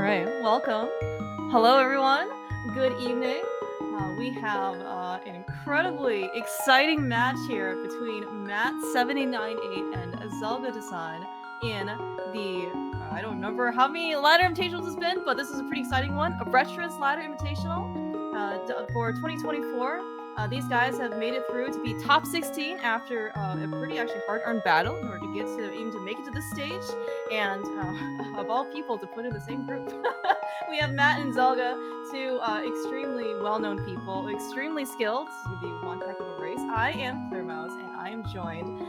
right, welcome. Hello, everyone. Good evening. We have an incredibly exciting match here between matt7898 and zelgadissan in the I don't remember how many ladder invitationals it's been, but this is a pretty exciting one. A Retrance ladder invitational for 2024. These guys have made it through to be top 16 after a pretty actually hard-earned battle in order to get to even to make it to this stage. And of all people to put in the same group, we have Matt and Zelga, two extremely well-known people, extremely skilled. This is gonna be one heck of a race. I am Clearmouse, and I am joined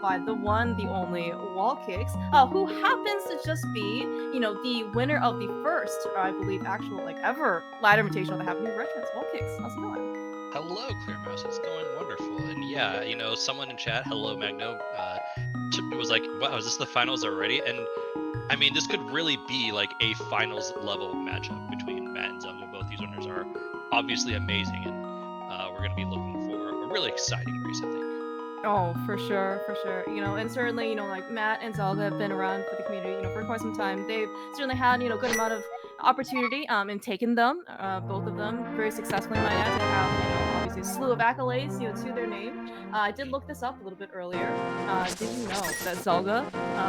by the one, the only Wall Kicks, who happens to just be, the winner of the first, I believe, actual ever ladder invitational that happened in Retrance. Wall Kicks, how's it going? Hello, Clearmouse. It's going wonderful. And yeah, someone in chat, hello, Magno, was like, wow, is this the finals already? And I mean, this could really be like a finals level matchup between Matt and Zelda. Both these winners are obviously amazing, and we're going to be looking for a really exciting race, I think. Oh, for sure, for sure. And certainly, like Matt and Zelda have been around for the community, for quite some time. They've certainly had, good amount of opportunity, in taking them, both of them very successfully, might add, to have, obviously a slew of accolades, to their name. I did look this up a little bit earlier. Did you know that Zelda,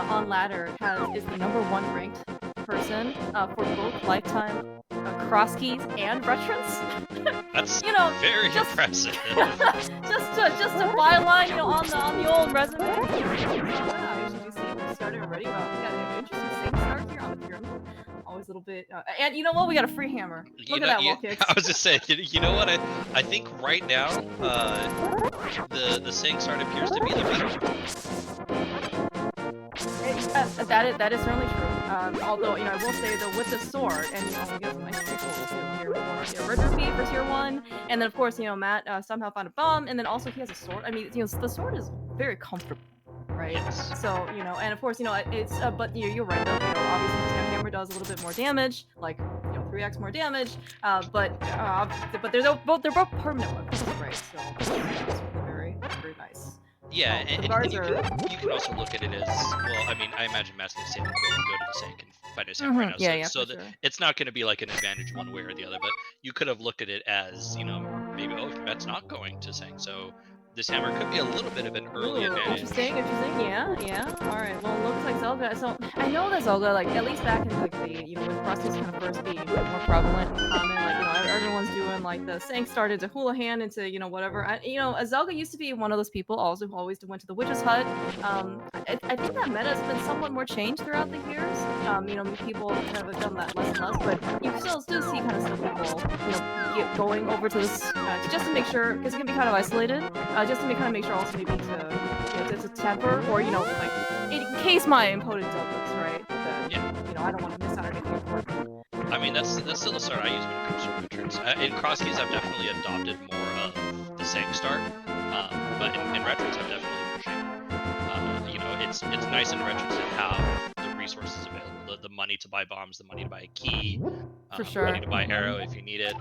on ladder, is the #1 ranked person, for both lifetime cross keys and Retrance? That's you know, very just impressive. just a byline, on the old resume. Actually, do see we started already. Wow, we got an interesting thing start here on the pyramid. Always a little bit, and you know what? We got a free hammer. Look at that, Wall Kicks. I was just saying, you know what? I think right now, the Sing Start appears to be the better one. That is certainly true. Although, I will say though, with the sword, and we get some nice visuals here for River Speed for tier 1, and then of course, Matt somehow found a bomb, and then also he has a sword. I mean, the sword is very comfortable, right? Yes. So, and of course, it's but you're right though. Obviously, the hammer does a little bit more damage, like 3x more damage. But they're both permanent weapons, right? So it's very very nice. Yeah, The and guards you are. can also look at it as well. I mean, I imagine Matt's gonna save the quote and go to the sink and fight his hammer right now. Yeah, So for that sure. it's not going to be like an advantage one way or the other. But you could have looked at it as maybe Matt's not going to sink, so this hammer could be a little bit of an early Ooh, advantage. interesting. Yeah. All right. Well, it looks like Zelda. So I know that Zelda, at least back in the, when Frosty was kind of first being more prevalent and common, everyone's doing the Sank started to Houlihan into whatever. Zelda used to be one of those people also who always went to the witch's hut. I think that meta has been somewhat more changed throughout the years. People kind of have done that less and less, but you still see kind of some people going over to this just to make sure, because it can be kind of isolated. Just to kind of make sure also maybe to temper, or in case my opponent doubles, right? That, I don't want to miss out on anything important. I mean, that's still the start I use when it comes to returns. In cross keys, I've definitely adopted more of the Sank start, but in retrons, I'm definitely pushing. It's nice in retrons to have the resources available, the money to buy bombs, the money to buy a key, For sure. money to buy arrow if you need it.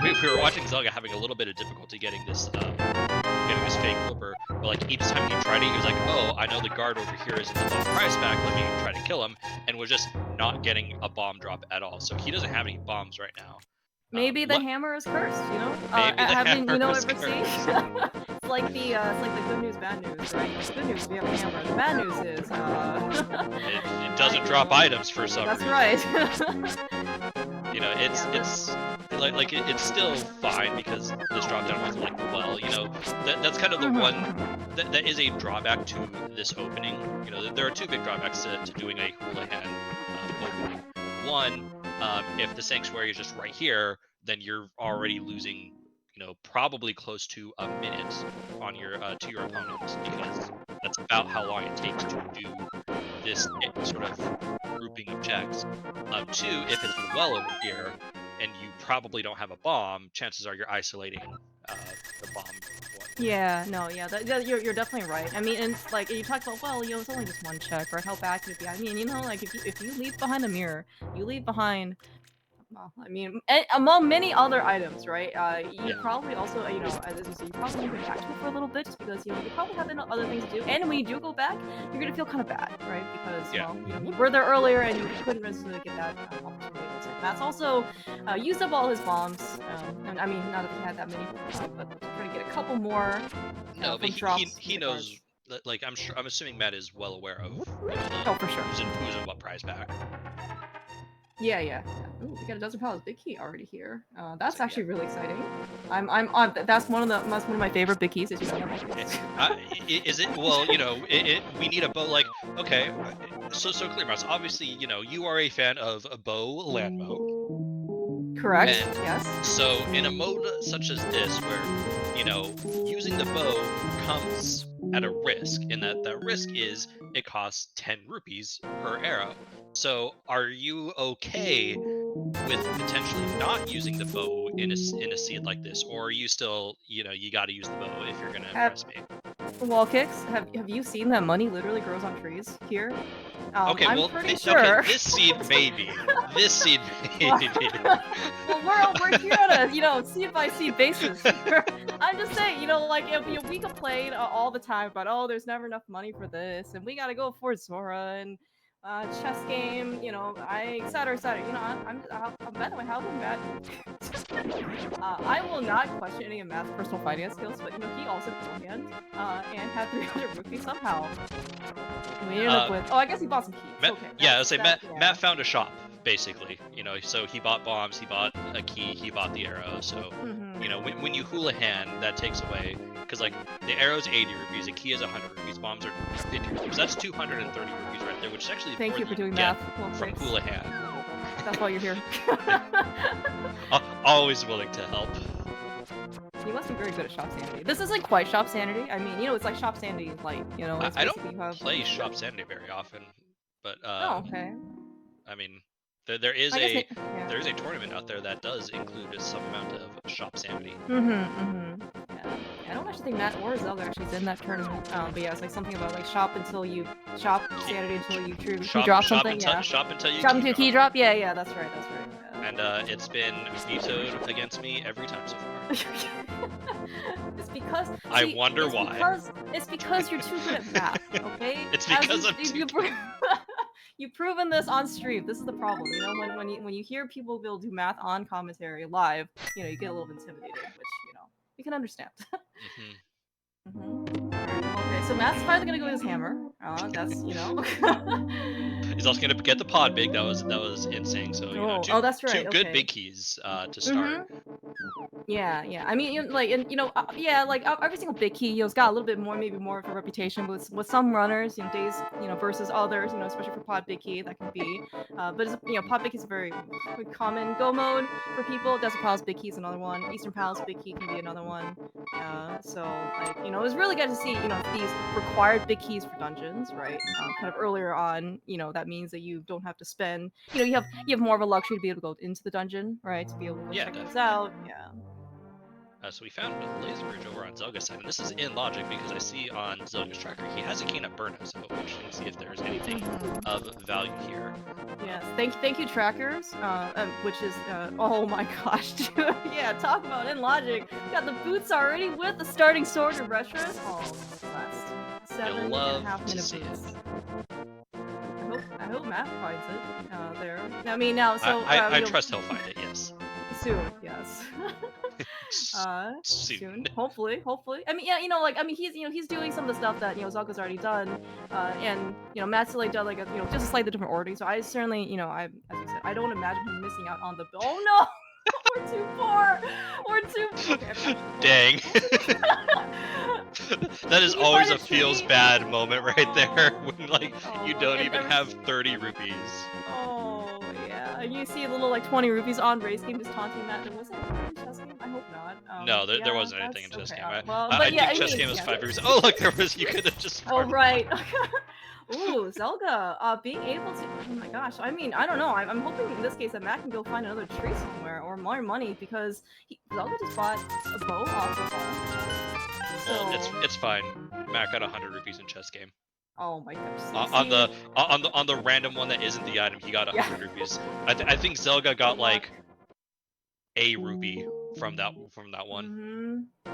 We were watching Zelga having a little bit of difficulty getting this fake flipper, but each time he tried it, he was like, "Oh, I know the guard over here is in the bomb price pack. Let me try to kill him," and was just not getting a bomb drop at all. So he doesn't have any bombs right now. Maybe the hammer is cursed. Maybe the hammer is ever seen? It's like the good news, bad news, right? The good news, we have a hammer. The bad news is it doesn't drop items for some reason. That's right. It's still fine because this drop down wasn't that's kind of the one that is a drawback to this opening. There are two big drawbacks to doing a Houlihan opening. One, if the sanctuary is just right here, then you're already losing, probably close to a minute on your to your opponent, because that's about how long it takes to do this sort of grouping of checks. Two, if it's well over here and you probably don't have a bomb, chances are you're isolating the bomb. Yeah, no, yeah, you're definitely right. I mean, and it's you talked about, well, it's only just one check, right? How bad could it be? I mean, if you leave behind a mirror, you leave behind Well, I mean, among many other items, right? You Yeah. probably also, as you say, you probably won't go back to it for a little bit just because, you probably have other things to do. And when you do go back, you're going to feel kind of bad, right? Because, Yeah. well, you were there earlier and you couldn't necessarily get that opportunity. Looks like Matt's also used up all his bombs. And I mean, not that he had that many, but trying to get a couple more No, but from he drops he in the knows. cards. Like I'm assuming Matt is well aware of Oh, for sure. who's in what prize pack. Yeah. Ooh, we got a dozen pallets. Big key already here. That's So yeah. actually really exciting. That's one of my favorite big keys. As you know. Is it well? We need a bow. Like okay, so clear, Mouse. Obviously, you are a fan of a bow land mode, Correct. and Yes. so in a mode such as this, where using the bow comes at a risk, and that risk is it costs 10 rupees per arrow. So are you okay with potentially not using the bow in a seed like this, or are you still you got to use the bow if you're gonna Have impress me? wall kicks. Have you seen that money literally grows on trees here? Okay, I'm well, pretty okay, sure. this seed maybe, this seed Well, maybe. we're here on a seed by seed basis. I'm just saying, like we complain all the time about, oh, there's never enough money for this, and we gotta go for Zora and chess game, et cetera, et cetera. By the way, how did Matt? I will not question any of Matt's personal finance skills, but he also beforehand and had 300 rupees somehow. And we ended up with. Oh, I guess he bought some keys. Okay, Yeah, I say yeah. Matt found a shop basically. So he bought bombs, he bought a key, he bought the arrow. So when you houlihan, that takes away because like the arrow's 80 rupees, a key is 100 rupees, bombs are 50 rupees. That's 230 rupees right there, which is actually Thank more you than for doing get math. Well, from thanks. houlihan. That's why you're here. Always willing to help. You must be very good at shop sanity. This isn't quite shop sanity. I mean, it's like shop sanity light. It's I basically don't you have. play shop sanity very often, but Oh, okay. I mean, there is I guess. a there is a tournament out there that does include some amount of shop sanity. Yeah. I don't actually think Matt or Zelda actually is in that tournament. But yeah, it's like something about like shop sanity until you truly drop something. Shop until you Shop until you key drop. Yeah, that's right. Yeah. And it's been vetoed against me every time so far. It's because I wonder why. It's because you're too good at math. Okay. It's because I'm too good. You've proven this on stream. This is the problem. When you hear people be able to do math on commentary live, you get a little intimidated, which we can understand. Okay, so Matt's finally gonna go with his hammer. That's He's also gonna get the pod big. That was insane. So that's right. Two good Okay. big keys to start. Yeah. I mean, every single big key, it's got a little bit more, maybe more of a reputation with some runners, days, versus others, especially for pod big key, that can be. But pod big key is a very common go mode for people. Desert Palace big key is another one. Eastern Palace big key can be another one. So it was really good to see, these required big keys for dungeons, right? Kind of earlier on, that means that you don't have to spend, you have more of a luxury to be able to go into the dungeon, right? To be able to go check those out. Yeah. So we found a laser bridge over on Zelga's side, and this is in logic because I see on Zelga's tracker he has a key nut burner, so we should see if there's anything of value here. Yes, thank you, trackers. Which is oh my gosh, dude. Yeah, talk about in logic. Got the boots already with the starting sword of Retrance. Oh, blessed. 7.5 minute boots. I hope Matt finds it there. I mean, now, so I trust he'll find it. Yes. Soon, yes. Soon. Hopefully. I mean, yeah, he's doing some of the stuff that Zelga's already done, and Matt's still done like just a slightly different ordering. So I certainly, as you said, I don't imagine him missing out on the. Oh no. We're too poor. Okay, dang. That is always a feels bad moment right there when you don't even have 30 rupees. Oh yeah, and you see a little 20 rupees on race game just taunting Matt. Was it in chess game? I hope not. No, there wasn't anything in chess game. I think chess game was 5 rupees. Oh look, there was. You could have just. Oh right. Ooh, Zelga, being able to. Oh my gosh. I mean, I don't know. I'm hoping in this case that Matt can go find another tree somewhere or more money because Zelga just bought a bow off the farm. Well, it's fine. Matt got 100 rupees in chess game. Oh my gosh. On the random one that isn't the item, he got 100 rupees. I think Zelga got a rupee from that one. Mhm.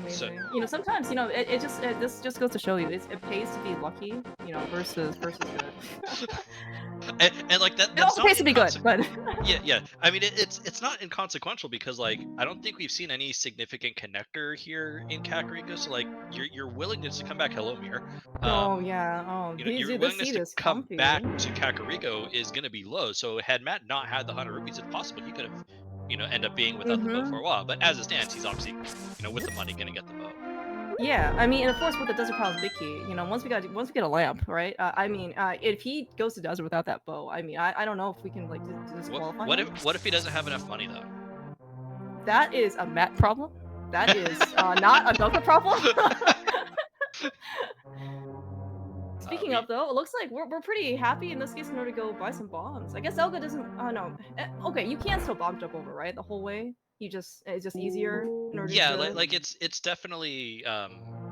So Amazing. You know, sometimes, you know, it just this just goes to show you it pays to be lucky, you know, versus good. and like It that's also not pays to be good, inconsequential. but Yeah, yeah. I mean, it's not inconsequential because like I don't think we've seen any significant connector here in Kakariko. So like your willingness to come back, hello Mir, oh um, yeah, oh you know, these your dude, this willingness seat to is come comfy. back to Kakariko is going to be low. So had Matt not had the 100 rupees, it's possible he could have, you know, end up being without the bow for Mhm. a while. But as it stands, he's obviously, you know, with the money going to get the bow. Yeah, I mean, and of course with the Desert Palace big key, you know, once we get a lamp, right? I mean, if he goes to desert without that bow, I mean, I don't know if we can like disqualify him. What if he doesn't have enough money though? That is a Matt problem. That is not a Goka problem. Speaking We of though, it looks like we're pretty happy in this case in order to go buy some bombs. I guess Elga doesn't. Oh no. Okay, you can still bomb jump over, right? The whole way. You just it's just easier in order Yeah, to. like it's definitely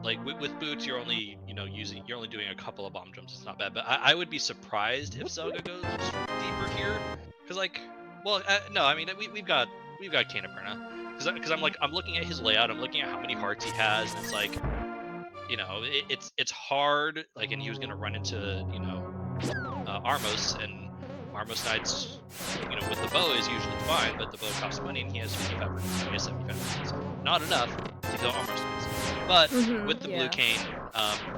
like with boots you're only, you know, you're only doing a couple of bomb jumps. It's not bad, but I would be surprised if Zelga goes deeper here because like, well, no, I mean we've got Cannaperna because I'm looking at his layout, I'm looking at how many hearts he has, and it's like, you know, it's hard, like, and he was gonna run into, you know, Armos, and Armos Knight's, you know, with the bow is usually fine, but the bow costs money, and he has 55 rupees. He has 75 rupees. Not enough to kill Armos Knights. But with the blue Yeah. cane,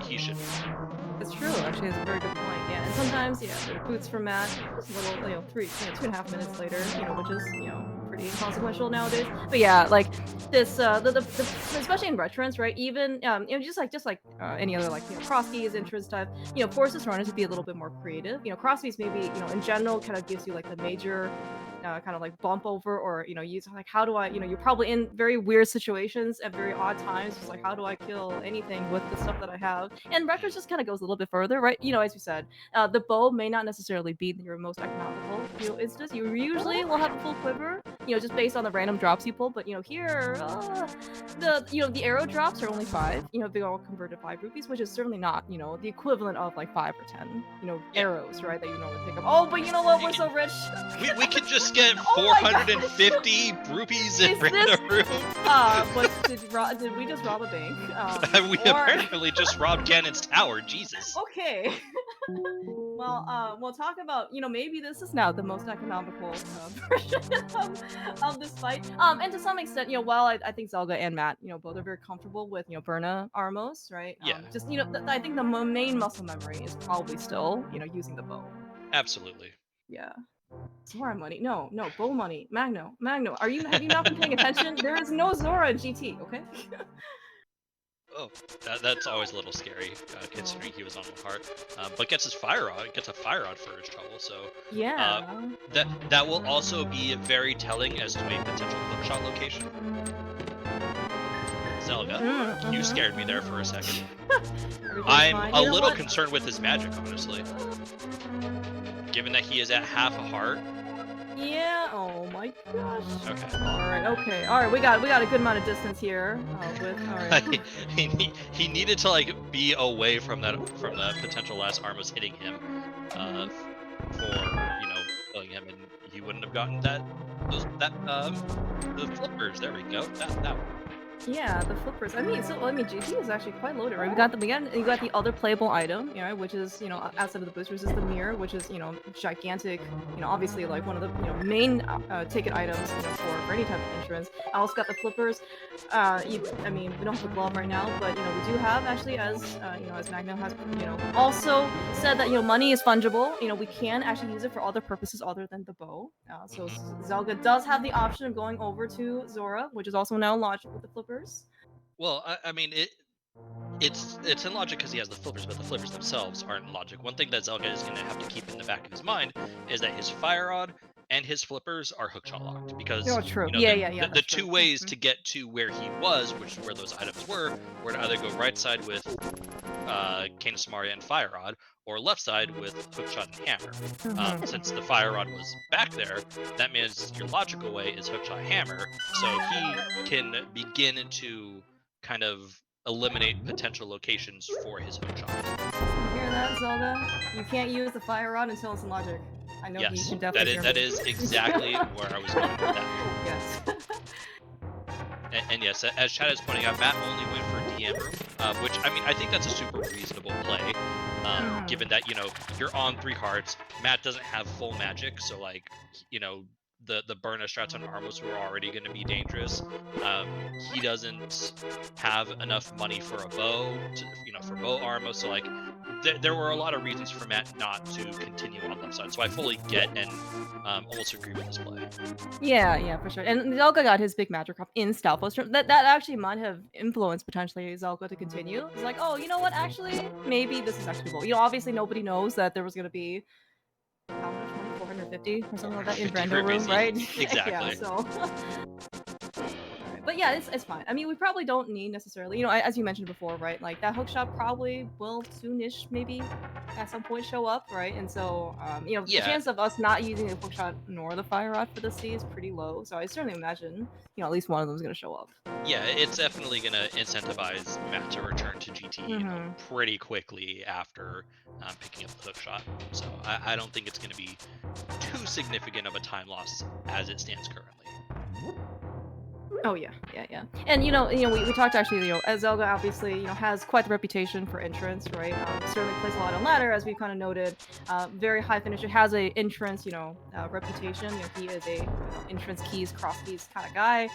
he should be fine. It's true, actually, it's a very good point. Yeah, and sometimes, yeah, the boots for Matt, just a little, you know, 2.5 minutes later, you know, which is, you know, pretty inconsequential nowadays. But yeah, like this, the especially in Retrance, right? Even, you know, just like any other like, you know, cross keys, entrance type, you know, forces runners to be a little bit more creative. You know, cross keys maybe, you know, in general, kind of gives you like the major kind of like bump over or you know use like how do I you know you're probably in very weird situations at very odd times just like how do I kill anything with the stuff that I have and records Mhm. just kind of goes a little bit further right you know as you said the bow may not necessarily be your most economical you know it's just you usually will have a full quiver you know just based on the random drops you pull but you know here the you know the arrow drops are only 5 you know they all convert to 5 rupees which is certainly not you know the equivalent of like 5 or 10 you know Yeah. arrows right that you normally pick up oh but you know what You we're can, so rich we could just get oh my gosh 450 rupees in is this random room. did we just rob a bank We or apparently just robbed Ganon's tower. Jesus. okay well we'll talk about you know maybe this is now the most economical version of this fight and to some extent you know while I think Zelga and Matt you know both are very comfortable with you know Berna Armos right Yeah, just you know I think the main muscle memory is probably still you know using the bow absolutely. yeah Zora money no bow money Magno have you not been paying attention there is no Zora in GT okay Oh, that's always a little scary, considering he was on one heart. But gets his fire rod, gets a fire rod for his trouble. So uh, yeah that will also be very telling as to a potential hookshot location. Zelga, you scared me there for a second. Everything's I'm fine. a You know little what? concerned with his magic, honestly, given that he is at half a heart. Yeah. Oh my gosh. Okay. All right. Okay. All right. We got a good amount of distance here. With all right. He needed to like be away from that potential last Armos hitting him, uh, for, you know, killing him, and he wouldn't have gotten the flippers. There we go. That one. Yeah, the flippers. I mean, GT is actually quite loaded, right? You got the other playable item, you know, which is you know outside of the boosters is the mirror, which is you know gigantic, you know, obviously like one of the you know main ticket items you know for any type of insurance. I also got the flippers. I mean, we don't have the glove right now, but you know we do have actually as you know as Magno has you know also said that you know money is fungible. You know we can actually use it for other purposes other than the bow. So Hmm. Zelga does have the option of going over to Zora, which is also now launched with the flippers. Well, I mean it's in logic because he has the flippers, but the flippers themselves aren't in logic. One thing that Zelga is going to have to keep in the back of his mind is that his fire rod and his flippers are hookshot locked because Oh, true. you know Yeah, the that's true. two ways to get to where he was, which is where those items were to either go right side with Cane of Samaria and fire rod, or left side with hookshot and hammer. Since the fire rod was back there, that means your logical way is hookshot hammer, so he can begin to kind of eliminate potential locations for his hook shot. You hear that, Zelda? You can't use the fire rod until it's in logic. I know he Yes, can definitely hear that me. is exactly where I was going with that. Yes. And yes, as Chad is pointing out, Matt only went for DM room, which I mean I think that's a super reasonable play, given that you're on 3 hearts. Matt doesn't have full magic, so like the burn of strats on Armos who are already going to be dangerous. He doesn't have enough money for a bow, for bow Armos. So like there were a lot of reasons for Matt not to continue on left side. So I fully get and almost agree with this play. Yeah, for sure. And Zelga got his big magic up in Stalfos. That actually might have influenced potentially Zelga to continue. It's like, oh, you know what? Actually, maybe this is actually cool. Obviously nobody knows that there was gonna be how much money? 450 or something like that in 450 Brando room, rupees, right? Yeah. exactly. So. But yeah, it's fine. I mean, we probably don't need necessarily, as you mentioned before, right? Like that hookshot probably will soonish, maybe at some point show up, right? And so, the Yeah, chance of us not using the hookshot nor the fire rod for the sea is pretty low. So I certainly imagine, at least one of them is going to show up. yeah, it's definitely gonna incentivize Matt to return to GT, pretty quickly after picking up the hookshot. So I don't think it's gonna be too significant of a time loss as it stands currently. Oh yeah. And we talked actually, Zelga obviously, has quite the reputation for entrance, right? Certainly plays a lot on ladder, as we kind of noted. Very high finisher, has a entrance, reputation. He is a entrance keys, cross keys kind of guy.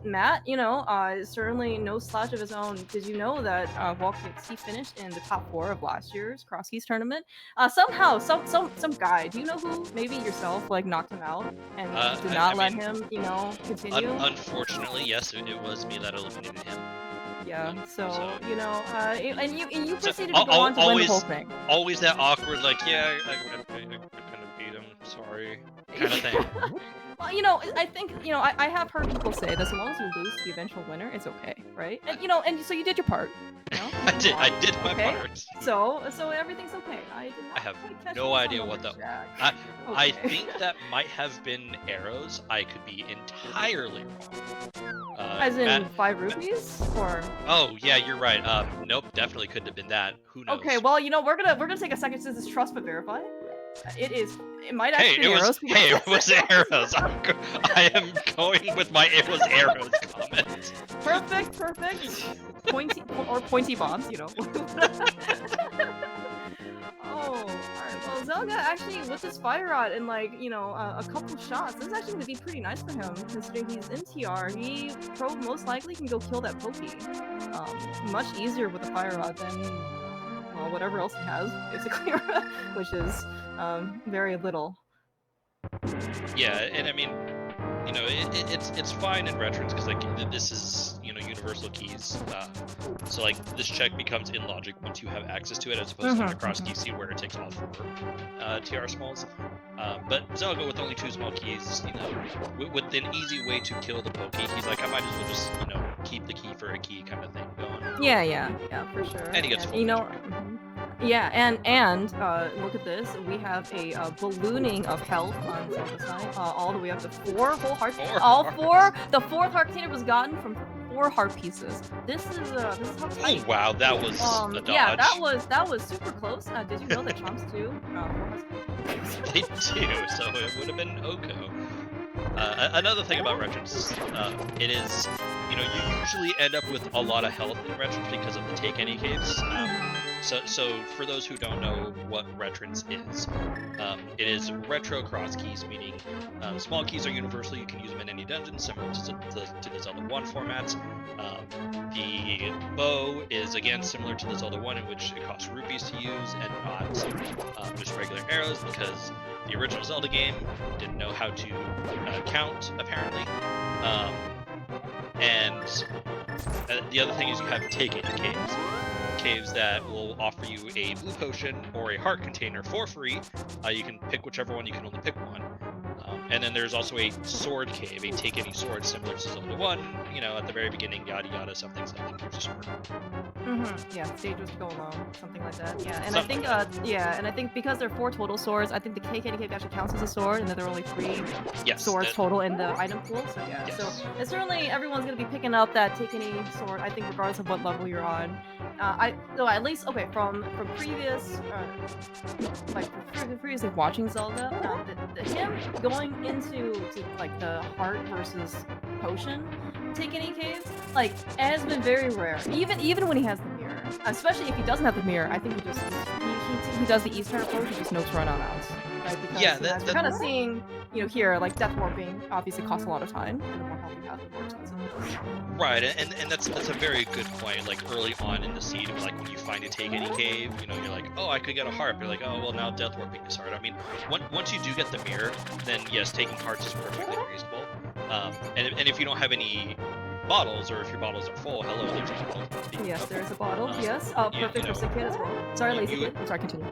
Matt, is certainly no slouch of his own. Did you know that Walkix, he finished in the top 4 of last year's cross keys tournament? Somehow, some guy, do you know who? Maybe yourself, like knocked him out and did not let him, continue. Unfortunately, yes, it was me that eliminated him. Yeah, and you So, proceeded to go on to win the whole thing. Always that awkward, like, yeah, I kind of beat him, sorry, kind of thing. Well, I think, I have heard people say that as long as you lose to the eventual winner, it's okay, right? And, and so you did your part. I did my part. So everything's okay. I have no idea what that. I think that might have been arrows. I could be entirely wrong. As in 5 rupees, or? Oh yeah, you're right. Nope, definitely couldn't have been that. Who knows? Okay, well, we're gonna take a second since it's trust but verify. It might actually be arrows. It was arrows. I am going with my it was arrows comment. Perfect. Pointy bombs, Oh, alright. Well, Zelga actually, with his fire rod and a couple shots, this is actually gonna be pretty nice for him, considering he's in TR. He most likely can go kill that pokey. Much easier with the fire rod than, well, whatever else he has, basically, which is very little. Yeah, and I mean, it's fine in Retrance because like this is universal keys, so like this check becomes illogic once you have access to it, as opposed to across key seed where it takes all 4 TR smalls. But Zelga with only 2 small keys, with an easy way to kill the pokey, he's like, I might as well just keep the key for a key kind of thing going. Yeah, for sure. And he gets full Yeah, and look at this. We have a ballooning of health on Zelda's side, all the way up to 4 whole hearts. The 4th heart container was gotten from 4 heart pieces. This is how tight. Oh wow, that was a dodge. Yeah, that was super close. Did you know that Chomps too? They do, so it would have been Oko. Another thing about Retrance, it is, you usually end up with a lot of health in Retrance because of the take any caves. So for those who don't know what Retrance is, it is retro cross keys, meaning small keys are universal. You can use them in any dungeon, similar to the Zelda 1 formats. The bow is again similar to the Zelda 1, in which it costs rupees to use and not just regular arrows, because the original Zelda game didn't know how to count, apparently. And the other thing is you have take-it caves that will offer you a blue potion or a heart container for free. You can pick whichever one. You can only pick one. And then there's also a sword cave, a take any sword similar to Zelda 1, at the very beginning, yada yada, something, something, here's a sword. Yeah, stages go along, something like that. Yeah, and Something I like think yeah, and I think because there are 4 total swords, I think the KK cave actually counts as a sword, and that there are only 3 Yes, swords total in the item pool. So yeah, so yes. it's certainly everyone's gonna be picking up that take any sword. I think regardless of what level you're on. Though at least okay from previous like previously watching Zelda, the him going into like the heart versus potion take any case like it has been very rare. Even when he has the mirror, especially if he doesn't have the mirror, I think he does the Eastern approach. He just knows to run on out, right? Yeah, Because as we're kind of seeing, here like death warping obviously costs a lot of time, and the more health you have, the more expensive it is. right, and that's a very good point. Like early on in the seed, like when you find a take any cave, you're like, oh, I could get a harp. You're like, oh, well, now death warping is hard. I mean, once you do get the mirror, then yes, taking hearts is perfectly reasonable. And if you don't have any bottles, or if your bottles are full, hello, there's a bottle. Yes, there's a bottle. Yes, You, perfect you for know, sick kid as well. Sorry, you, lazy you would kid. I'm sorry, continue.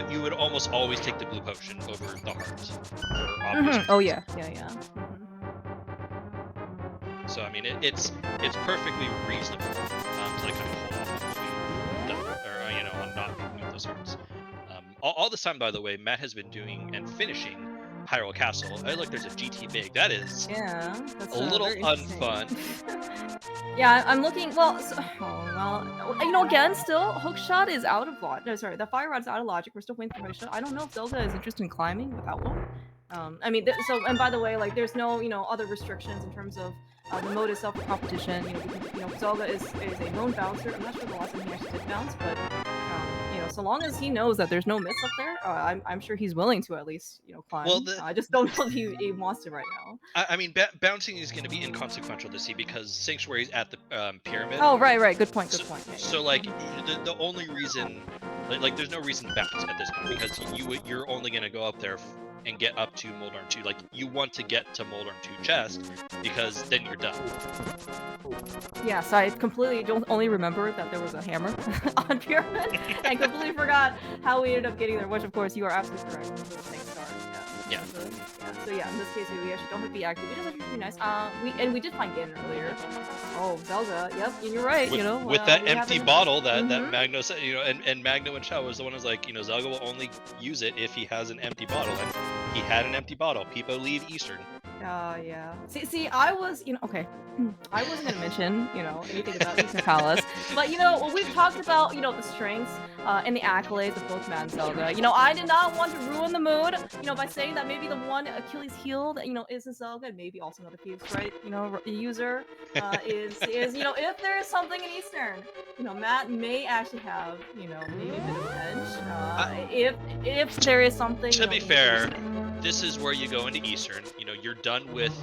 you would almost always take the blue potion over the heart for obvious Oh reasons. yeah, yeah. So I mean, it's perfectly reasonable to like kind of hold off on moving, or on not picking up those hearts. All this time, by the way, Matt has been doing and finishing Hyrule Castle. Hey, look, there's a GT Big. That is Yeah, that's a little very interesting. unfun. Yeah, I'm looking. Well, again, still, hookshot is out of logic. No, sorry, the fire rod's out of logic. We're still waiting for hookshot. I don't know if Zelda is interested in climbing without one. I mean, and by the way, like, there's no, other restrictions in terms of the mode itself for competition. Zelda is a lone bouncer. I'm not sure the last time he actually did bounce, but so long as he knows that there's no myths up there, I'm sure he's willing to at least, climb. Well, I just don't know if he wants to right now. I mean, bouncing is going to be inconsequential to see because Sanctuary is at the pyramid. Oh, right. Good point. So like, the only reason, like, there's no reason to bounce at this point because you're only going to go up there and get up to Moldorm 2. Like, you want to get to Moldorm 2 chest because then you're done. Yes, I completely don't only remember that there was a hammer on pyramid and completely forgot how we ended up getting there, which of course you are absolutely correct. It was a snake star. Yeah. So yeah, in this case we actually don't have to be active, which is actually pretty nice. We did find Ganon earlier. Oh, Zelda, yep, and you're right, with that empty bottle that Mhm. Magno said, and Magno and Chao was the one who's like, Zelda will only use it if he has an empty bottle, and he had an empty bottle. People leave Eastern. Yeah. See, I was, okay. I wasn't gonna mention, anything about Eastern Palace, but when we've talked about, the strengths and the accolades of both Matt and Zelda, I did not want to ruin the mood, by saying that maybe the one Achilles heel that is Zelda, and maybe also another Thieves right, user is if there is something in Eastern, Matt may actually have, maybe a bit of an edge, if there is something. To be fair, this is where you go into Eastern. You're done with.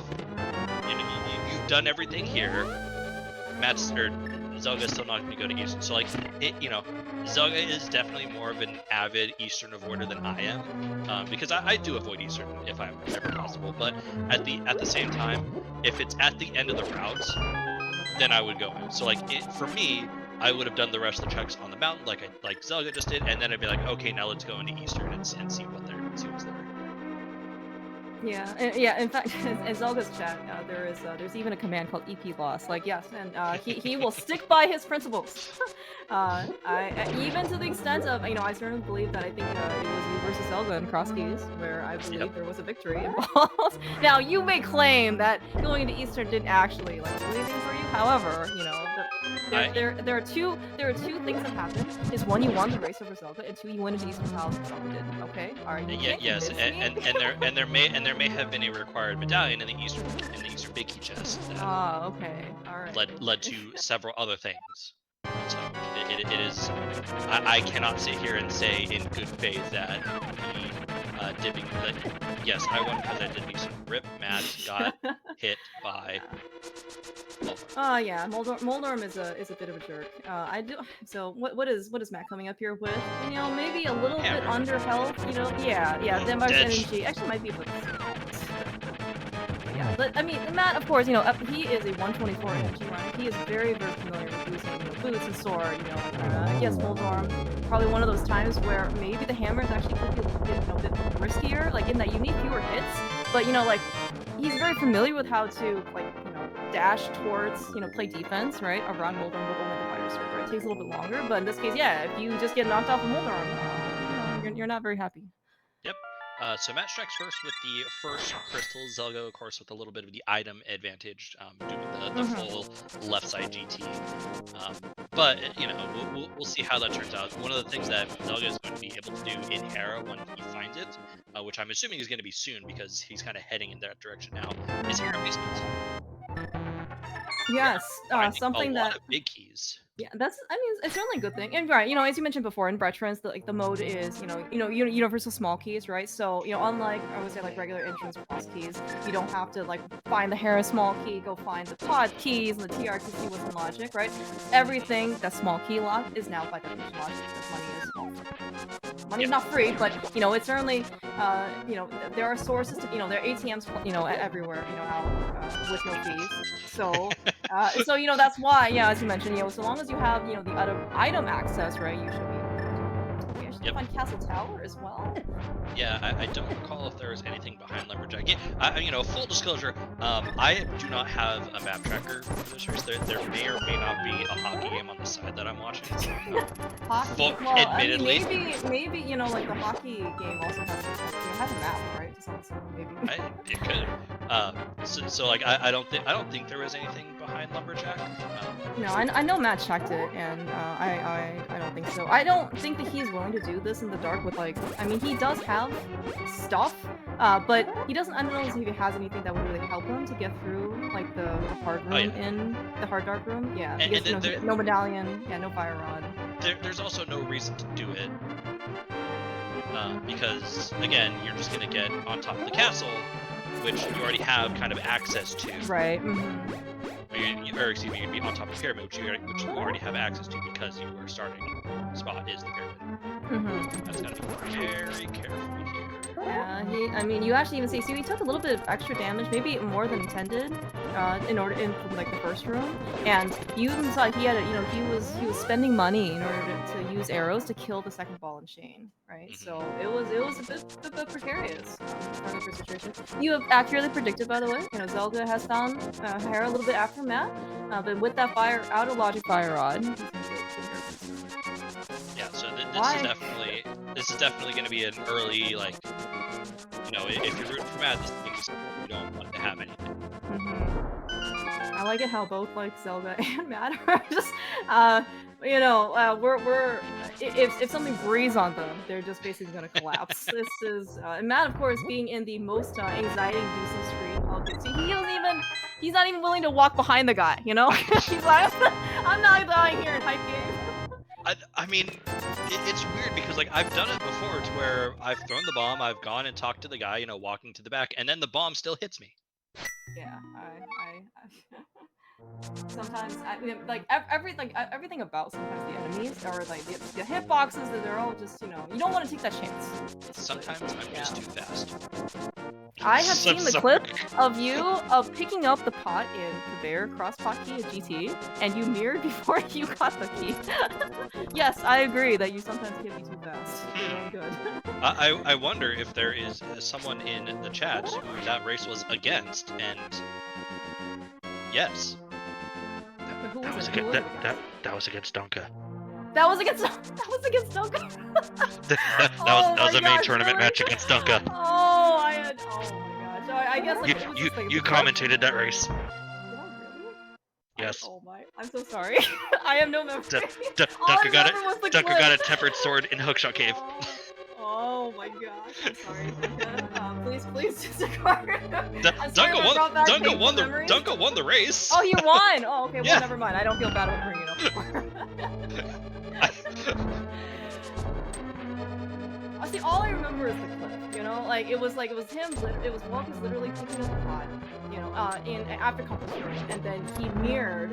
You've done everything here. Zelga's still not going to go to Eastern. So like, Zelga is definitely more of an avid Eastern avoider than I am, because I do avoid Eastern if I'm ever possible. But at the same time, if it's at the end of the route, then I would go in. So like, for me, I would have done the rest of the checks on the mountain, like Zelga just did, and then I'd be like, okay, now let's go into Eastern and see what's there. Yeah. In fact, in Zelda's chat, there's even a command called EP loss. Like, yes, and he will stick by his principles. Even to the extent of I certainly believe that I think it was you versus Zelda in Cross Keys where I believe there was a victory involved. Now you may claim that going into Eastern didn't actually do anything for you. However, there are two things that happen. Is one, you won the race over Zelda, and two, you went into Eastern Palace and Zelda didn't. Okay, all right. Yes, and there may have been a required medallion in the Eastern Big Key chest. Okay, all right. Led to several other things. So it is. I cannot sit here and say in good faith that the dipping. Yes, I won because I did me some rip. Matt got hit by. Yeah, Moldorm is a bit of a jerk. I do. So what is Matt coming up here with? Maybe a little bit under health. Yeah. Then energy actually might be a little. Yeah, but I mean, Matt, of course, he is a 124 energy runner. He is very, very familiar with using boots and sword. Yes, Moldorm. Probably one of those times where maybe the hammer is actually could be a bit riskier, like in that you need fewer hits. but like he's very familiar with how to dash towards play defense right around Mulder with only the fighter sword. Right, it takes a little bit longer, but in this case, yeah, if you just get knocked off of Mulder, you're not very happy. Yep. So Matt strikes first with the first crystal. Zelga, of course, with a little bit of the item advantage, doing the full left side GT. But we'll see how that turns out. One of the things that Zelga is going to be able to do in Hera when he finds it, which I'm assuming is going to be soon because he's kind of heading in that direction now, is Hera basement. Yes, Finding a something lot that of big keys. yeah, I mean, it's certainly a good thing. And right, as you mentioned before in Retrance, the mode is, universal small keys, right? So, unlike I would say like regular entrance plus keys, you don't have to find the Hera small key, go find the pod keys and the TRTC with logic, right? Everything that's small key locked is now by definition logic because money is money's not free, but it's certainly there are sources to there are ATMs everywhere out with no fees. So that's why as you mentioned so long as you have the item access, right, you should be Yep. find Castle Tower as well. Yeah, I don't recall if there was anything behind Lumberjack. Yeah, full disclosure, I do not have a map tracker for this race. There may or may not be a hockey game on the side that I'm watching. Hockey? Well, admittedly, I mean, maybe the hockey game also has a map, right? To some extent, maybe. It could. I don't think there was anything behind Lumberjack. No, I know Matt checked it, and I don't think so. I don't think that he's willing to do this in the dark with I mean, he does have stuff, but he doesn't. I don't know if he has anything that would really help him to get through the hard room in the hard dark room. Yeah, because no medallion, no fire rod. There's also no reason to do it. Because again, you're just gonna get on top of the castle, which you already have kind of access to. Right. Or excuse me, you'd be on top of the pyramid, which you already have access to because your starting spot is the pyramid. That's gotta be very careful here. Yeah, I mean, you actually even see he took a little bit of extra damage, maybe more than intended, from the first room, and you even saw he had he was spending money in order to use arrows to kill the second ball and chain, right? So it was a bit precarious from the situation. You have accurately predicted, by the way. Zelda has found Hera a little bit after Matt, but with that out of logic fire rod. Yeah, so this is definitely going to be an early if you're rooting for Matt, this is you don't want to have anything. I like it how both Zelda and Matt are just we're if something breathes on them, they're just basically gonna collapse. This is and Matt, of course, being in the most anxiety-inducing stream of it. See, he's not even willing to walk behind the guy. He's like, I'm not dying here in hype game. I mean, it's weird because I've done it before to where I've thrown the bomb, I've gone and talked to the guy, walking to the back, and then the bomb still hits me. Yeah, I sometimes everything about sometimes the enemies or the hitboxes that they're all just you don't want to take that chance. Sometimes I'm just too fast. I have seen the clip of you picking up the pot in the bear cross pot key at GT, and you mirrored before you got the key. Yes, I agree that you sometimes can be too fast. You're really good. I wonder if there is someone in the chat who that race was against, and yes. That was against Donka. That was against Donka. that was a main tournament match against Donka. Oh my gosh. I guess you commentated that race. Did I really? Yes. Oh my! I'm so sorry. I have no memory. Donka got a tempered sword in Hookshot Cave. Oh my gosh! I'm sorry, Donka. Please disregard. Donka won the race. Oh, you won! Oh, okay. Well, yeah. Never mind. I don't feel bad about bringing it up. See, all I remember is the clip. It was him. It was Walker's literally picking up the pot. After competition, and then he mirrored,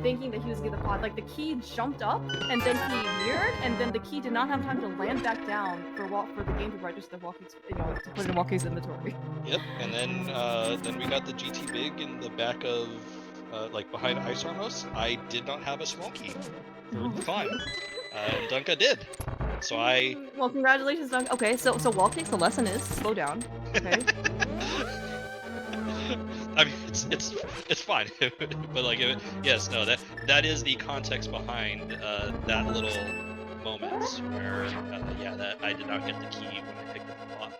thinking that he was gonna get the pot. The key jumped up, and then he mirrored, and then the key did not have time to land back down for the game to register Walker's, to put in Walker's inventory. Yep, and then we got the GT Big in the back of, behind Ice Armos. I did not have a small key for the climb, and Donka did. So Well, congratulations, Donka. Okay, so Walt takes the lesson is slow down. Okay. it's fine. But like, yes, no, that is the context behind that little moment where yeah, that I did not get the key when I picked up the pot.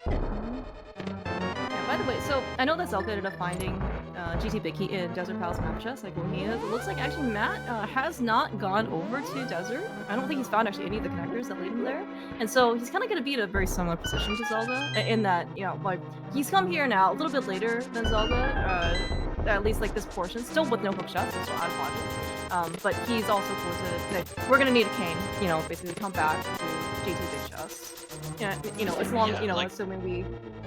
Yeah, by the way, so I know that Zelka ended up finding GT Big Key in Desert Palace map chest, like when he is. It looks like actually Matt has not gone over to Desert. I don't think he's found actually any of the connectors that lead him there. And so he's kind of going to be in a very similar position to Zelda, in that, you know, like, he's come here now a little bit later than Zelda, at least like this portion, still with no hook shots, so out of logic. But he's also going to, like, we're going to need a cane, you know, basically come back to GT Big Chest. Yeah, you know, as long, Yeah, you know, like, assuming we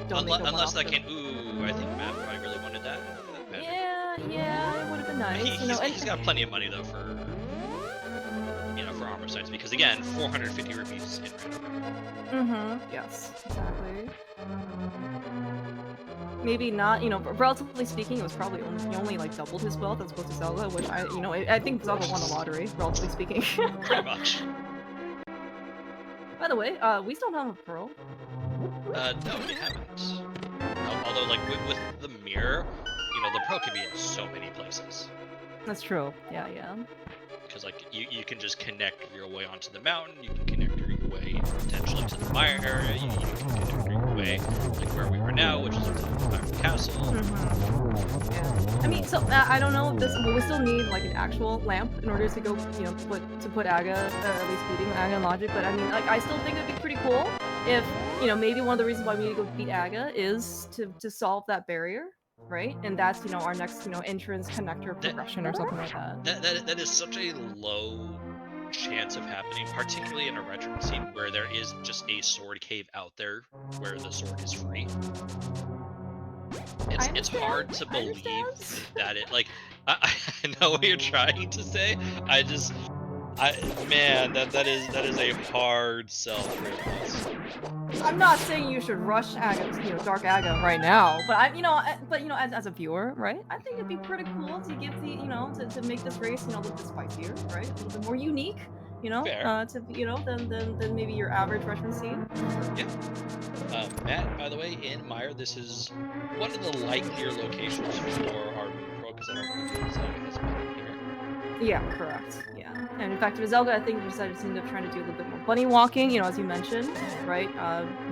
don't make a unless that one-off can. Ooh, I think Matt probably really wanted that. yeah, it would have been nice. You know, He's got plenty of money though for for armor sites because again, 450 rupees in random. yes, exactly. Maybe not, you know, but relatively speaking, it was probably only like doubled his wealth as opposed to Zelda, which I think Zelda won the lottery, relatively speaking. Pretty much. By the way, we still don't have a pearl. No, we haven't. Although, like, with the mirror, the pro can be in so many places. That's true. Yeah. Because, like, you can just connect your way onto the mountain, you can connect your way potentially to the mire area, you can connect your way, like, where we are now, which is the Mire Castle. Yeah. I mean, so, I don't know if this, but we still need, like, an actual lamp in order to go, you know, put Aga, at least beating Aga in logic, but I mean, like, I still think it'd be pretty cool if, you know, maybe one of the reasons why we need to go beat Aga is to solve that barrier, right? And that's, you know, our next, you know, entrance connector progression or something like that. That is such a low chance of happening, particularly in a Retrance scene where there is just a sword cave out there where the sword is free. It's hard to believe that it, like, I know what you're trying to say. Man, that is a hard sell for us. I'm not saying you should rush Aga, you know, Dark Aga right now, but as a viewer, right? I think it'd be pretty cool to give the, you know, to make this race, you know, a little bit spicier, right? A little bit more unique, you know, than maybe your average Retrance scene. Yeah. Matt, by the way, in Mire, this is one of the likelier locations for our Moon Pro because I don't believe Zelda has been here. Yeah, correct. Yeah. And in fact, with Zelda, I think we decided to end up trying to do a little bit more bunny walking, you know, as you mentioned, right?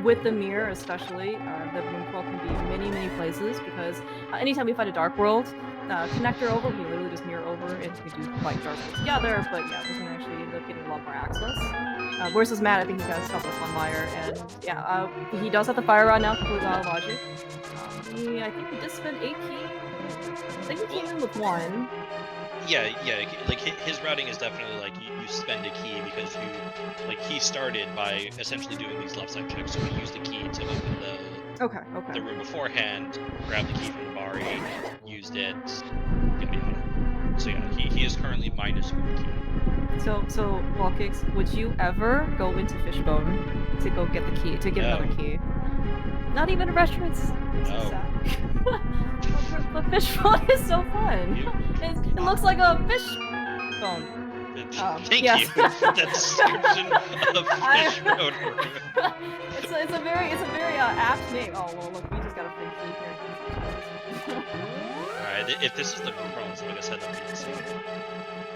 With the mirror, especially, the Moon Pro can be many places because anytime we find a dark world, connector over, we literally just mirror over and we do like dark worlds together, but yeah, we can actually end up getting a lot more access. Versus Matt, I think he's got stuff with one Mire, and yeah, he does have the fire rod now, completely out of logic. I think he did spend 8 key. I think he came in with 1. Yeah, like his routing is definitely like you spend a key because he started by essentially doing these left side checks, so he used the key to open the room beforehand, grabbed the key from the Bari, used it, yada. So yeah, he is currently minus 1 key. So Wallkicks, would you ever go into Fishbone to go get the key, to get another key? Not even a restaurant. No. But Fishbone is so fun. It looks like a fish bone. Thank you for that description of Fishbone. It's a very apt name. Oh well, look, we just got a free key here. Alright, if this is the Moon Pro, like I said, that means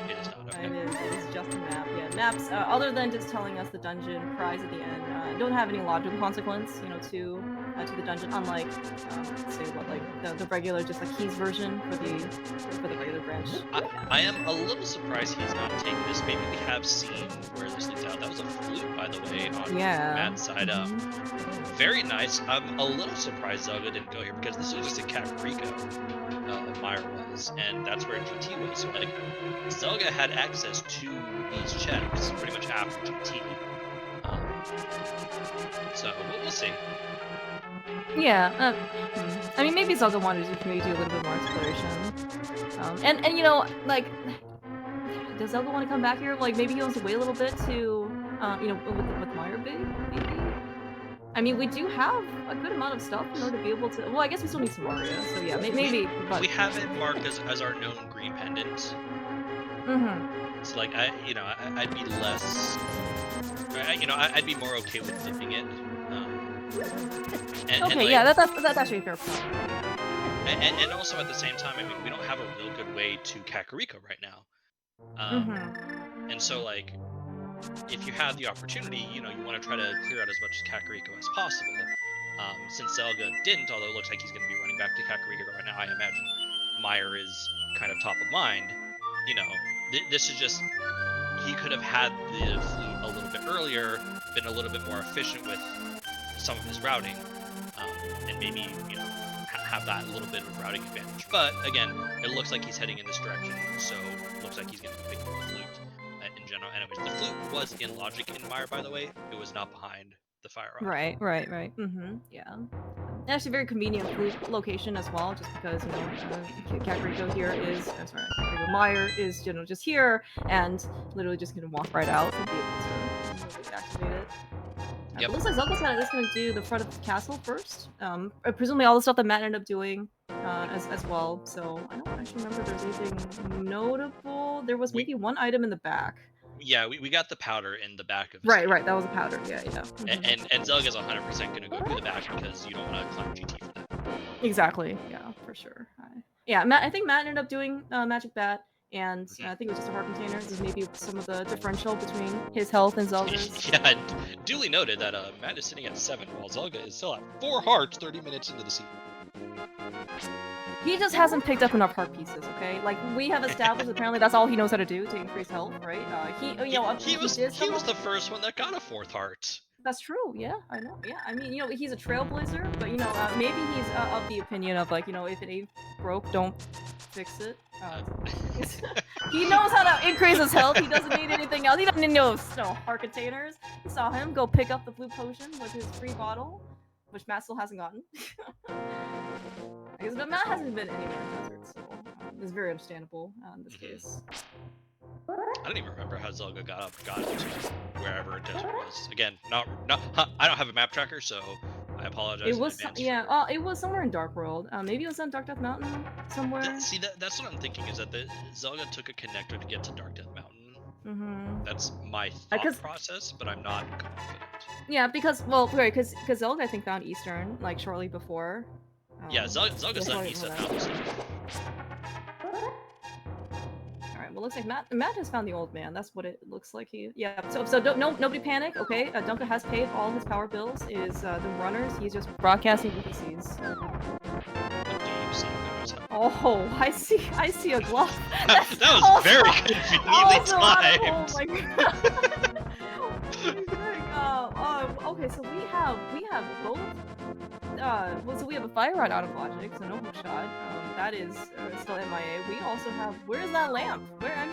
it is not. Okay. It is just a map. Yeah, maps. Other than just telling us the dungeon prize at the end, don't have any logical consequence, you know, to the dungeon. Unlike, say what, like the regular, just like keys version for the regular branch. I am a little surprised he's not taking this. Maybe we have seen where this leads out. That was a flute, by the way, on Matt's side up. Very nice. I'm a little surprised Zelga didn't go here because this was just in Kakariko. Mire was, and that's where GT was. So like, Zelga had access to these checks pretty much after GT. So we'll see. Yeah, I mean, maybe Zelda wanted to maybe do a little bit more exploration. And you know, like, does Zelda want to come back here? Like, maybe he wants to wait a little bit to, you know, with Mire maybe. I mean, we do have a good amount of stuff in order to be able to. Well, I guess we still need some Mario, so yeah, maybe. But we have it marked as our known green pendant. So like, I'd be less. I'd be more okay with dipping it. Okay, yeah, that's actually a fair point. And also at the same time, I mean, we don't have a real good way to Kakariko right now. And so like, if you have the opportunity, you know, you want to try to clear out as much Kakariko as possible. Since Zelga didn't, although it looks like he's going to be running back to Kakariko right now, I imagine Meyer is kind of top of mind. You know, this is just, he could have had the flute a little bit earlier, been a little bit more efficient with some of his routing, and maybe, you know, have that little bit of routing advantage. But again, it looks like he's heading in this direction, so it looks like he's going to be picking up the flute in general. Anyways, the flute was in logic in Meyer, by the way. It was not behind the fire rod. Right. Yeah. Actually, very convenient flute location as well, just because, you know, Kakariko here is, sorry, Kakariko Meyer is, you know, just here, and literally just gonna walk right out and be able to activate it. Yep. It looks like Zelda's gonna do the front of the castle first. Presumably all the stuff that Matt ended up doing as well. So I don't actually remember if there's anything notable. There was maybe one item in the back. Yeah, we got the powder in the back of his Right, cave. that was a powder. Yeah. And Zelga's 100% gonna go do the back because you don't want to climb GT for that. Exactly. Yeah, for sure. Yeah, I think Matt ended up doing Magic Bat, and I think it was just a heart container. This is maybe some of the differential between his health and Zelda's. Yeah, duly noted that Matt is sitting at 7, while Zelga is still at 4 hearts 30 minutes into the season. He just hasn't picked up enough heart pieces, okay? Like, we have established apparently that's all he knows how to do to increase health, right? He was the first one that got a 4th heart. That's true, yeah, I know, yeah. I mean, you know, he's a trailblazer, but, you know, maybe he's of the opinion of, like, you know, if it ain't broke, don't fix it. He knows how to increase his health, he doesn't need anything else. He doesn't need no heart containers. You saw him go pick up the blue potion with his free bottle, which Matt still hasn't gotten. Because Matt hasn't been anywhere in desert, so it's very understandable in this case. I don't even remember how Zelga got to wherever desert was. Again, not I don't have a map tracker, so I apologize. It was it was somewhere in Dark World. Maybe it was on Dark Death Mountain somewhere. That's what I'm thinking, is that Zelga took a connector to get to Dark Death Mountain. That's my thought process, but I'm not confident. Yeah, because Zelga I think found Eastern like shortly before. Yeah, Zelga's done East and Mountain stuff. Alright, well, looks like Matt has found the old man. That's what it looks like. So nobody panic, okay? Dunka has paid all his power bills. Is the runners? He's just broadcasting what he sees. Oh, I see a glove. that was also, very conveniently timed. Oh my god. Okay, so we have both. So we have a fire rod out of logic, so no hook shot. That is still MIA. We also have. Where's that lamp? That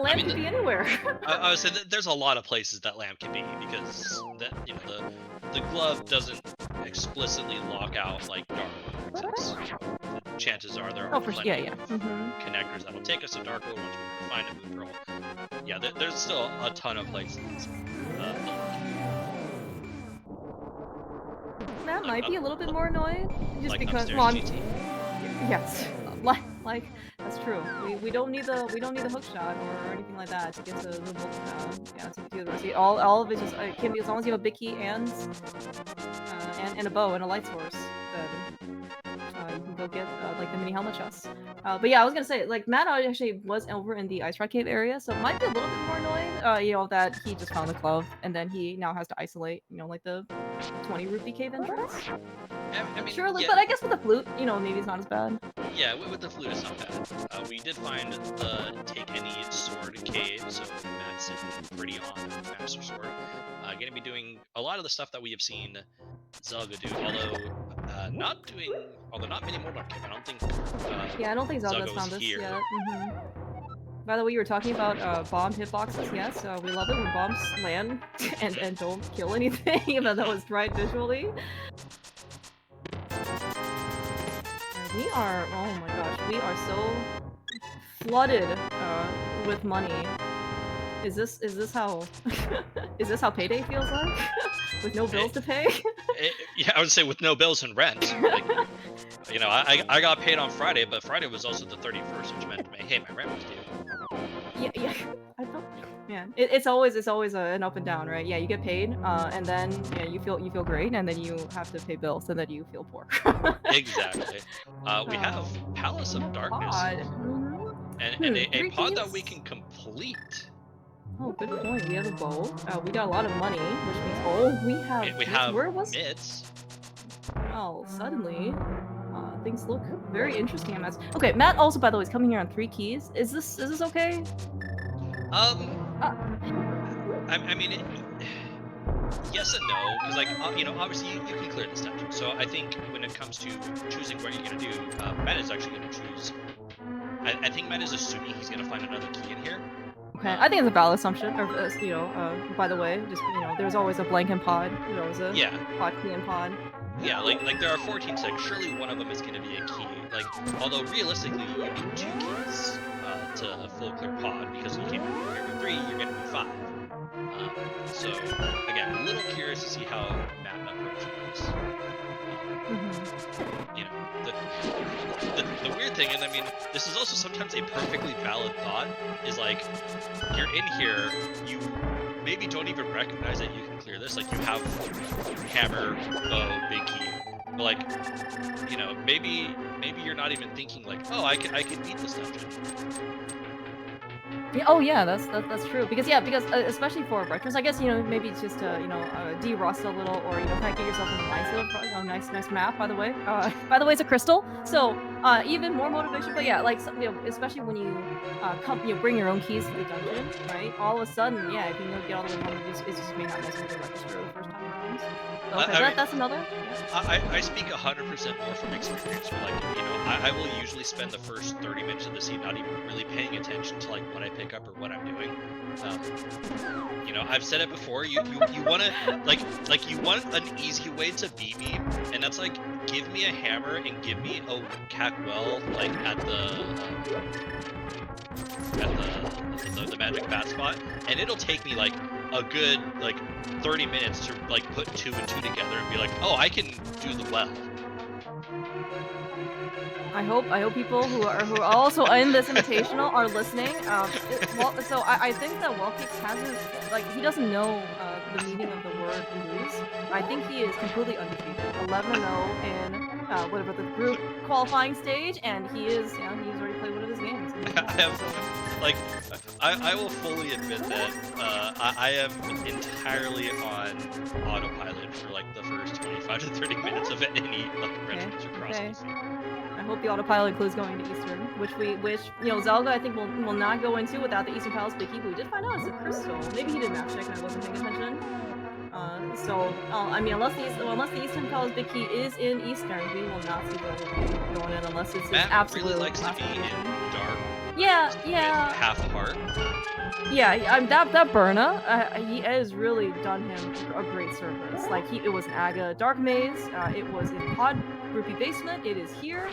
lamp can be anywhere. I would say that there's a lot of places that lamp can be, because the glove doesn't explicitly lock out like Dark World. Chances are there are plenty of connectors that'll take us to Dark World once we find a Moon Pearl. Yeah, there's still a ton of places. Matt might be a little bit more annoyed, just like because yes, like that's true. We don't need the hook shot or anything like that to get to the to do the rest. All of it just it can be, as long as you have a big key and a bow and a light source, then you can go get like the mini helmet chests. But yeah, I was gonna say, like, Matt actually was over in the Ice Rock Cave area, so it might be a little bit more annoying, you know, that he just found the glove and then he now has to isolate, you know, like the 20 rupee cave entrance. I mean, sure, but I guess with the flute, you know, maybe it's not as bad. Yeah, with the flute, it's not bad. We did find the Take Any Sword cave, so Matt's sitting pretty on Master Sword. Gonna be doing a lot of the stuff that we have seen Zelga do, although not many more Dark Cave. I don't think. Yeah, I don't think Zelga's found this yet. By the way, you were talking about bomb hitboxes. Yes, we love it when bombs land and don't kill anything, even though it's right visually. We are, oh my gosh, we are so flooded with money. Is this how is this how payday feels like? With no bills to pay? Yeah, I would say with no bills and rent. Like, you know, I got paid on Friday, but Friday was also the 31st, which meant, hey, my rent was due. Yeah. I don't. Yeah, it's always an up and down, right? Yeah, you get paid, and then yeah, you feel great, and then you have to pay bills, and then you feel poor. Exactly. We have Palace We of have Darkness, pod. and a Three pod that we keys. can complete. Oh, good point. We have a bow. We got a lot of money, which means we have We mitts. have Where was? Mitts. Oh, suddenly, things look very interesting on Matt's. Okay, Matt also, by the way, is coming here on 3 keys. Is this okay? Um, Uh, I mean, yes and no, because like obviously you can clear this dungeon. So I think when it comes to choosing what you're gonna do, Matt is actually gonna choose. I think Matt is assuming he's gonna find another key in here. okay, I think it's a valid assumption. Or, by the way, just there's always a blank in pod. There's always a Yeah, pod key in pod. yeah, like there are 14 seconds. Surely one of them is gonna be a key. Like, although realistically you need 2 keys to full clear pod because you can't clear with 3. You're gonna need 5. So again, a little curious to see how Matt approaches this. You know, the weird thing, and I mean, this is also sometimes a perfectly valid thought, is like, you're in here, you maybe don't even recognize that you can clear this, like you have hammer, bow, big key, but like, maybe you're not even thinking like, oh, I can beat this dungeon. Yeah, oh yeah, that's true. Because especially for Retrance, I guess maybe it's just to de-rust a little, or kind of get yourself in the mindset of nice map. By the way, it's a crystal, so even more motivation. But yeah, like especially when you bring your own keys to the dungeon, right? All of a sudden, yeah, if you get all the way home, it just may not necessarily register the first time around. So, okay, I mean, that's another. Yeah. I speak 100% more from experience. Where like I will usually spend the first 30 minutes of the scene not even really paying attention to like what I pick up or what I'm doing. I've said it before. You want to like you want an easy way to beat me, and that's like give me a hammer and give me a cackwell like at the magic bat spot, and it'll take me like a good like 30 minutes to like put 2 and 2 together and be like, oh, I can do the well. I hope people who are also in this invitational are listening. So I think that Welkix hasn't he doesn't know the meaning of the word lose. I think he is completely undefeated, 11-0 in whatever the group qualifying stage, and he's already played one of his games. I will fully admit that I am entirely on autopilot for like the first 25 to 30 minutes of any like Retrance or Crossing. I hope the autopilot includes going to Eastern, which Zelga I think will not go into without the Eastern Palace Big Key, but we did find out it's a crystal. Maybe he did map check and I wasn't paying attention. I mean, unless the Eastern Palace Big Key is in Eastern, we will not see Zelga going in unless it's Matt absolutely really likes to be in dark. Yeah. Half heart. Yeah, that Burna, he has really done him a great service. Like it was an Aga Dark Maze, it was in Pod Groupie Basement, it is here.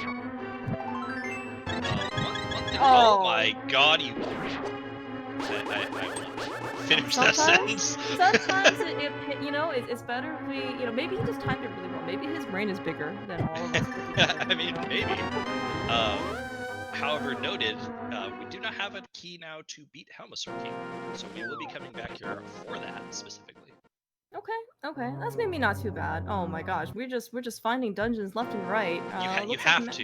Oh my god, you. I won't finish that sentence. Sometimes it's better if we, maybe he just timed it really well. Maybe his brain is bigger than all of us. I mean, maybe. However, noted, we do not have a key now to beat Helmasaur King, so we will be coming back here for that specifically. Okay, that's maybe not too bad. Oh my gosh, we're just finding dungeons left and right. You have to.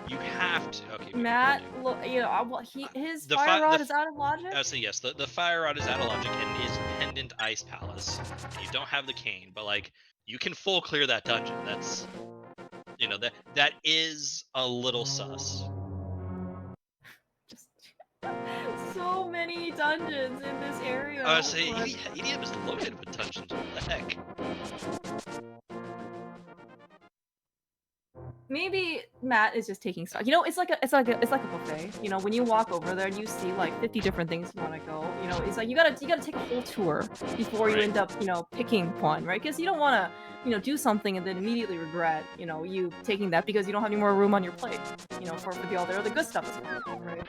You have to. Okay. Matt, look, his fire rod is out of logic. So yes, the fire rod is out of logic and is pendant Ice Palace. You don't have the cane, but like you can full clear that dungeon. That's that is a little sus. So many dungeons in this area. I would say EDM is loaded with dungeons. What the heck? Maybe Matt is just taking stock. It's like a buffet. When you walk over there and you see like 50 different things you want to go. It's like you gotta take a whole tour before you end up picking one, right? Because you don't want to do something and then immediately regret you taking that because you don't have any more room on your plate. For the all the other good stuff, right?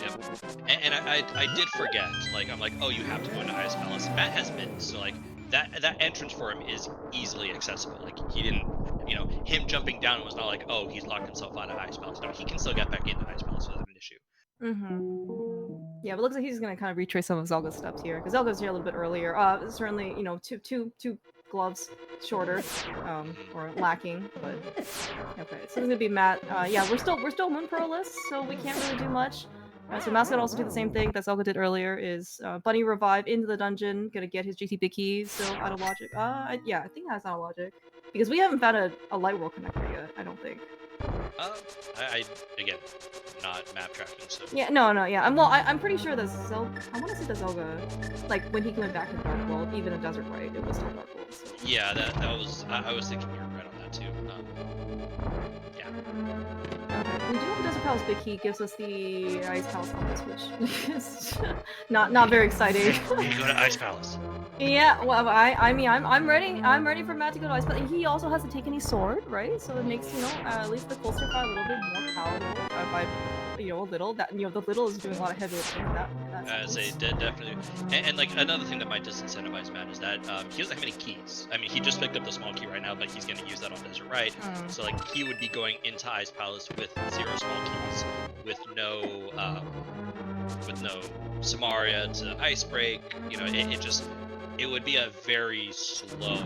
Yep. And I did forget. Like I'm like, oh, you have to go into Ice Palace. Matt has been, so like that entrance for him is easily accessible. Like he didn't, him jumping down was not like, oh, he's locked himself out of Ice Palace. No, he can still get back into Ice Palace without an issue. Yeah, but it looks like he's gonna kind of retrace some of Zelga's steps here, because Zelga's here a little bit earlier. Certainly, you know, two gloves shorter, or lacking, but okay. So it's gonna be Matt. Yeah, we're still Moon Pro-less, so we can't really do much. So Matt's gonna also do the same thing that Zelga did earlier, is Bunny revive into the dungeon, gonna get his GT big keys, still out of logic. Yeah, I think that's out of logic. Because we haven't found a light world connector yet, I don't think. I again, not map tracking, so. Yeah, no, yeah. I'm pretty sure that I want to say that Zelga, like when he went back to Dark World, even in Desert Right, it was still Dark World. So. Yeah, that was. I was thinking you were right on that too. Yeah. Okay, we do have Desert Palace Big Key, gives us the Ice Palace compass, which is not very exciting. You go to Ice Palace. Yeah, well, I mean, I'm ready for Matt to go to Ice Palace. He also hasn't taken any sword, right? So it makes, you know, at least the closer fight a little bit more palatable by, you know, a little. That, you know, the little is doing a lot of heavy lifting in that sense. Definitely. And like another thing that might disincentivize Matt is that he doesn't have any keys. I mean, he just picked up the small key right now, but he's going to use that on Desert Right. So like he would be going into Ice Palace with 0 small keys, with no Samaria to Ice Break. You know, it would be a very slow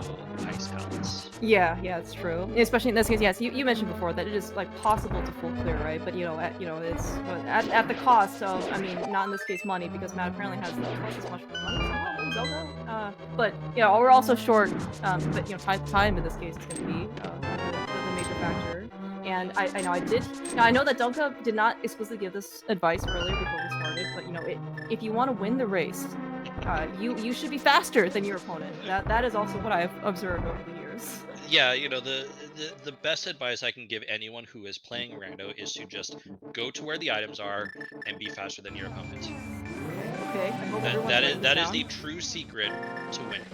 Ice Palace. Yeah, it's true. Especially in this case, yes. You mentioned before that it is like possible to full clear, right? But it's at the cost of, I mean, not in this case money, because Matt apparently has twice as much money somehow in Zelda. But you know, we're also short. But you know, time in this case is going to be the major factor. And I know that Donka did not explicitly give this advice earlier before we started, but you know, if you want to win the race, you should be faster than your opponent. That is also what I've observed over the years. Yeah, you know, the best advice I can give anyone who is playing rando is to just go to where the items are and be faster than your opponent. Okay, I hope that is the true secret to winning.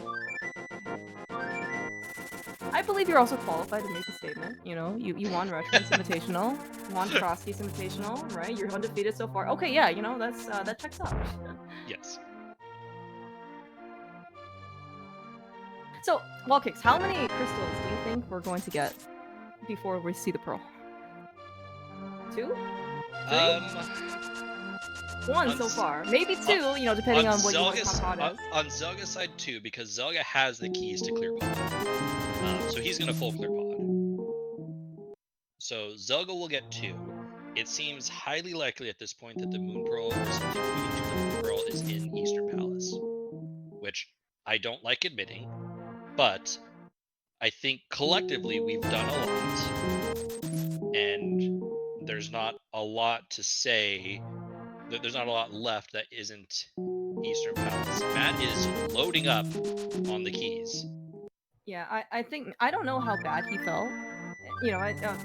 I believe you're also qualified to make a statement. You know, you won Retrance Invitational, won Frosky's Invitational, right? You're undefeated so far. Okay, yeah, you know, that checks out. Yes. So, Wallkicks, how many crystals do you think we're going to get before we see the pearl? 2? 3? 1 so far. Maybe 2, you know, depending on what you want to talk about. On Zelga's side 2, because Zelga has the keys to clear pod. So he's going to full clear pod. So Zelga will get 2. It seems highly likely at this point that the Moon Pearl, or something leading to the Moon Pearl, is in Eastern Palace. Which I don't like admitting, but I think collectively we've done a lot. And there's not a lot to say. There's not a lot left that isn't Eastern Palace. Matt is loading up on the keys. Yeah, I think, I don't know how bad he felt, you know,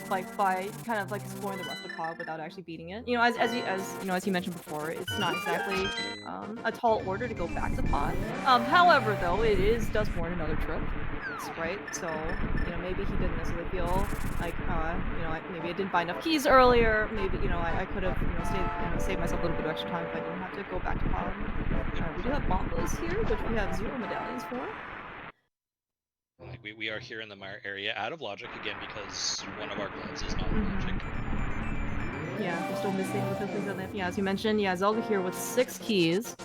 like by kind of like exploring the rest of pod without actually beating it. You know, as you mentioned before, it's not exactly a tall order to go back to pod. However, though, does warrant another trip, right? So you know, maybe he didn't necessarily feel like you know, maybe I didn't buy enough keys earlier. Maybe, you know, I could have, you know, saved myself a little bit of extra time if I didn't have to go back to pod. We do have bombos here, which we have 0 medallions for. Like we are here in the Mire area out of logic again because one of our gloves is not logic. Yeah, we're still missing the things on that. Yeah, as you mentioned, yeah, Zelga here with 6 keys.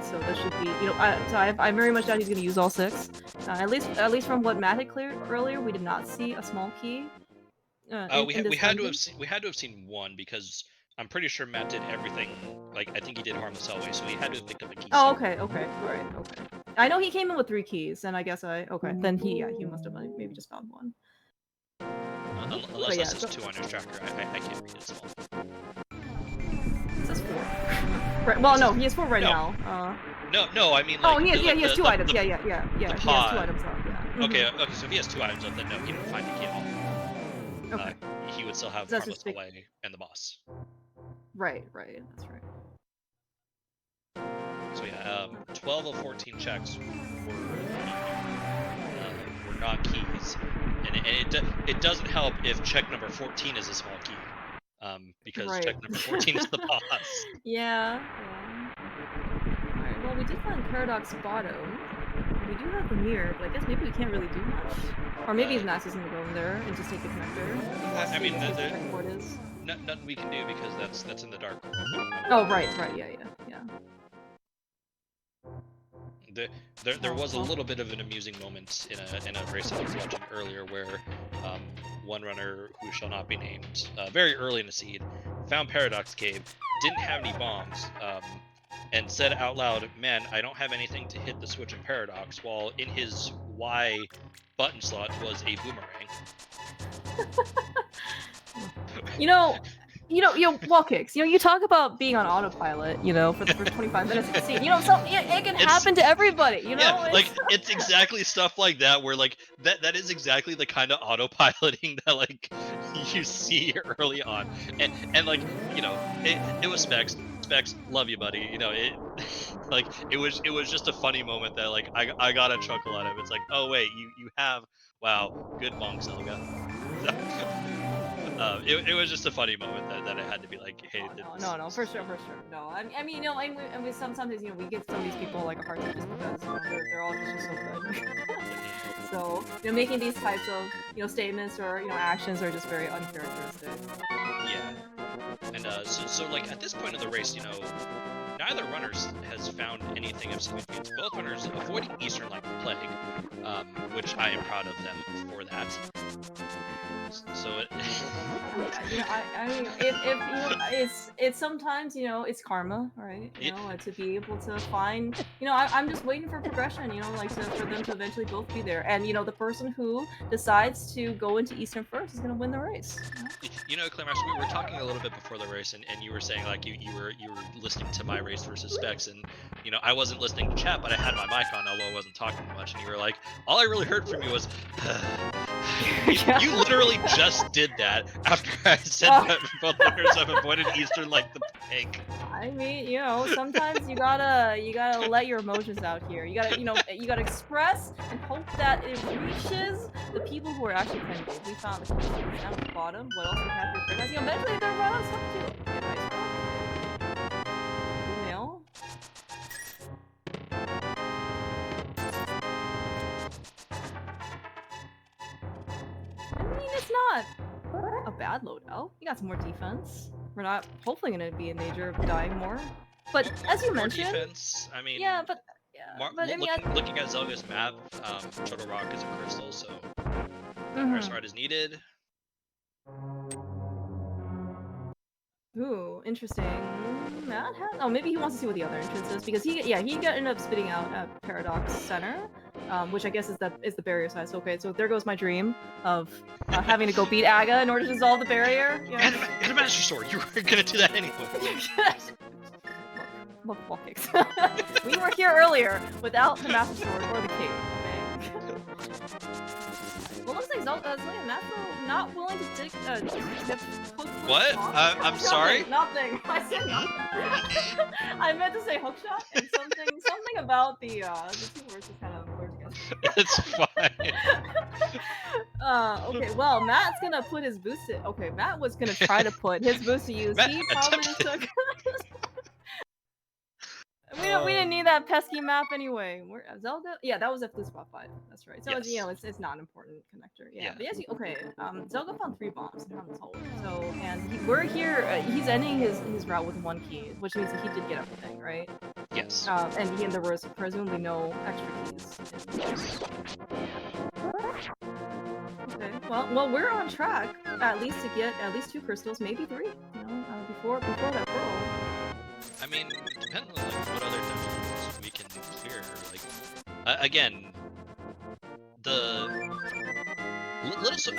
So this should be, you know, I very much doubt he's going to use all 6. At least from what Matt had cleared earlier, we did not see a small key. We had to have seen 1 because I'm pretty sure Matt did everything. Like I think he did Harmless Hellway, so he had to have picked up a key. Oh, okay, all right, okay. I know he came in with 3 keys, and I guess then he must have maybe just found 1. Unless that's just 2 on his tracker, I can't read it as well. It says 4. Right. Well, no, he has 4 right now. No, I mean. Like, oh, he has 2 items. Yeah. He has 2 items left. Yeah. Okay, so if he has 2 items left, then no, he didn't find a key at all. Okay. He would still have Harmless Hellway and the boss. Right. That's right. So yeah, 12 of 14 checks were not keys, and it doesn't help if check number 14 is a small key, because check number 14 is the boss. Yeah. Alright, well, we did find Paradox Bottom. We do have the mirror, but I guess maybe we can't really do much. Or maybe his Max is gonna go in there and just take the connector. I mean, nothing we can do because that's in the dark world. Oh, right, yeah. There was a little bit of an amusing moment in a race I was watching earlier where um, one runner who shall not be named, very early in the seed, found Paradox Cave, didn't have any bombs, and said out loud, "Man, I don't have anything to hit the switch in Paradox." While in his Y button slot was a boomerang. You know, wall kicks. You talk about being on autopilot. For the first 25 minutes of the scene. It can happen to everybody. Yeah, like it's exactly stuff like that where like that is exactly the kind of autopiloting that like you see early on, and like it was Specs, love you, buddy. Like it was just a funny moment that like I got a chuckle out of. It's like, oh wait, you have, wow, good bonk, Zelga. It was just a funny moment that I had to be like, hey, no, for sure. No, I mean, and we sometimes, we give some of these people like a hard time just because they're all just so good. So, making these types of statements or actions are just very uncharacteristic. Yeah, and so like at this point of the race, neither runners has found anything of significance. Both runners avoiding Eastern like the plague, which I am proud of them for that. So it. I mean, if it's sometimes it's karma, right? To be able to find, I'm just waiting for progression, like for them to eventually both be there, and the person who decides to go into Eastern first is gonna win the race. Climax, we were talking a little bit before the race, and you were saying like you were listening to my race versus Specs, and I wasn't listening to chat, but I had my mic on, although I wasn't talking much, and you were like, all I really heard from you was. You literally just did that after I said that both runners have avoided Eastern like the plague. I mean, sometimes you gotta let your emotions out here. You gotta express and hope that it reaches the people who are actually playing games. We found the questions down at the bottom. What else do you have for your eventually they're run out of stuff too. Yeah, nice. Email. I mean, it's not a bad loadout. You got some more defense. We're not hopefully going to be in danger of dying more. But as you mentioned, defense. I mean, looking at Zelga's map, Turtle Rock is a crystal, so Ice Rod is needed. Ooh, interesting. Matt maybe he wants to see what the other entrance is because he ended up spitting out at Paradox Center, which I guess is the barrier size. Okay, so there goes my dream of having to go beat Aga in order to dissolve the barrier. And a Master Sword, you were gonna do that anyway. Look, wall kicks. We were here earlier without the Master Sword or the cape. Well, looks like Zelga's not willing to take what? I'm sorry? Nothing. I said nothing. I meant to say hookshot and something about the two words just kind of blurred together. It's fine. Okay, well, Matt's gonna put his boost to... Okay, Matt was gonna try to put his boost to use. He probably just took... We didn't need that pesky map anyway. Zelga? Yeah, that was at Blue Spot 5. That's right. So yes. It's not an important connector. Yeah. But yes, okay. Zelga found 3 bombs on this hole. So we're here. He's ending his route with 1 key, which means that he did get everything, right? Yes. And there was presumably no extra keys. Okay. Well, we're on track at least to get at least 2 crystals, maybe 3. Before that pearl. I mean, depending on like what other dungeons we can clear. Like, again,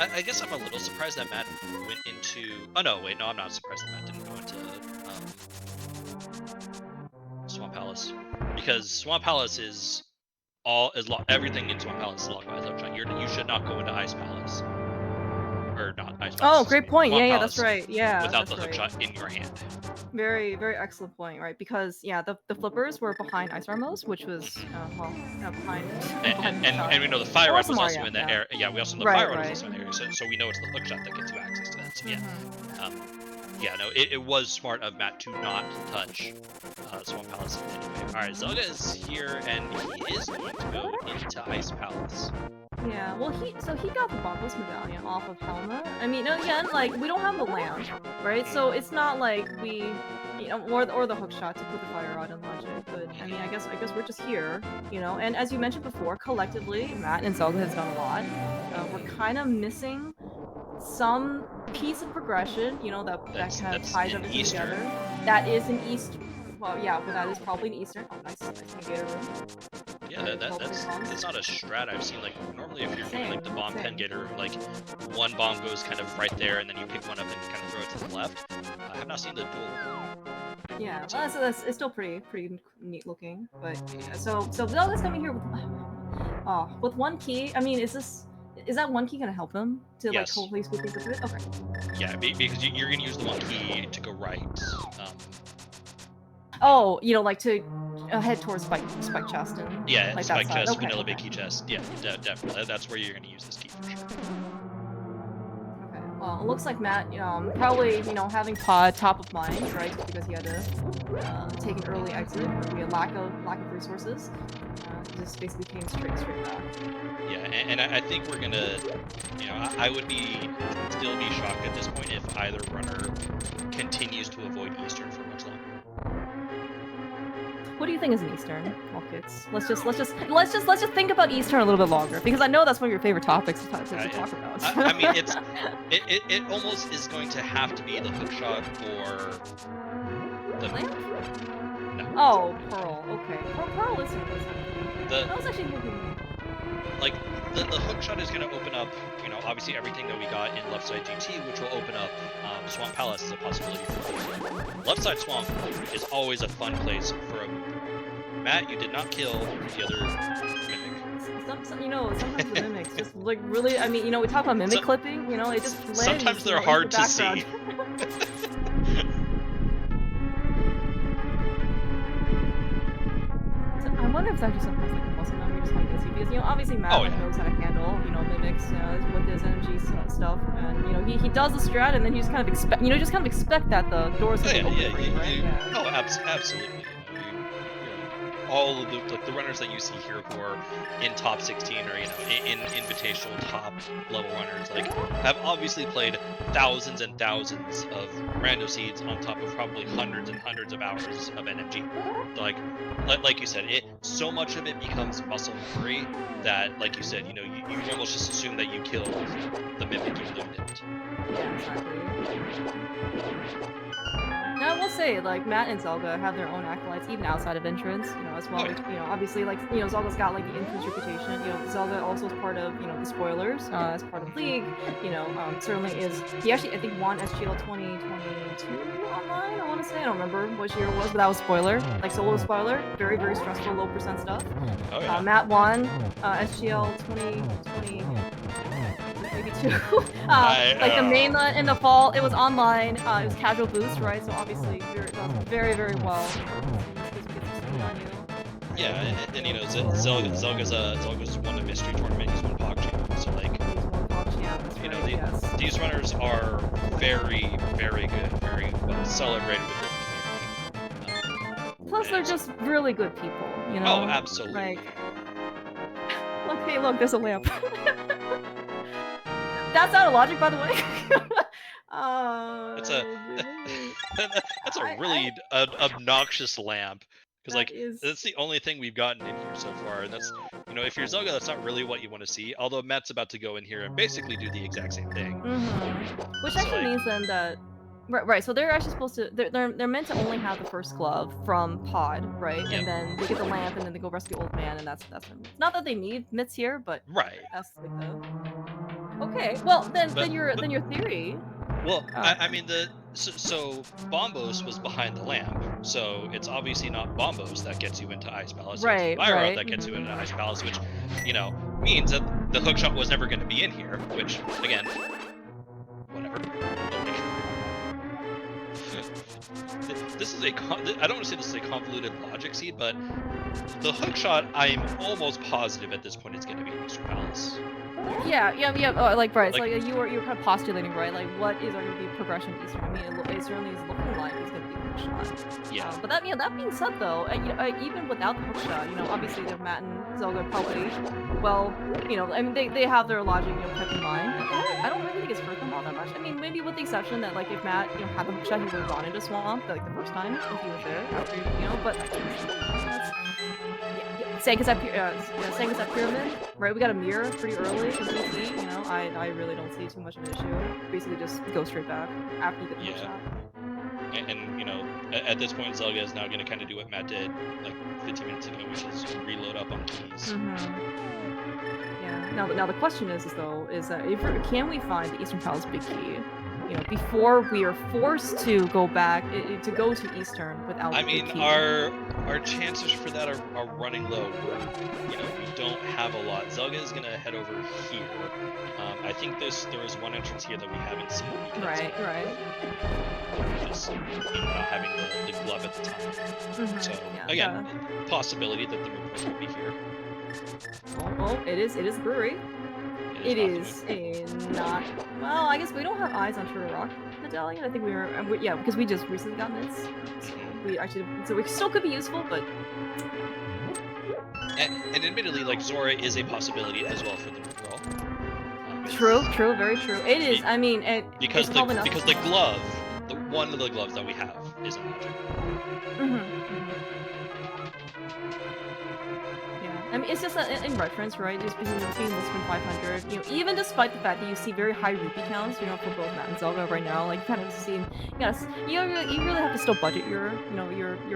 I guess I'm a little surprised that Matt went into. Oh no, wait, no, I'm not surprised that Matt didn't go into Swamp Palace, because Swamp Palace is everything in Swamp Palace is locked by Hookshot. You should not go into Ice Palace. Or not Ice Palace. Oh, great point. Yeah, that's right. Yeah. Without the hookshot in your hand. Very, very excellent point, right? Because the flippers were behind Ice Ramos, which was behind. And we know the fire rod was also in that area. Yeah, we also know the fire rod was also in that area. So we know it's the hookshot that gets you access to that. So it was smart of Matt to not touch Swamp Palace in any way. All right, Zelga is here, and he is going to go into Ice Palace. Yeah, well, he got the Bombos medallion off of Helma. I mean, again, like we don't have the land, right? So it's not like we, or the hook shot to put the fire rod in logic. But I mean, I guess we're just here, And as you mentioned before, collectively, Matt and Zelda has done a lot. We're kind of missing some piece of progression, that kind of ties in everything Eastern. together. That is an East. Well, yeah, but that is probably an Eastern. Oh, nice negator room. Yeah, that's not a strat I've seen. Like normally, if you're doing like the bomb pen gator, like one bomb goes kind of right there, and then you pick one up and kind of throw it to the left. I have not seen the duel. Yeah, well, so it's still pretty neat looking. But yeah, so Zelda's coming here with one key. I mean, is that one key gonna help him to like hopefully scoop things up? Okay. Yeah, because you're gonna use the one key to go right. Oh, like to head towards spike chest and like spike that chest, okay, vanilla okay. key chest. Yeah, definitely. That's where you're gonna use this key for sure. Okay. Well, it looks like Matt, probably having Pod top of mind, right? Just because he had to take an early exit, or lack of resources. Just basically came straight back. Yeah, and I think we're gonna, I would still be shocked at this point if either runner continues to avoid Eastern for much longer. What do you think is an Eastern, Kids? Let's just think about Eastern a little bit longer, because I know that's one of your favorite topics to talk about. I mean, it almost is going to have to be the hook shot or the lamp. No. Oh, Pearl. Okay. Pearl is that was actually looking. Like the hook shot is going to open up, obviously everything that we got in left side GT, which will open up Swamp Palace as a possibility for left side Swamp is always a fun place for a Matt. You did not kill the other mimic. Sometimes the mimics just like really. I mean, we talk about mimic clipping. It just blends. Sometimes they're hard to see. I wonder if it's actually sometimes like a muscle memory just like this, because obviously Matt knows how to handle mimics with his energy stuff, and he does the strat, and then you just kind of expect that the doors will open for you, right? Oh, absolutely. All of the runners that you see here who are in top 16 or in invitational top level runners have obviously played thousands and thousands of rando seeds on top of probably hundreds and hundreds of hours of NMG. Like you said, so much of it becomes muscle memory that, like you said, you almost just assume that you killed the mimic even though you didn't. Yeah, exactly. Now I will say, Matt and Zelga have their own acolytes even outside of entrance, as well. Obviously, Zelga's got the entrance reputation. Zelga also is part of the spoilers as part of the league. Certainly is. He actually I think won SGL 2022 online. I want to say I don't remember which year it was, but that was spoiler, solo spoiler. Very very stressful, low percent stuff. Oh, yeah. Matt won SGL 2020. Maybe two. The mainline in the fall, it was online. It was casual boost, right? So obviously, very, very well. Yeah, and Zelga's won a mystery tournament. He's won POG champ. So these runners are very, very good, very well celebrated with their community. Plus, they're just really good people. Oh, absolutely. Look, there's a lamp. That's out of logic, by the way. That's a really obnoxious lamp, because that's the only thing we've gotten in here so far, and that's if you're Zelga, that's not really what you want to see. Although Matt's about to go in here and basically do the exact same thing. Which actually means then that right. So they're actually supposed to they're meant to only have the first glove from Pod, right? Yep. And then they get the lamp, and then they go rescue Old Man, and that's not that they need mitts here, but that's the. Okay, well then your theory. Well, I mean so Bombos was behind the lamp, so it's obviously not Bombos that gets you into Ice Palace. Right, it's Byron that gets you into Ice Palace, which means that the hookshot was never going to be in here. Which again, whatever. This is I don't want to say this is a convoluted logic seed, but the hookshot I'm almost positive at this point is going to be in Eastern Palace. Yeah. Right. It's you were kind of postulating, right? What is going to be progression Eastern? I mean, it certainly is looking like it's going to be a hookshot. Yeah. But that being said, though, even without the hookshot, obviously Matt and Zelga probably well, I mean, they have their logic, kept in mind. And I don't really think it's hurt them all that much. I mean, maybe with the exception that, like, if Matt, had the shot, he would have gone into Swamp, like, the first time if he was there after, but that's Sangus at Pyramid, right? We got a mirror pretty early in PT, I really don't see too much of an issue. Basically just go straight back after you get the hook Yeah. shot. And at this point, Zelga is now going to kind of do what Matt did like 15 minutes ago, which is reload up on keys. Yeah. Now the question is can we find the Eastern Palace big key? Before we are forced to go back to go to Eastern without I the mean, big key. our chances for that are running low. We don't have a lot. Zelga is gonna head over here. I think there is one entrance here that we haven't seen. Right. Just not having the glove at the time. So again, possibility that the move point will be here. Well, it is brewery. It is not. Well, I guess we don't have eyes on Turtle Rock Medallion. I think because we just recently got this. So we still could be useful, but. And admittedly, like Zora is a possibility as well for the True, very true. It is. I mean, because the glove, one of the gloves that we have is a magic. I mean, it's just in reference, right? Just being less than 500. Even despite the fact that you see very high rupee counts, for both Matt and Zelga right now, like kind of seeing, yes, you really have to still budget your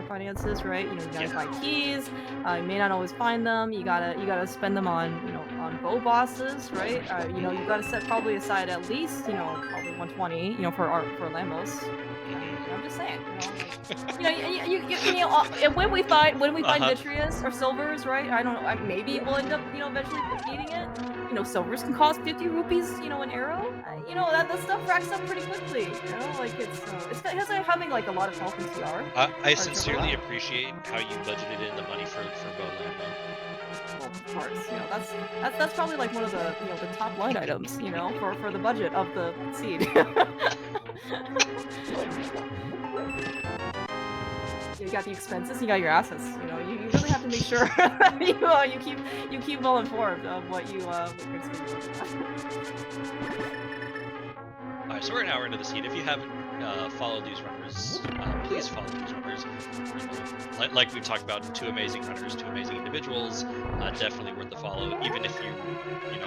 finances, right? You gotta buy keys. You may not always find them. You gotta spend them on on bow bosses, right? You gotta set probably aside at least probably 120, for Lambos. I'm just saying, when we find Vitreous or Silvers, right? I don't know. Maybe we'll end up, eventually beating it. Silvers can cost 50 rupees, an arrow. That stuff racks up pretty quickly. Like it's because they're having like a lot of health in TR. I sincerely appreciate how you budgeted in the money for Bow Lambo. Well, of course, that's probably like one of the the top line items, for the budget of the seed. You got the expenses, you got your assets. You really have to make sure you keep well informed of what you're spending. Alright, so we're an hour into the seed. If you haven't followed these runners, please follow these runners. Like we talked about, two amazing runners, two amazing individuals. Definitely worth the follow, even if you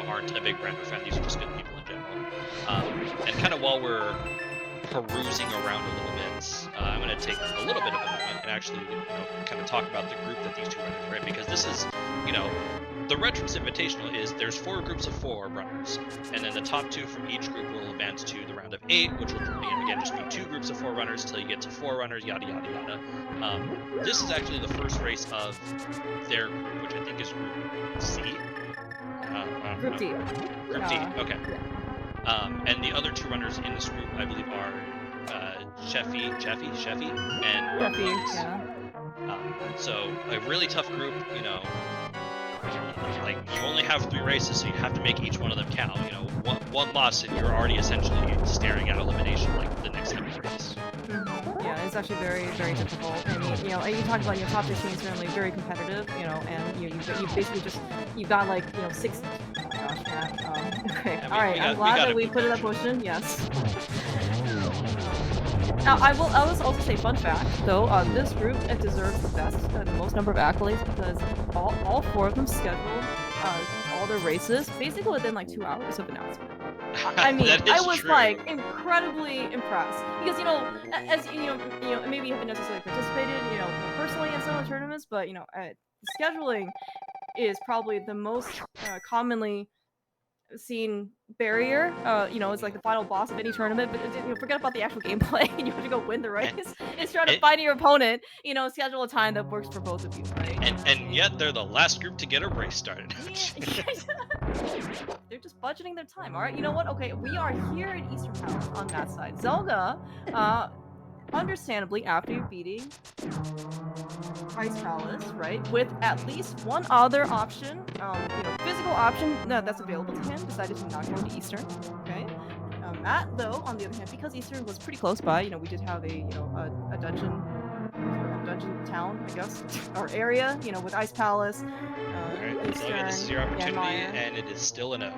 aren't a big Brando fan. These are just good people in general. And kind of while we're perusing around a little bit, I'm going to take a little bit of a moment and actually kind of talk about the group that these two runners are in, because this is the Retrance Invitational is there's 4 groups of 4 runners, and then the top 2 from each group will advance to the round of 8, which will again just be 2 groups of 4 runners till you get to 4 runners, yada yada yada. This is actually the first race of their group, which I think is Group C. Group D. Group D. Okay. Yeah. And the other 2 runners in this group, I believe, are Sheffy, and Rubs. Yeah. So a really tough group, like you only have 3 races, so you have to make each one of them count. One loss and you're already essentially staring at elimination like the next time race. Yeah, it's actually very, very difficult. I mean, you talked about your top 15 is certainly very competitive, and you basically you've got like 6. Oh my gosh, Matt. Okay, all right. I'm glad that we put in that potion. Yes. Now, I will also say, fun fact, though, this group deserves the best, the most number of accolades, because all 4 of them scheduled all their races basically within like 2 hours of announcement. I mean, I was true. Like incredibly impressed because as maybe you haven't necessarily participated, personally in some of the tournaments, but scheduling is probably the most commonly seen barrier. It's like the final boss of any tournament, but forget about the actual gameplay. You have to go win the race. It's trying to find your opponent, schedule a time that works for both of you, right? And yet they're the last group to get a race started. They're just budgeting their time. All right, you know what? Okay, we are here at Eastern Palace on that side. Zelga, understandably, after beating Ice Palace, right, with at least one other option, physical option that's available to him, decided to not go to Eastern. Okay. Matt, though, on the other hand, because Eastern was pretty close by, we did have a dungeon dungeon town, I guess, or area, you know, with Ice Palace, Alright, Eastern, this is your opportunity, Mire. and it is still a no. Of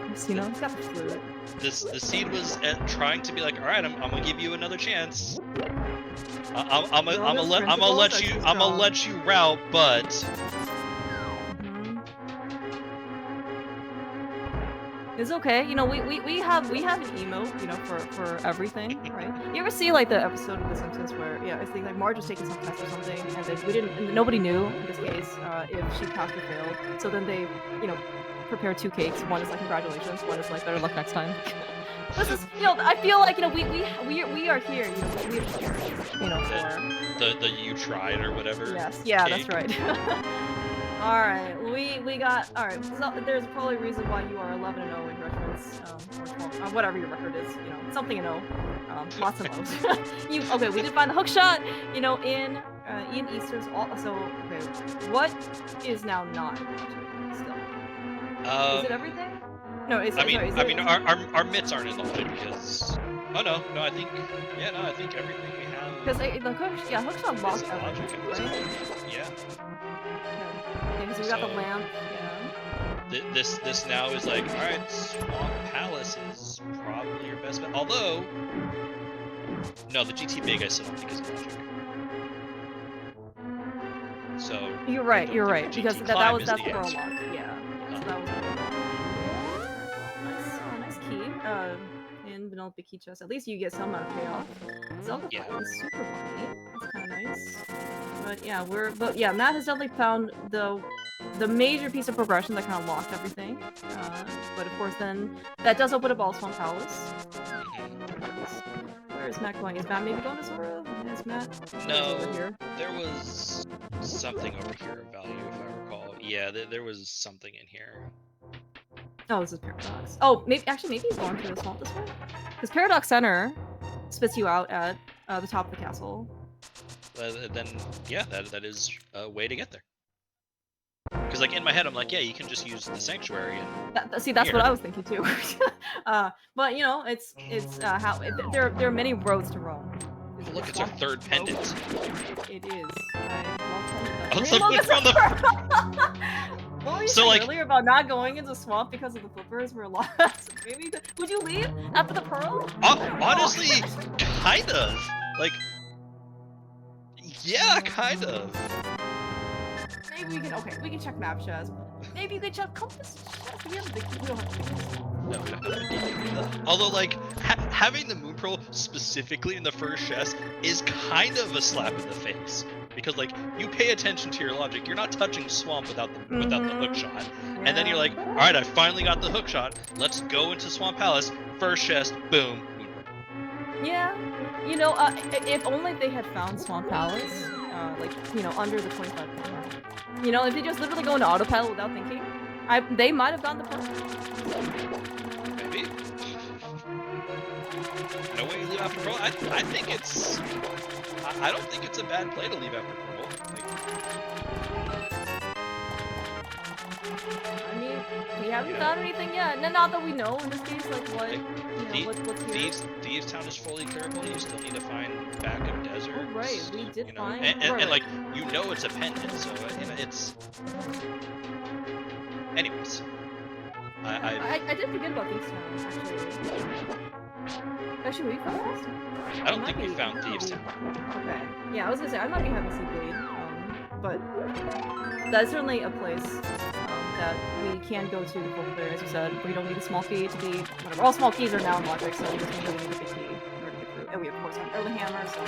course, you know, he's got the flute. The seed was trying to be like, all right, I'm gonna give you another chance. I'm gonna let you route, but It's okay. You know, we have an emote, you know, for everything, right? You ever see like the episode of The Simpsons where I think like Marge was taking some test or something, and then and nobody knew in this case if she passed or failed. So then they, you know, prepare two cakes. One is like congratulations. One is like better luck next time. This is, you know, I feel like, you know, we are here. You know, we are here. You know, for the you tried or whatever. Yes. Yeah, cake. that's right. All right, we got all right. So there's probably a reason why you are 11-0 in Retrance, or 12, whatever your record is. You know, something 0. Lots of O's. Okay, we did find the hook shot. You know, in Eastern's. So okay, what is now not still? Is it everything? No, I mean, our mitts aren't in logic because. Oh no, I think I think everything we have. Because the hook shot lost everything, right? Yeah. Yeah, because we got the lamp. Yeah. This now is like, all right, Swamp Palace is probably your best bet. Although, no, the GT Big I still don't think is logic. So you're right, because that's the pearl lock. Yeah. So that was nice key. In Vanellope key chest. At least you get some amount of payoff. Zelda is super funny. That's kind of nice. But yeah, Matt has definitely found the major piece of progression that kind of locked everything. But of course, then that does open up all Swamp Palace. Where is Matt going? Is Matt maybe going to Zora? Is Matt? No, over here? There was something over here of value, if I recall. Yeah, there was something in here. Oh, this is Paradox. Oh, maybe he's going through the swamp this way? Because Paradox Center spits you out at the top of the castle. Then, yeah, that is a way to get there. Because, like, in my head, I'm like, yeah, you can just use the sanctuary and... See, that's what I was thinking, too. But, you know, it's how... There are many roads to Rome. Oh, look, it's our third pendant. It is. I love that. What were you saying earlier about not going into swamp because of the flippers were lost? Maybe would you leave after the pearl? Honestly, kind of. Like, yeah, kind of. Maybe we can check map chest. Maybe you can check compass chest. We don't have no, we don't have although, like, having the moon pearl specifically in the first chest is kind of a slap in the face. Because, like, you pay attention to your logic. You're not touching swamp without the hook shot. Yeah. And then you're like, all right, I finally got the hook shot. Let's go into Swamp Palace. First chest, boom. Yeah. You know, if only they had found Swamp Palace, like, you know, under the 25 mark. You know, if they just literally go into autopilot without thinking, they might have gotten the pearl. Maybe. No way you leave after pearl. I think it's... I don't think it's a bad play to leave after pearl. I mean, we haven't found anything yet. Not that we know in this case, like what, what's here. Thieves Town is fully clearable. You still need to find backup deserts. Oh, right, we did find. And like, you know it's a pendant, so it's. Anyways, I did forget about Thieves Town actually. We found Thieves Town. I don't think we found Thieves Town. Okay. Yeah, I was gonna say I might be having some bleed, but that's certainly a place that we can go to full clear, as you said. We don't need a small key to be whatever. All small keys are now in logic, so we just really need a big key in order to get through. And we of course have the hammer, so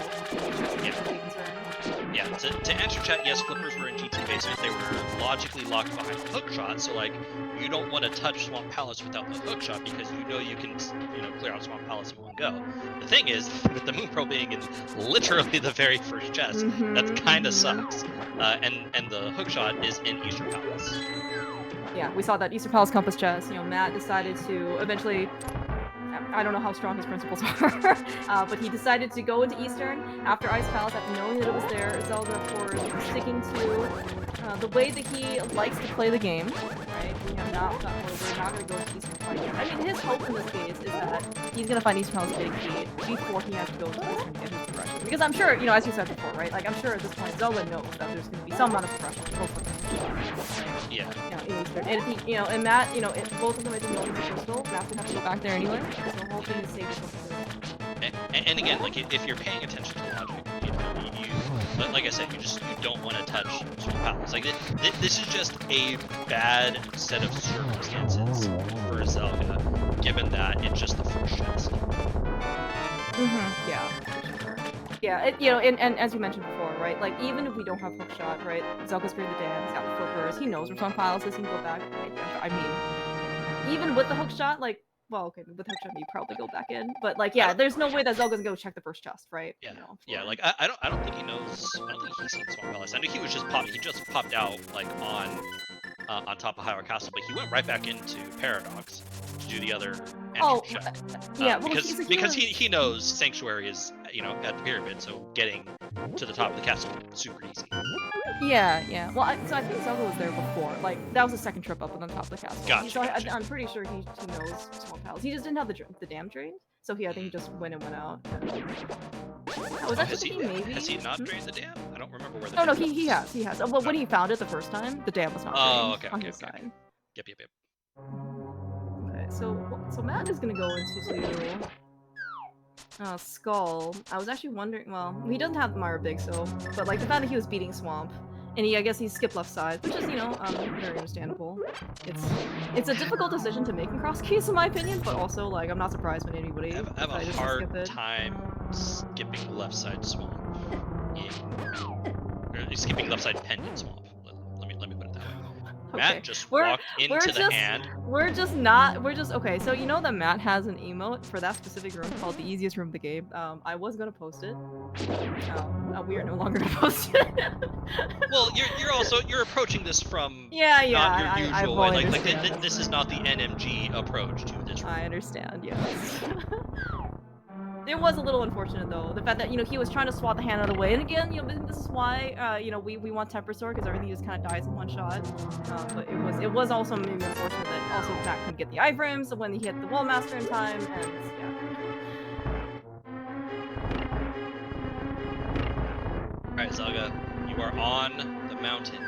yeah. To answer chat, yes, flippers were in GT basement. They were logically locked behind the hook shot, so like you don't want to touch Swamp Palace without the hook shot because you know you can clear out Swamp Palace in one go. The thing is, with the moon pearl being in literally the very first chest, that kind of sucks. And the hook shot is in Eastern Palace. Yeah, we saw that Eastern Palace compass chest. You know, Matt decided to eventually. I don't know how strong his principles are, but he decided to go into Eastern after Ice Palace after knowing that it was there. Zelda, of course, sticking to the way that he likes to play the game. Right? We have not gotten we're not going to go to Eastern quite yet. I mean, his hope in this case is that he's going to find Eastern Palace big key before he has to go to Eastern to get his progression. Because I'm sure, as you said before, right? Like, I'm sure at this point, Zelda knows that there's going to be some amount of progression. Yeah. In Eastern. And if he, and Matt, if both of them, I think, know the crystal, Matt's gonna have to go back there anyway. So the whole thing is safe. And again, like if you're paying attention to logic, like I said, you don't want to touch Swamp Palace. Like this is just a bad set of circumstances for Zelda, given that it's just the first chest. Yeah. Yeah, and as you mentioned before, right? Like, even if we don't have hookshot, right? Zelda's created the dam, he's got the flippers, he knows where Swamp Palace is, he can go back. I mean, even with the hookshot, like, well, okay, with hookshot, you probably go back in, but like, yeah, there's no way that Zelda's gonna go check the first chest, right? Yeah, yeah. Like I don't think he knows. I don't think he's seen Swamp Palace. I knew he was just popped. He just popped out like on top of Hyrule Castle, but he went right back into Paradox to do the other entrance check. Yeah, well, because he knows Sanctuary is at the pyramid, so getting to the top of the castle is super easy. Yeah. Well, so I think Zelda was there before. Like, that was the second trip up on the top of the castle. Gotcha. I'm pretty sure he knows Swamp Palace. He just didn't have the dam drained, so I think he just went and went out. Has he not drained the dam? I don't remember where the dam no, he has. Well, when he found it the first time, the dam was not drained on his side. Yep. Okay, so Matt is gonna go into Skull. I was actually wondering, well, he doesn't have Myra Big, but like the fact that he was beating Swamp, and I guess he skipped left side, which is, very understandable. It's a difficult decision to make in cross keys, in my opinion, but also, like, I'm not surprised when anybody. I have a hard time skipping left side Swamp. Or skipping left side Pendant Swamp. Let me put it that way. Okay. Matt just walked into the hand. Okay, so you know that Matt has an emote for that specific room called the easiest room of the game. I was gonna post it. We are no longer gonna post it. Well, you're approaching this from not your usual way. Like this is not the NMG approach to this room. I understand, yes. It was a little unfortunate though, the fact that he was trying to swat the hand out of the way, and again, this is why we want Temper Sword, because everything just kind of dies in one shot. But it was also maybe unfortunate that also Matt couldn't get the iframes when he hit the Wall Master in time, and yeah. Alright, Zelga, you are on the mountain.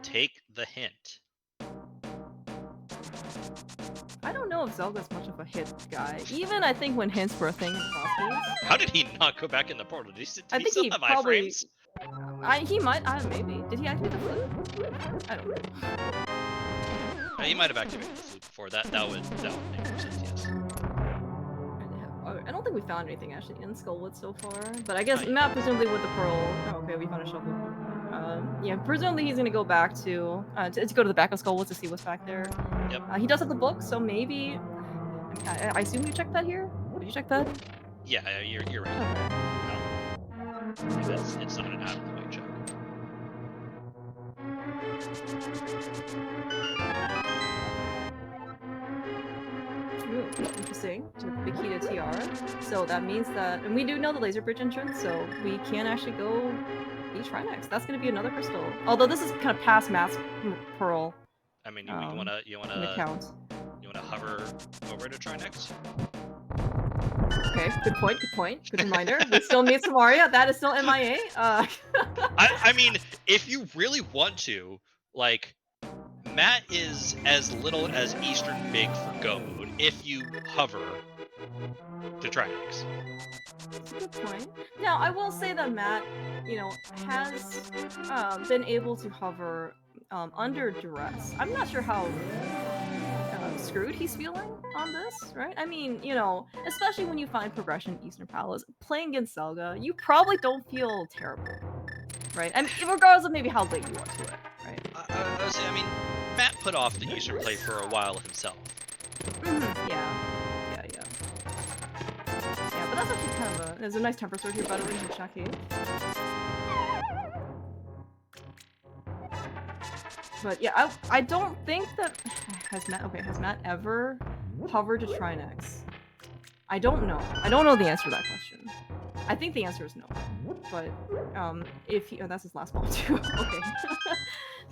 Take the hint. I don't know if Zelda's much of a hit guy. Even I think when hints were a thing in crossbows. How did he not go back in the portal? Did he still have probably, iframes? He might. Maybe. Did he activate the flute? I don't know. He might have activated the flute before. That would make more sense. Yes. I don't think we found anything actually in Skullwood so far, but I guess Matt presumably with the pearl. Oh, okay, we found a shovel. Yeah, presumably he's gonna go back to go to the back of Skullwood to see what's back there. Yep. He does have the book, so maybe. I assume you checked that here. Did you check that? Yeah, you're right. Okay. It's not an out of the way check. Ooh, interesting. So big key to TR. So that means that, and we do know the laser bridge entrance, so we can actually go each Trinex. That's going to be another crystal. Although this is kind of past Matt's pearl. I mean, you wanna hover over to Trinex? Okay, good point. Good reminder. We still need some Aria. That is still MIA. I mean, if you really want to, like, Matt is as little as Eastern Big for Go mode if you hover to Trinex. That's a good point. Now, I will say that Matt, has been able to hover under duress. I'm not sure how screwed he's feeling on this, right? I mean, especially when you find progression in Eastern Palace, playing against Zelda, you probably don't feel terrible, right? I mean, regardless of maybe how late you are to it, right? I would say, Matt put off the Eastern play for a while himself. Yeah, but that's actually kind of there's a nice Temper Sword here, by the way, from Shaki. But yeah, I don't think that has Matt ever hovered to Trinex? I don't know. I don't know the answer to that question. I think the answer is no. But if he, that's his last ball too. Okay.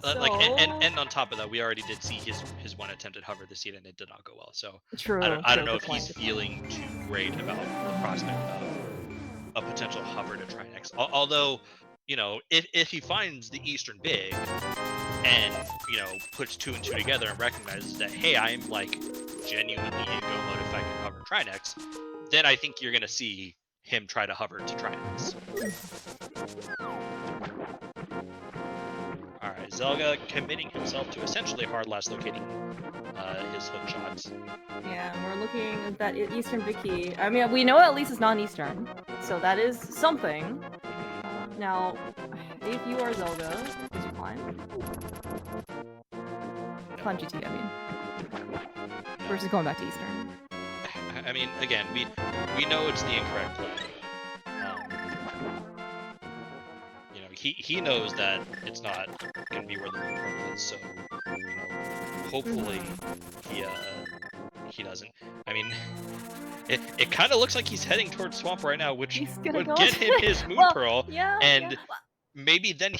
And on top of that, we already did see his one attempt at hover this season, and it did not go well. So true. I don't know if he's feeling too great about the prospect a potential hover to try next. Although, you know, if he finds the Eastern Big and, you know, puts two and two together and recognizes that, hey, I'm like genuinely in go mode if I can hover Trinex, then I think you're gonna see him try to hover to Trinex. All right, Zelga committing himself to essentially hard last locating his hook shots. Yeah, and we're looking at that Eastern Vicky. I mean, we know at least it's non-Eastern, so that is something. Now, if you are Zelga, would you climb? Climb GT, I mean. Versus going back to Eastern. I mean, again, we know it's the incorrect play. You know, he knows that it's not gonna be where the moon pearl is, so you know, hopefully he doesn't. I mean, it kind of looks like he's heading towards swamp right now, which would get him his moon pearl, and maybe then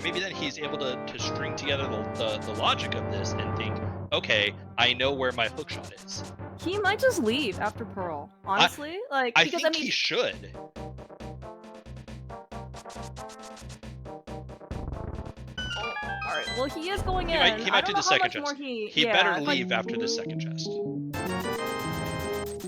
maybe then he's able to string together the logic of this and think, okay, I know where my hook shot is. He might just leave after Pearl, honestly. I think he should. Alright, well, he is going in. He might do the second chest. He better leave after the second chest.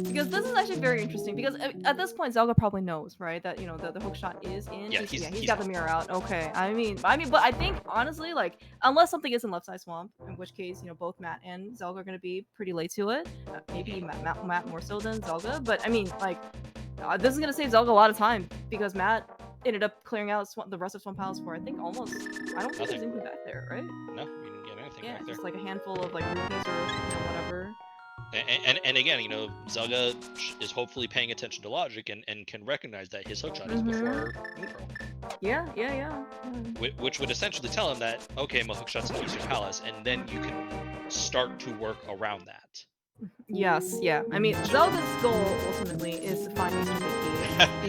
Because this is actually very interesting, because at this point Zelga probably knows, right, that, you know, the hook shot is in. Yeah, he's got the mirror out. Okay, I mean, but I think, honestly, like, unless something is in left side swamp, in which case, you know, both Matt and Zelga are going to be pretty late to it. Maybe Matt more so than Zelga, but I mean, like, this is going to save Zelga a lot of time, because Matt ended up clearing out the rest of Swamp Palace for, I think, almost, I don't think there's anything back there, right? No, we didn't get anything back there. Just like a handful of, like, rupees or, you know, whatever. And again, you know, Zelga is hopefully paying attention to logic and can recognize that his hook shot is before Moon Pearl. Yeah. Which would essentially tell him that, okay, my hook shot's in Eastern Palace, and then you can start to work around that. Yes, yeah. I mean, Zelda's goal ultimately is to find Eastern Vicky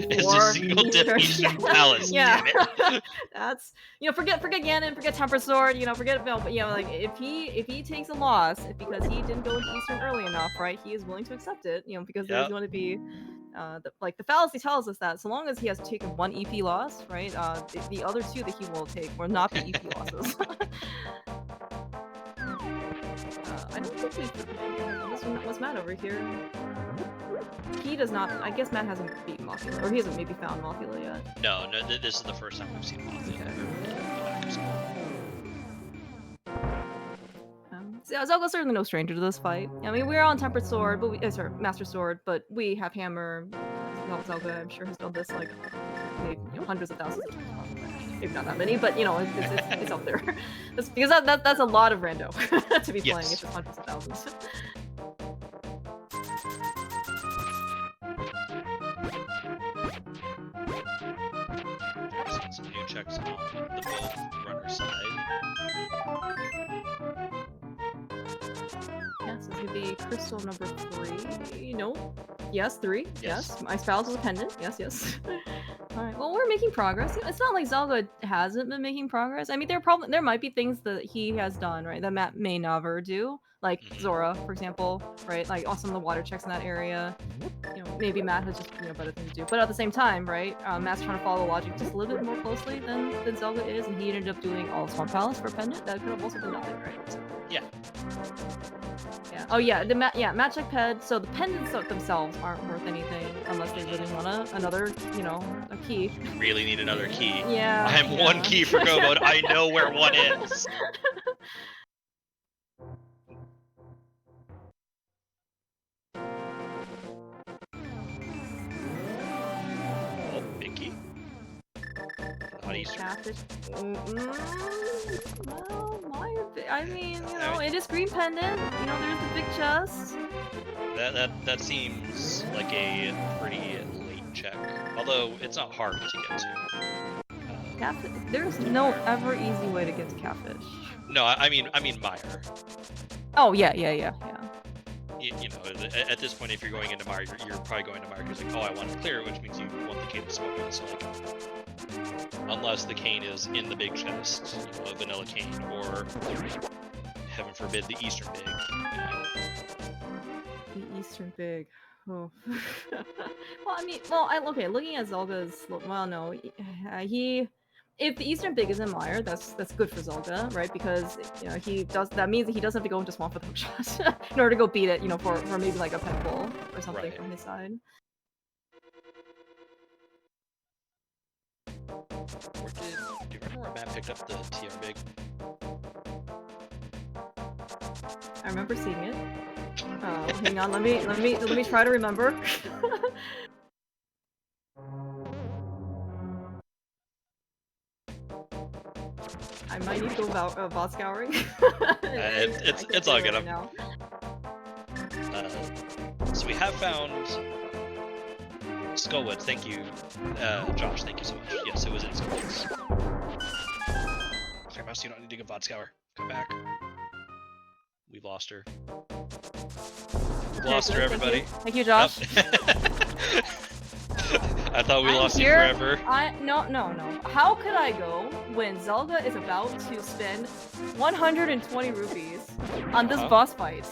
before is to single dip Eastern Palace. Yeah, damn it. That's, you know, forget Ganon, forget Tempered Sword, you know, forget but you know, like, if he takes a loss because he didn't go into Eastern early enough, right? He is willing to accept it, you know, because there's going to be, the fallacy tells us that so long as he has taken one EP loss, right? The other two that he will take will not be EP losses. I don't think was Matt over here? He does not. I guess Matt hasn't beaten Mothula, or he hasn't maybe found Mothula yet. No, this is the first time we've seen Mothula. Okay. Zelga's certainly no stranger to this fight. I mean, we're on Tempered Sword, but sorry, Master Sword, but we have Hammer. Zelga, I'm sure, has done this like maybe, you know, hundreds of thousands of times. Maybe not that many, but you know, it's up there. Because that's a lot of rando to be playing. It's just hundreds of thousands. Some new checks on the both runner side. Yes, this could be crystal number 3. No. Yes, 3. Yes. My spouse is a pendant. Yes. Alright, well, we're making progress. It's not like Zelga hasn't been making progress. I mean, there might be things that he has done, right, that Matt may never do. Like Zora, for example, right? Like, also the water checks in that area. You know, maybe Matt has just, you know, better things to do. But at the same time, right, Matt's trying to follow logic just a little bit more closely than Zelga is, and he ended up doing all of Swamp Palace for Pendant. That could have also been nothing, right? So, yeah. Oh yeah, Matt check ped. So the pendants themselves aren't worth anything unless they really want another, you know, a key. You really need another key. Yeah. I have one key for go mode. I know where one is. Oh, big key. Not Eastern. Well, I mean, you know, it is green pendant. You know, there's the big chest. That seems like a pretty late check. Although it's not hard to get to. Catfish. There's no ever easy way to get to Catfish. No, I mean Mire. Oh yeah. You know, at this point, if you're going into Mire, you're probably going to Mire because like, oh, I want to clear it, which means you want the cane to smoke it. So like, unless the cane is in the big chest, you know, a vanilla cane, or heaven forbid, the Eastern Big. You know. The Eastern Big. Oh. Well, I mean, well, okay, looking at Zelga's, well, no, he, if the Eastern Big is in Mire, that's good for Zelga, right? Because he does, that means that he doesn't have to go into Swamp with hook shot in order to go beat it, for maybe like a pet pull or something Right. from his side. Do you remember where Matt picked up the TR Big? I remember seeing it. Oh, hang on, let me try to remember. I might need to go about bot scouring. It's all good. Right now. So we have found Skullwood. Thank you, Josh. Thank you so much. Yes, it was in Skullwoods. Fair mouse, you don't need to go bot scour. Come back. We've lost her. We've lost her, everybody. Thank you, Josh. I thought we lost you forever. No. How could I go when Zelga is about to spend 120 rupees on this boss fight?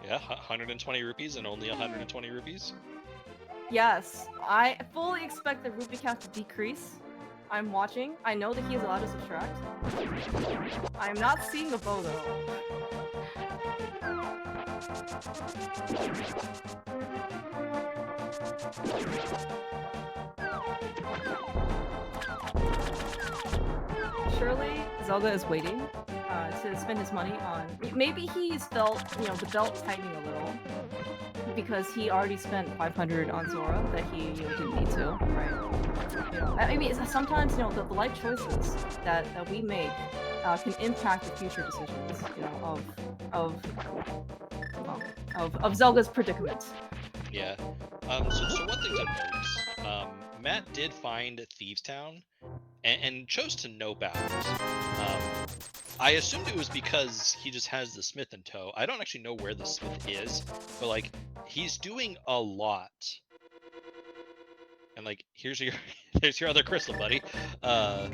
Yeah, 120 rupees and only 120 rupees? Yes, I fully expect the rupee count to decrease. I'm watching. I know that he is allowed to subtract. I am not seeing the bow though. Surely Zelga is waiting to spend his money on. Maybe he's felt, the belt tightening a little because he already spent 500 on Zora that he didn't need to, right? I mean, sometimes the life choices that we make can impact the future decisions, of Zelga's predicament. Yeah. So one thing to note, Matt did find Thieves Town and chose to no bound. I assumed it was because he just has the smith in tow. I don't actually know where the smith is, but like he's doing a lot. And like here's your other crystal, buddy. I'm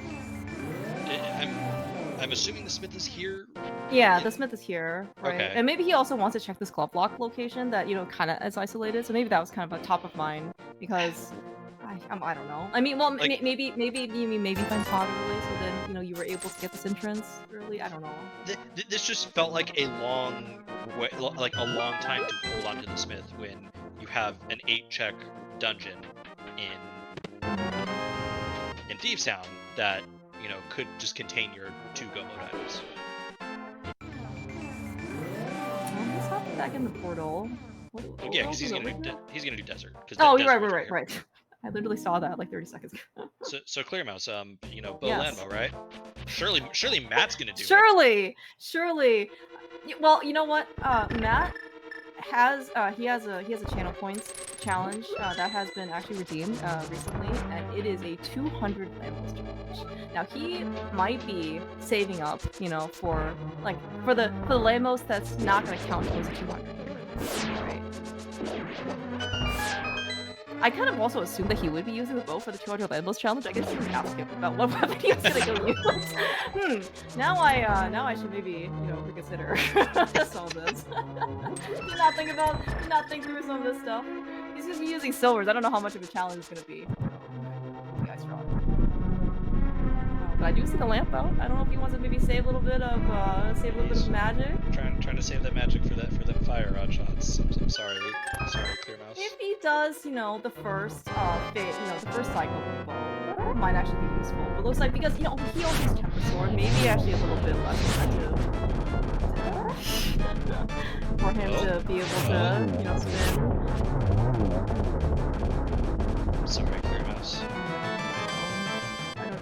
assuming the smith is here. Yeah, the smith is here, right? Okay. And maybe he also wants to check this glove lock location that kind of is isolated. So maybe that was kind of a top of mind because I don't know. I mean, well, like, maybe find Todd early, so then you were able to get this entrance early. I don't know. This just felt like a long time to hold on to the smith when you have an 8-check dungeon in Thieves Town that could just contain your 2 go mode items. He's hopping back in the portal. Yeah, because he's gonna do desert. Oh, right. I literally saw that like 30 seconds ago. So clear mouse, bow landbow, right? Surely Matt's gonna do it. Surely. Well, you know what? Matt has he has a channel points challenge that has been actually redeemed recently, and it is a 200 landbows challenge. Now he might be saving up, for the landbows that's not going to count towards the 200. Right. I kind of also assumed that he would be using the bow for the 200 landbows challenge. I guess he was asking him about what weapon he was gonna go use. Now I should maybe reconsider some of this. Did not think through some of this stuff. He's just using silvers. I don't know how much of a challenge it's gonna be. Yeah, strong. But I do see the lamp though. I don't know if he wants to maybe save a little bit of magic. Trying to save that magic for that fire rod shots. I'm sorry, clear mouse. If he does, the first the first cycle of the bow, it might actually be useful. But it looks like because he also uses Temper Sword, maybe actually a little bit less effective for him to be able to spin. Sorry, clear mouse.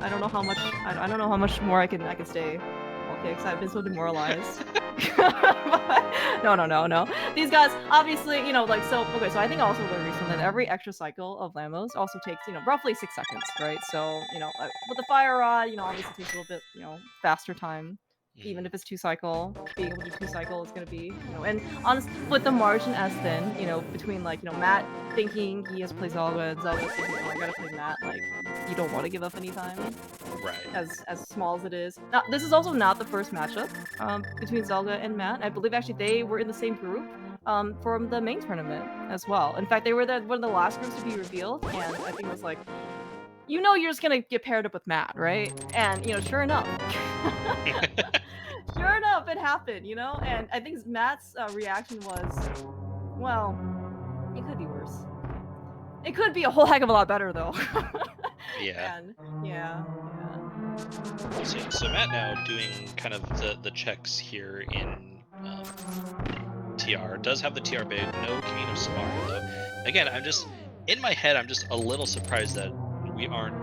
I don't know how much I don't know how much more I can stay. Okay, because I've been so demoralized. No. These guys, obviously, so I think I also learned recently that every extra cycle of Lamos also takes, roughly 6 seconds, right? So, with the fire rod, obviously takes a little bit, faster time. Even if it's 2 cycle, being able to do 2 cycle is going to be, and honestly, with the margin as thin, between Matt thinking he has to play Zelga and Zelga thinking, I gotta play Matt, you don't want to give up any time. Right. As small as it is. Now, this is also not the first matchup between Zelga and Matt. I believe actually they were in the same group from the main tournament as well. In fact, they were one of the last groups to be revealed, and I think it was like, you're just gonna get paired up with Matt, right? And sure enough, sure enough, it happened. And I think Matt's reaction was, well, it could be worse. It could be a whole heck of a lot better, though. Yeah. And yeah. So Matt now doing kind of the checks here in TR. Does have the TR bait, no King of Samara though. Again, in my head, I'm just a little surprised that we aren't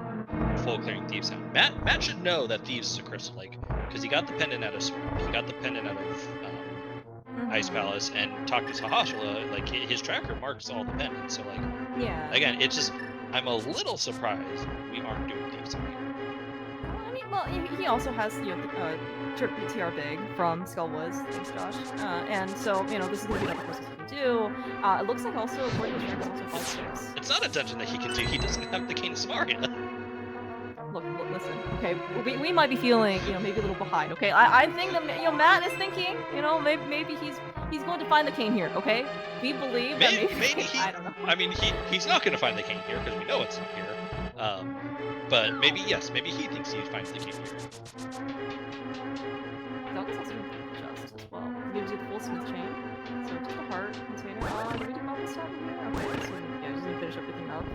full clearing Thieves Sound. Matt should know that Thieves is a crystal lake, because he got the pendant out of Swamp, he got the pendant out of Ice Palace, and talked to Sahashala, like his tracker marks all the pendants, so like, yeah. Again, it's just, I'm a little surprised we aren't doing Thieves Sound here. I mean, well, he also has TR Big from Skullwoods, thanks Josh, and so this is gonna be another process he can do. It looks like also according to Sharon, also 5/6. It's not a dungeon that he can do. He doesn't have the King of Samaria. Look, listen. Okay, we might be feeling maybe a little behind. Okay, I think that Matt is thinking maybe he's going to find the king here. Okay, we believe that maybe he, I don't know. I mean he's not going to find the king here because we know it's not here. But maybe maybe he thinks he finds the king here. Zelga's also just as well. We're gonna do the full smith chain. So just a heart container. Do we do all this stuff here? Okay, so yeah, just gonna finish everything up.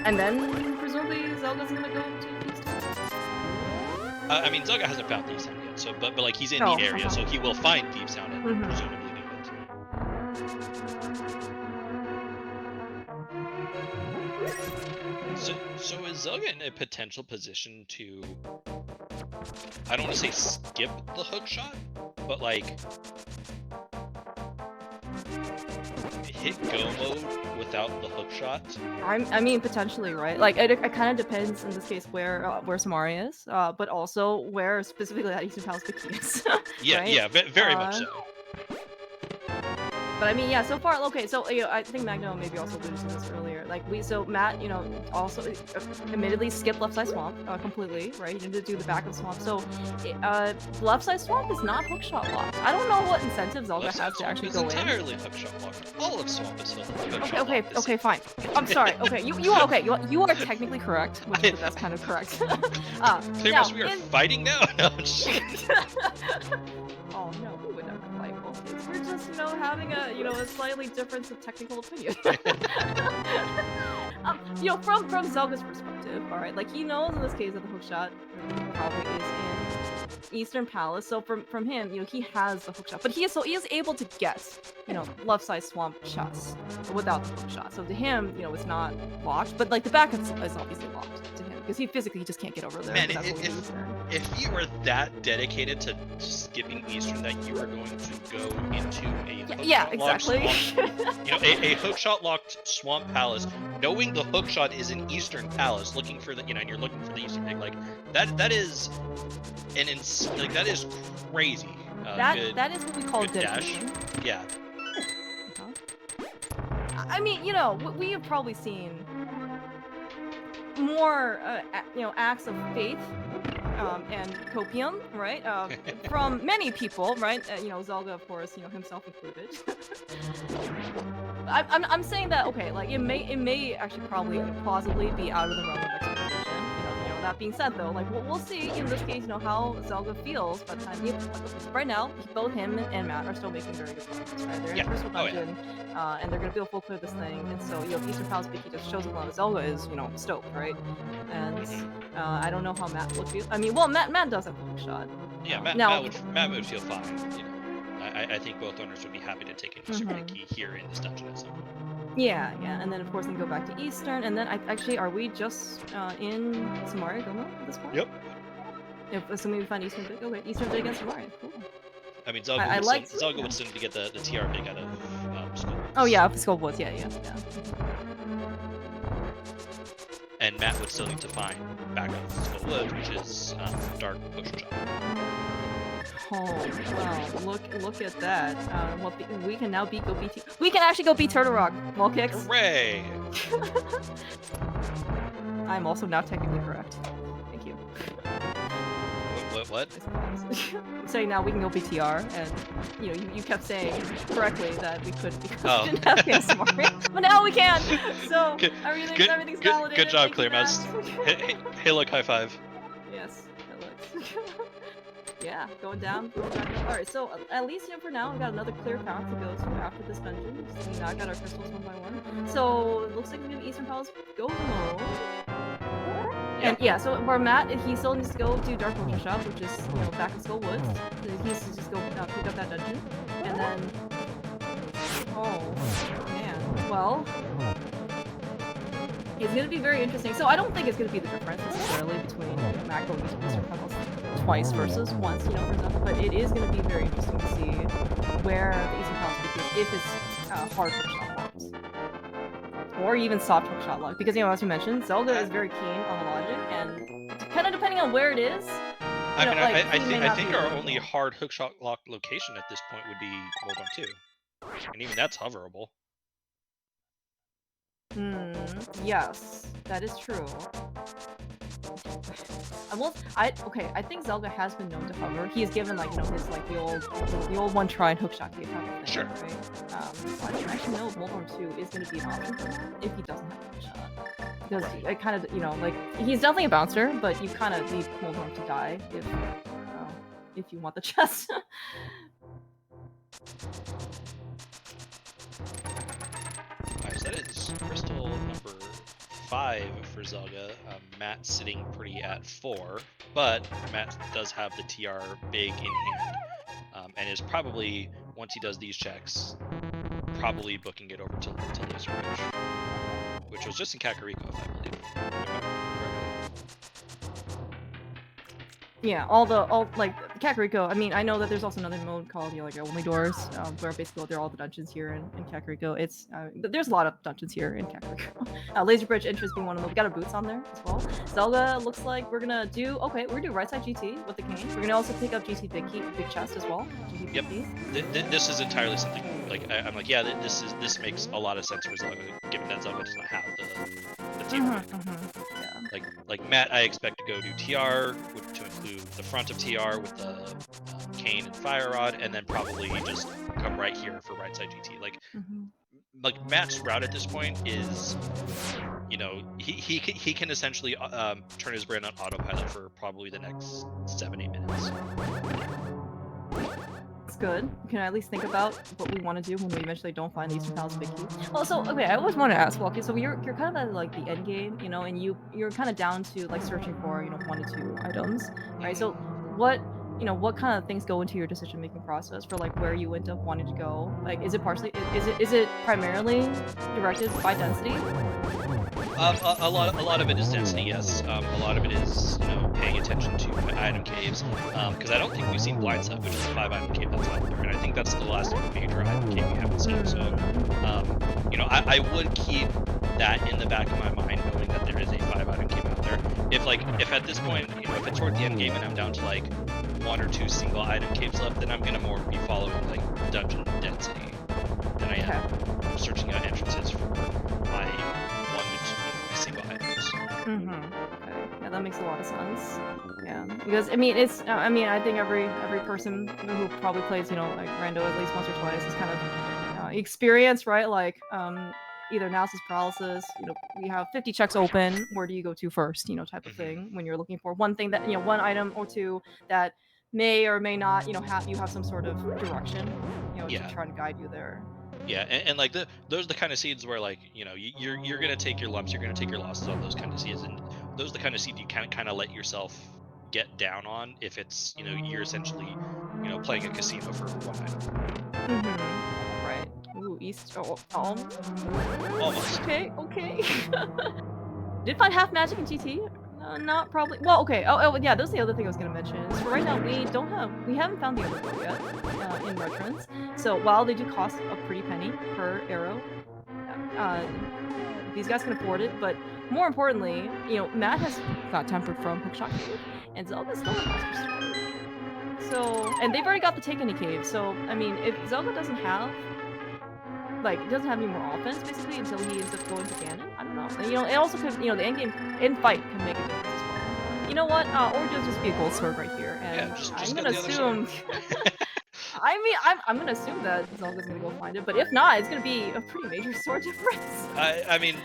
And then presumably Zelga's gonna go to Thieves Town. I mean Zelga hasn't found Thieves Town yet, so but like he's in the area, so he will find Thieves Town and presumably do it. So is Zelga in a potential position to, I don't want to say skip the hook shot, but like hit go mode without the hook shot? I mean, potentially, right? Like, it kind of depends in this case where Samaria is, but also where specifically that Eastern Palace is. Yeah, right? yeah, very much so. But I mean, yeah, so far, okay, so, I think Magno maybe also alluded to this earlier. Like, so Matt, also admittedly skipped left side swamp completely, right? He didn't do the back of swamp. So, left side swamp is not hookshot locked. I don't know what incentives Zelga has to actually go in. It's entirely hookshot locked. All of swamp is hookshot locked. Okay, fine. I'm sorry. Okay, you are technically correct, which is the best kind of correct. Clearmost we are fighting now? No, oh no, we would never fight. We're just, having a slightly difference of technical opinion. From Zelga's perspective, all right, like he knows in this case that the hookshot probably is in Eastern Palace. So from him, he has the hookshot, but he is able to get, left side swamp shots without the hookshot. So to him, it's not locked, but like the back is obviously locked to him because he physically just can't get over there. Man, if you were that dedicated to skipping Eastern that you were going to go into a exactly. a hookshot locked swamp palace, knowing the hookshot is in Eastern Palace, looking for the and you're looking for the Eastern big, like that is that is crazy. That is what we call dedication. Yeah. I mean, we have probably seen more acts of faith and copium, right? From many people, right? Zelga, of course, himself included. I'm saying that, okay, like it may actually probably plausibly be out of the realm of expectation. That being said, though, like we'll see in this case, how Zelga feels. But right now, both him and Matt are still making very good progress. Right? They're in the crystal dungeon, and they're gonna be able to full clear this thing. And so, Eastern Palace Vicky just shows a lot of Zelga is, stoked, right? And I don't know how Matt would feel. I mean, well, Matt does have a hook shot. Yeah, Matt would feel fine. I think both owners would be happy to take an Eastern key here in this dungeon at some point. Yeah, and then of course go back to Eastern, and then are we just in Samaria Goma at this point? Yep. Assuming we find Eastern Big. Okay, Eastern Big and Samaria. Cool. I mean, Zelga would still get the TR Big out of Skullwoods. Oh yeah, Skullwoods. Yeah. And Matt would still need to find back of Skullwoods, which is Dark Potion Shop. Oh wow! Look at that. We can now go BT. We can actually go beat Turtle Rock. Wall kicks. Hooray! I'm also now technically correct. Thank you. What? I'm saying now we can go BTR, and you kept saying correctly that we couldn't because Oh. we didn't have ASMR, but now we can. So Good, everything's validated. job, Thank you, Clear Matt. Mouse. Hey, look, high five. Yes, it looks. Yeah, going down. Alright, so at least for now, we got another clear path to go to after this dungeon. So we now got our crystals one by one. So it looks like we're gonna Eastern Palace go mode. Yeah. And yeah, so for Matt, he still needs to go do Dark Potion Shop, which is, back in Skull Woods. So he needs to just go pick up that dungeon. And then... Oh, man. Well... It's gonna be very interesting. So I don't think it's gonna be the difference necessarily between Matt going to Eastern Palace twice versus once, for example. But it is gonna be very interesting to see where the Eastern Palace is, if it's hard hookshot locks. Or even soft hookshot lock. Because, as you mentioned, Zelda is very keen on the logic, and kind of depending on where it is, I think our only hard hookshot lock location at this point would be Moldon 2. And even that's hoverable. Yes, that is true. I think Zelda has been known to hover. He is given his the old one try and hookshot type of thing. Sure. Right? So I don't actually know if Moldorm 2 is going to be an option for him if he doesn't have hookshot. Because I kind of he's definitely a bouncer, but you kind of need Moldorm to die if you want the chest. Alright, so that is crystal number 5 for Zelga. Matt sitting pretty at 4, but Matt does have the TR big in hand, and is probably, once he does these checks, probably booking it over to Laser Ridge, which was just in Kakariko, I believe. Yeah, Kakariko. I mean, I know that there's also another mode called Only Doors, where basically they're all the dungeons here in Kakariko. It's there's a lot of dungeons here in Kakariko. Laser Bridge Entrance being one of them. We got our boots on there as well. Zelda looks like we're gonna do right side GT with the cane. We're gonna also pick up GT big chest as well. GT Yep. This is entirely something I'm like, yeah, this makes a lot of sense for Zelda, given that Zelda does not have the team. Yeah. Like Matt, I expect to go do TR, to include the front of TR with the cane and fire rod, and then probably just come right here for right side GT. Like Matt's route at this point is, he can essentially turn his brain on autopilot for probably the next 7-8 minutes. It's good. We can at least think about what we want to do when we eventually don't find the Eastern Palace big key. Also, okay, I always want to ask, okay, so you're kind of at the end game, and you're kind of down to searching for 1 to 2 items, right? So what kind of things go into your decision making process for where you end up wanting to go? Is it primarily directed by density? A lot of it is density, yes. A lot of it is paying attention to item caves, because I don't think we've seen Blind Set, which is a 5 item cave that's out there, and I think that's the last major item cave we haven't seen. So, I would keep that in the back of my mind, knowing that there is a 5 item cave out there. If at this point, if it's toward the end game and I'm down to 1 or 2 single item caves left, then I'm gonna more be following dungeon density than I am searching out entrances for my 1 to 2 single items. Okay. Yeah, that makes a lot of sense. Yeah, because I mean, I think every person who probably plays rando at least once or twice is kind of experienced, right? Either analysis paralysis. We have 50 checks open. Where do you go to first? Type of thing when you're looking for one thing that one item or two that may or may not have some sort of direction to try to guide you there. Yeah, and those are the kind of seeds where you're gonna take your lumps, you're gonna take your losses on those kind of seeds, and those are the kind of seeds you can't kind of let yourself get down on if it's you're essentially playing a casino for 1 item. Right. Ooh, East. Almost. Okay. Did find half magic in GT? Not probably. Well, okay. Oh, yeah. That's the other thing I was gonna mention. So right now we haven't found the other bow yet in Retrance. So while they do cost a pretty penny per arrow, these guys can afford it. But more importantly, Matt has got tempered from Hookshot Cave, and Zelda still has Master Sword. So, and they've already got the Take Any Cave. So I mean, if Zelda doesn't have any more offense basically until he ends up going to Ganon. I don't know. And, it also could, the end fight can make a difference as well. You know what? Or just be a gold sword right here, Yeah, and I'm just go gonna to the other sword. assume. I mean, I'm gonna assume that Zelda's gonna go find it, but if not, it's gonna be a pretty major sword difference. I mean,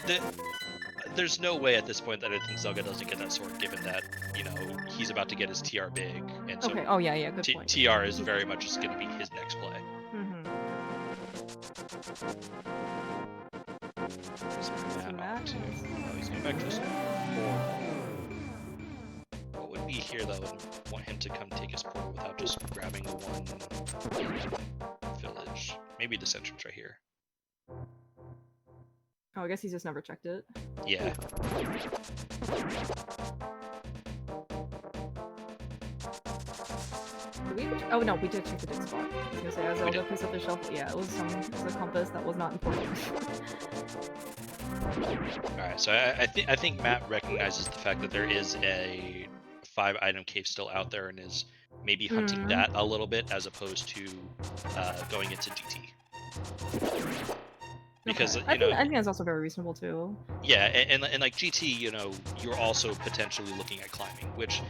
there's no way at this point that I think Zelga doesn't get that sword, given that he's about to get his TR big, and so Okay. Oh yeah, yeah. Good point. Good TR point. is very much just going to be his next play. Mm-hmm. Matt oh, he's going back to his portal. What would be here though, and want him to come take his portal without just grabbing one village? Maybe this entrance right here. Oh, I guess he's just never checked it. Yeah. Did we? Oh no, we did check the dig spot. I was gonna say, as Zelda picks up the shelf, yeah, it was a compass that was not important. All right, so I think Matt recognizes the fact that there is a 5-item cave still out there and is maybe hunting that a little bit as opposed to going into GT. Because okay. I think that's also very reasonable too. Yeah, and like GT, you're also potentially looking at climbing, which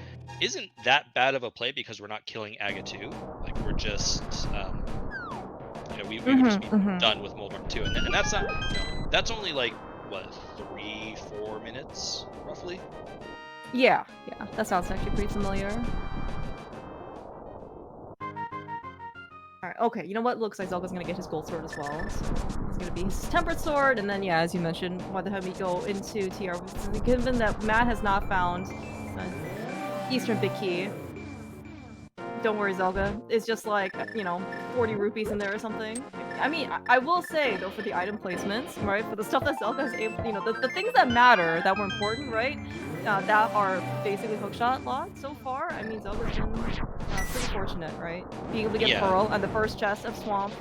isn't that bad of a play because we're not killing Aga 2. Like we're just we would just be done with Moldworm 2, and that's not that's only like what 3-4 minutes roughly. Yeah, that sounds actually pretty familiar. Alright, okay, you know what? Looks like Zelga's gonna get his gold sword as well. So it's gonna be his tempered sword, and then, yeah, as you mentioned, why the hell we go into TR? Given that Matt has not found Eastern Big Key, don't worry, Zelga. It's just like, 40 rupees in there or something. I mean, I will say, though, for the item placements, right? For the stuff that Zelga is able, the things that matter, that were important, right? That are basically hookshot locked so far. I mean, Zelga's been pretty fortunate, right? Being able to get Pearl on the first chest of Swamp,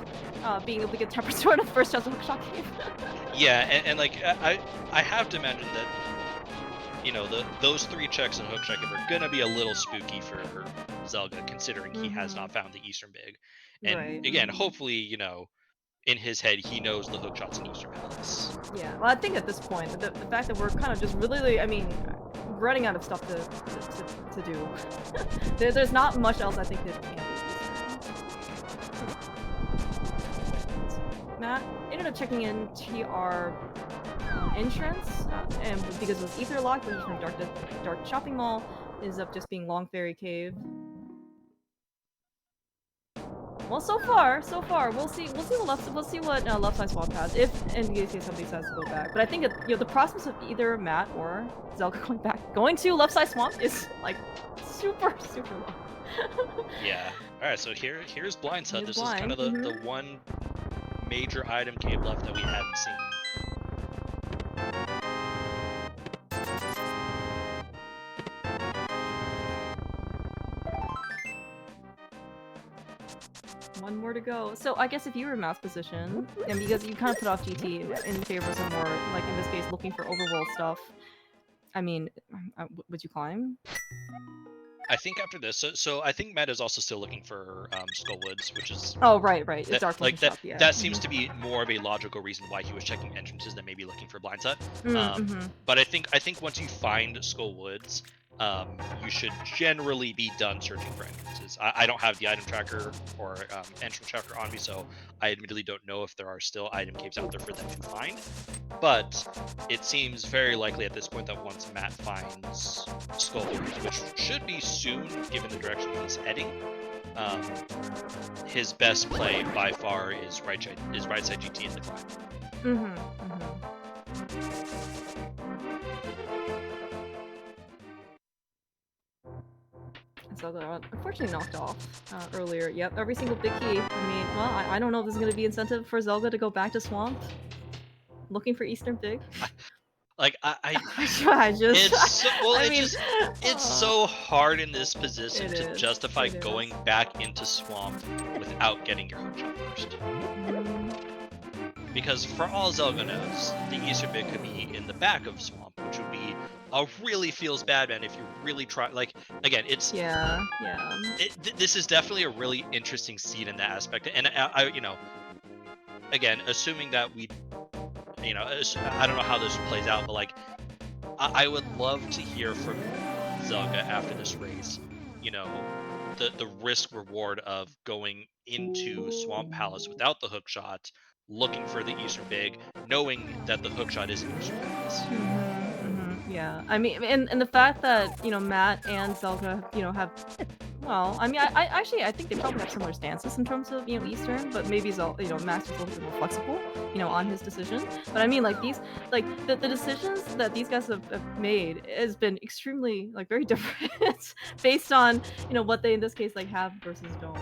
being able to get Tempered Sword on the first chest of Hookshot Cave. Yeah, and like, I have to imagine that, those 3 checks in Hookshot Cave are gonna be a little spooky for Zelga, considering he has not found the Eastern Big. And again, hopefully, in his head, he knows the hookshots in Eastern Palace. Yeah, well, I think at this point, the fact that we're kind of just really, I mean, running out of stuff to do. There's not much else I think that can be Eastern. Matt ended up checking in TR entrance, and because it was Ether locked, which is from Dark Shopping Mall, ends up just being Long Ferry Cave. Well, so far, we'll see what left side swap has, if in case somebody decides to go back. But I think the prospects of either Matt or Zelga going to left side swamp is like super low. Yeah. All right. So here's Blind Hut. This is kind of the one major item cave left that we hadn't seen. One more to go. So I guess if you were in Matt's position, and because you kind of put off GT in favor of some more, like in this case, looking for overworld stuff, I mean, would you climb? I think after this, so I think Matt is also still looking for Skullwoods, which is right. It's Dark like stuff, yeah. That seems to be more of a logical reason why he was checking entrances than maybe looking for Blind Hut. But I think once you find Skullwoods, you should generally be done searching for entrances. I don't have the item tracker or entrance tracker on me, so I admittedly don't know if there are still item caves out there for them to find. But it seems very likely at this point that once Matt finds Skullwoods, which should be soon given the direction he's heading, his best play by far is right side GT in the climb. So unfortunately knocked off earlier. Yep, every single big key. I mean, well, I don't know if there's going to be incentive for Zelga to go back to Swamp, looking for Eastern Big. Like it's so hard in this position to justify going back into Swamp without getting your hookshot first. Because for all Zelga knows, the Eastern Big could be in the back of Swamp, which would be a really feels bad man if you really try. Like again, it's this is definitely a really interesting scene in that aspect, and I again, assuming that we, I don't know how this plays out, but like, I would love to hear from Zelga after this race, you know, the risk reward of going into Swamp Palace without the hook shot, looking for the Eastern Big, knowing that the hook shot is an Eastern Bigness. Yeah. I mean, and the fact that, Matt and Zelda, have well, I mean, I actually I think they probably have similar stances in terms of, Eastern, but maybe Max is a little bit more flexible, on his decision. But I mean, like the decisions that these guys have made has been extremely very different based on, what they in this case have versus don't.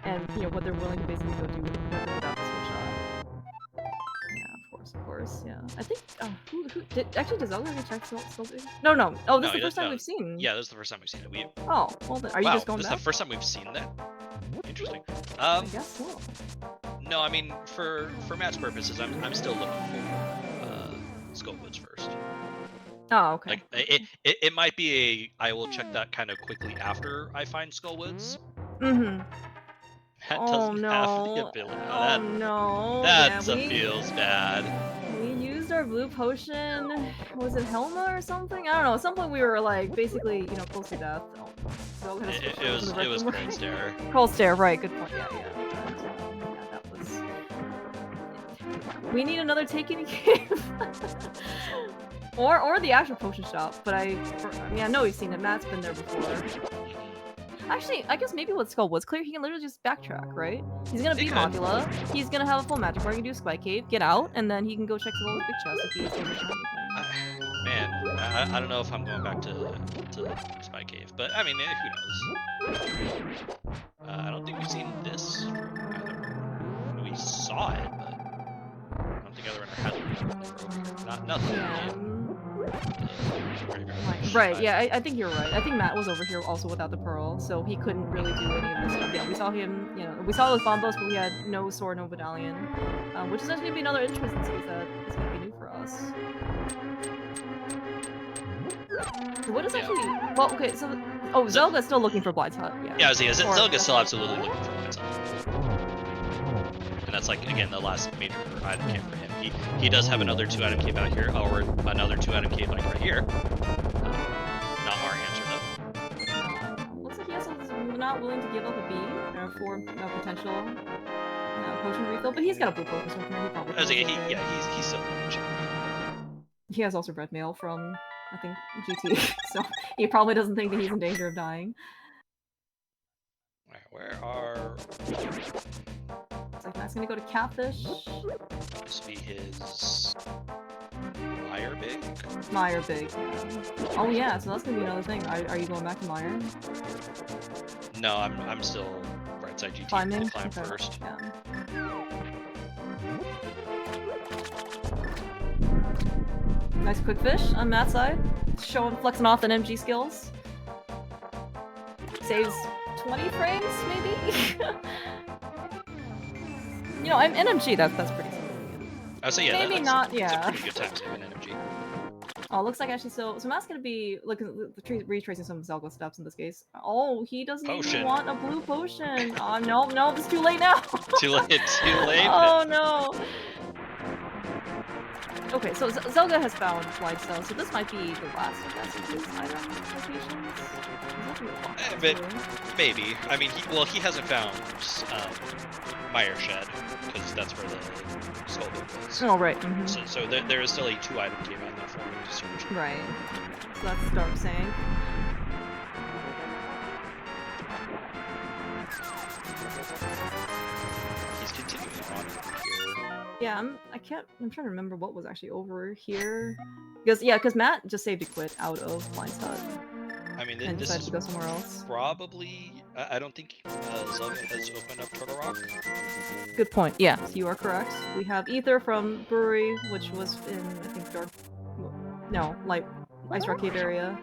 And what they're willing to basically go do with or without the switch shot. Yeah, of course, yeah. I think who did actually does Zelda check still do? No. Oh, this No, is the first time we've seen. yeah, this is the first time we've seen it. Oh, well then, are you Wow, just going this is back? the first time we've seen that. Interesting. I guess so. No, I mean for Matt's purposes, I'm still looking for Skullwoods first. Oh, okay. Like it might be I will check that kind of quickly after I find Skullwoods. Mm-hmm. That Oh doesn't have the no. ability. Oh no. That Yeah, feels bad. we used our blue potion. Was it Helma or something? I don't know. At some point we were basically, close to death. Oh, so It was Cold Stare. Cold Stare, right? Good point. Yeah. Yeah, that was. We need another taking game. Or the actual potion shop, but I mean, I know we've seen it. Matt's been there before. Actually, I guess maybe with Skullwoods clear, he can literally just backtrack, right? He's gonna beat Modula, he's gonna have a full magic bar, he can do Spike Cave, get out, and then he can go check the big chest if he doesn't have anything. Man, I don't know if I'm going back to Spike Cave, but I mean, who knows? I don't think we've seen this either. We saw it, but I don't think either runner had nothing. Yeah. Right, yeah, I think you're right. I think Matt was over here also without the pearl, so he couldn't really do any of this stuff. Yeah, we saw him, we saw those bombos, but we had no sword, no medallion, which is actually going to be another interesting space that is going to be new for us. So what is actually... Well, okay, so... Oh, Zelga's still looking for Blight's Hut, yeah. Yeah, I was thinking, Zelga's still absolutely looking for Blight's Hut. And that's again, the last major item came for him. He does have another 2-item cave out here, or another 2-item cave right here. Not our answer though. Looks like he also is not willing to give up a B for a potential potion refill, but he's got a blue potion, so he probably. He's still potion. He has also red mail from I think GT, so he probably doesn't think that he's in danger of dying. Alright, where are? It's like Matt's gonna go to Catfish. This will be his Mire Big. Mire Big. Yeah. Oh yeah, so that's gonna be another thing. Are you going back to Mire? No, I'm still right side GT. Climbing? Climb Okay. first. Yeah. Nice quick fish on Matt's side. Showing flexing off the MG skills. Saves 20 frames, maybe? I'm NMG, that's pretty significant. I say yeah, maybe not, yeah. That's a pretty good time saving energy. Oh, looks like actually so Matt's gonna be retracing some Zelga steps in this case. Oh, he doesn't even want a blue potion. Oh no, it's too late now. Too late. Oh no. Okay, so Zelga has found Blight Cell, so this might be the last of his item locations. But maybe. I mean, he hasn't found Mire Shed, because that's where the Skullwood was. Oh, right. Mm-hmm. So there is still a 2-item cave out there for him to search. Right. So that's Dark Sank. He's continuing on here. Yeah, I'm trying to remember what was actually over here. Because Matt just saved a quit out of Blind's Hut. I mean, and this decided is to go somewhere else. Probably. I don't think Zelga has opened up Turtle Rock. Good point. Yes, you are correct. We have Ether from Brewery, which was in I think Light Ice Rock Cave area.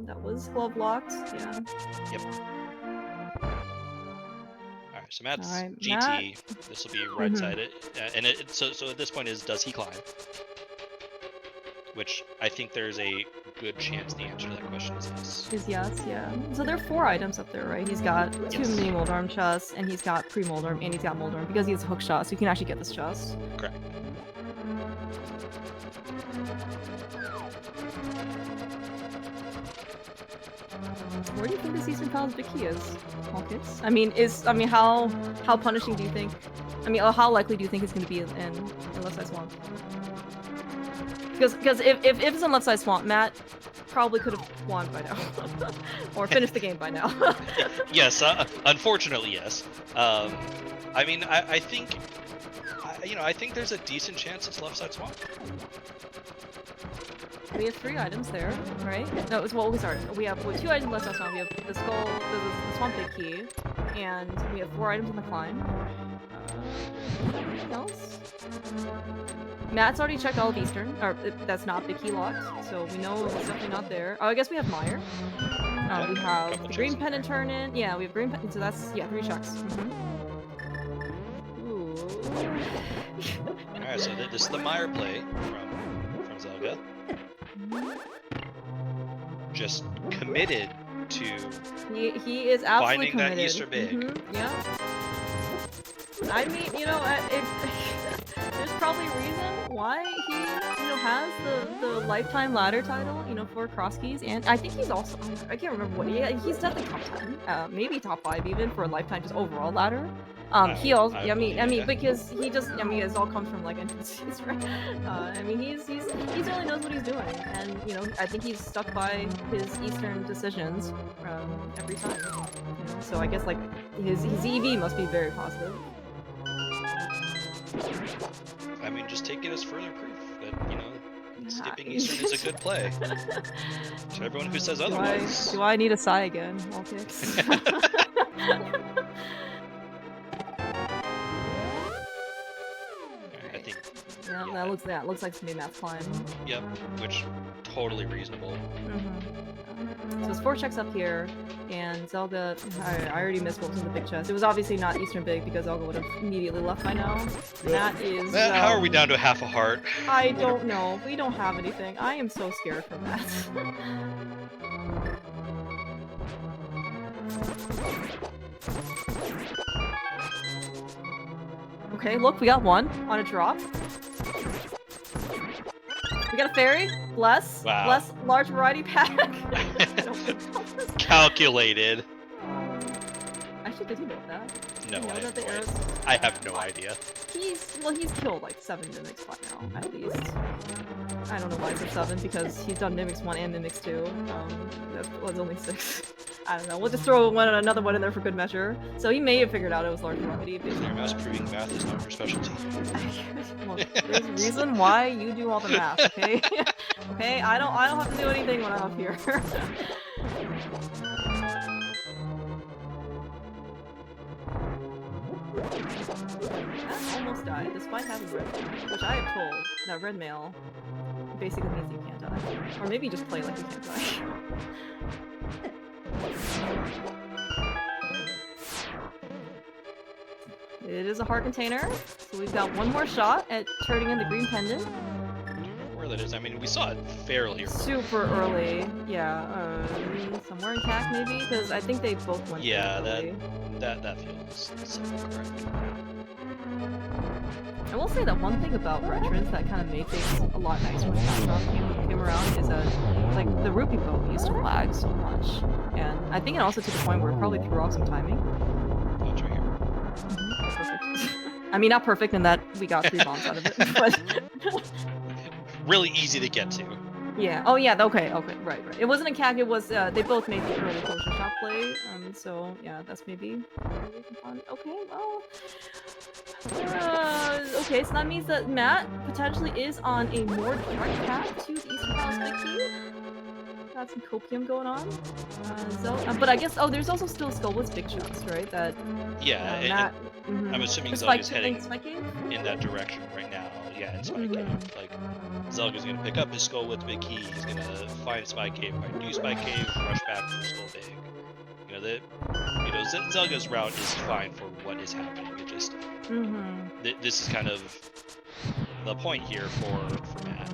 That was glove locked. Yeah. Yep. Alright, so Matt's GT. Matt. This will be right-sided, and so at this point does he climb? Which I think there's a good chance the answer to that question is yes. Is yes, yeah. So there are 4 items up there, right? He's got 2 mini Moldarm chests, and he's got pre-Moldarm, and he's got Moldarm because he has a hook shot, so you can actually get this chest. Correct. where do you think this Eastern Palace big key is? Hawkins? I mean, how punishing do you think? I mean, how likely do you think it's going to be in Left Side Swamp? Because if it's in Left Side Swamp, Matt probably could have won by now, or finished the game by now. Yes, unfortunately, yes. I mean, I think, I think there's a decent chance it's Left Side Swamp. We have 3 items there, right? No, it's well, sorry. We have 2 items left on swamp. We have the skull, the swamp big key, and we have 4 items in the climb. Anything else? Matt's already checked all of Eastern, or that's not big key locked, so we know it's definitely not there. Oh, I guess we have Meyer. We have the green pendant turn in. Yeah, we have green pendant, so that's 3 checks. Ooh. Alright, so this is the Meyer play from Zelga. Just committed to he is absolutely finding committed. that Easter big. Yeah. I mean, there's probably a reason why he, has the lifetime ladder title, for cross keys, and I think he's also, I can't remember what, he's definitely top 10, maybe top 5 even for a lifetime just overall ladder. He also, I mean, because he just, it all comes from like NPCs, right? I mean, he really knows what he's doing, and I think he's stuck by his Eastern decisions every time. So I guess like his EV must be very positive. I mean, just take it as further proof that skipping Eastern is a good play. To everyone who says otherwise. Do I need a sigh again? Okay. I think. Yeah, that looks like it's gonna be Matt's climb. Yep, which totally reasonable. So there's 4 checks up here, and Zelga. I already missed what was in the big chest. It was obviously not Eastern big because Zelga would have immediately left by now. That is. How are we down to half a heart? I don't know. We don't have anything. I am so scared for Matt. Okay, look, we got 1 on a drop. We got a fairy. Bless. Wow. Bless. Large variety pack. Calculated. Actually, did he know that? No, I have no idea. He's killed like 7 mimics by now, at least. I don't know why I said 7, because he's done Mimics 1 and Mimics 2. That was only 6. I don't know, we'll just throw another one in there for good measure. So he may have figured out it was large variety. Your mouse proving math is not your specialty. Well, there's a reason why you do all the math, okay? Okay, I don't have to do anything when I'm up here. That almost died, despite having red mail, which I have told that red mail basically means you can't die. Or maybe just play like you can't die. It is a heart container, so we've got 1 more shot at turning in the green pendant. Where that is, I mean, we saw it fairly early. Super early, yeah. Somewhere in CAC maybe, because I think they both went. Yeah, that feels correct. I will say that one thing about Retrance that kind of made things a lot nicer when Capcom came around is that, like, the rupee boat used to lag so much, and I think it also to the point where it probably threw off some timing. Oh, it's right here. Perfect. I mean, not perfect in that we got 3 bombs out of it, but really easy to get to. yeah. Oh yeah. Okay. Right. It wasn't a CAC. It was. They both made the early potion shop play. So yeah, that's maybe fun. Okay. Well. Okay. So that means that Matt potentially is on a more direct path to the Eastern Palace Big Key. Got some copium going on. But I guess there's also still Skullwood's big chest, right? That yeah. I'm assuming Zelga's heading Spike Cave? in that direction right now. Yeah, in Spike Cave. Like, Zelga's gonna pick up his Skullwood's big key. He's gonna find Spike Cave, might do Spike Cave, rush back for Skull Big. Zelga's route is fine for what is happening. It just this is kind of the point here for Matt.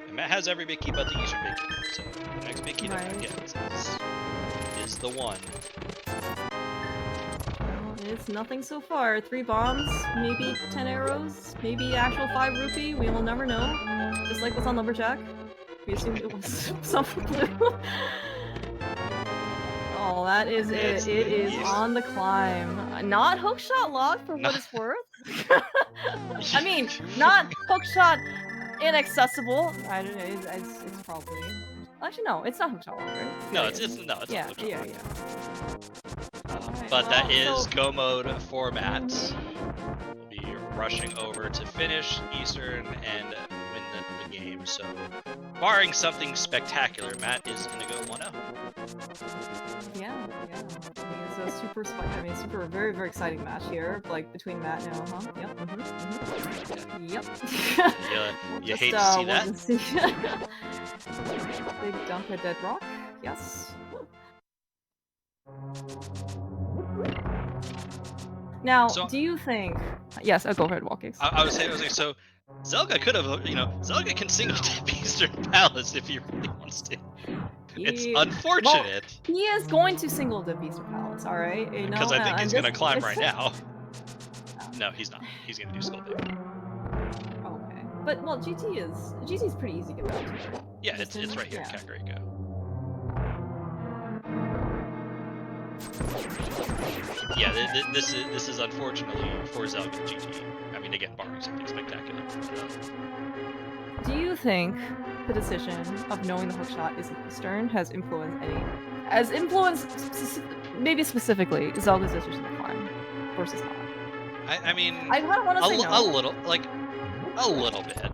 And Matt has every big key but the Eastern big key. So the next big key that Matt gets is the one. It's nothing so far. 3 bombs, maybe 10 arrows, maybe actual 5 rupee. We will never know. Just like what's on Lumberjack. We assumed it was something blue. Oh, that is It's it. It the is East. on the climb. Not hookshot locked for what Not- it's worth. I mean, not hookshot inaccessible. I don't know. It's probably. Actually, no. It's not hookshot locked, right? no, Yeah, it's not yeah, hookshot yeah, lock. yeah. Alright, But that well, is so go mode for Matt. We'll be rushing over to finish Eastern and win the game. So, barring something spectacular, Matt is gonna go 1-0. yeah. I mean, it's a super. I mean, super, very, very exciting match here, like between Matt and huh? Yep. Yep. You hate to see that. We'll just see. Big dunk at Dead Rock. Yes. Now, So- do you think? Yes, I'll go ahead, Walkix. I was saying, so Zelga could have, Zelga can single tip Eastern Palace if he really wants to. It's unfortunate. Well, he is going to single dip Eastern Palace, all right? You know, Because I think he's gonna climb it's right just- now. No, he's not. He's gonna do skull dip. Okay, but well, GT's pretty easy to get back to. Yeah, it's right here. Yeah. Kagura go. Yeah, this is unfortunately for Zelga GT. I mean, again, barring something spectacular. Do you think the decision of knowing the hookshot is Eastern has influenced maybe specifically Zelda's decision to climb versus not? I mean, I kind of want to say no. a little bit.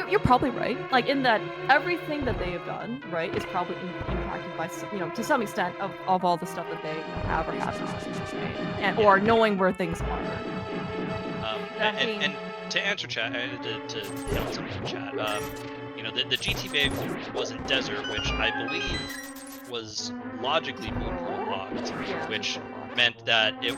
You're probably right. Like in that everything that they have done, right, is probably impacted by to some extent of all the stuff that they have or have not, right? And or knowing where things are. And to answer chat, to hit on something in chat, the GT big was in desert, which I believe was logically moonpool locked, which meant that the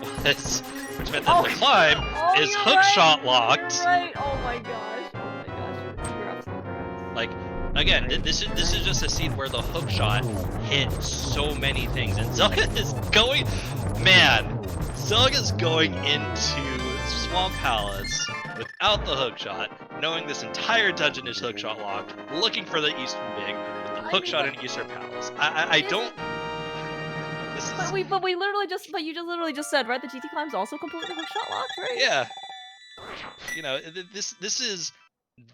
climb is hookshot locked. You're right. Oh my gosh. You're absolutely correct. Like, again, this is just a scene where the hookshot hit so many things, and Zelga is going, Zelga's going into Swamp Palace without the hookshot, knowing this entire dungeon is hookshot locked, looking for the Eastern big with the hookshot in Eastern Palace. I don't. But you just literally just said, right? The GT climb's also completely hookshot locked, right? Yeah. This is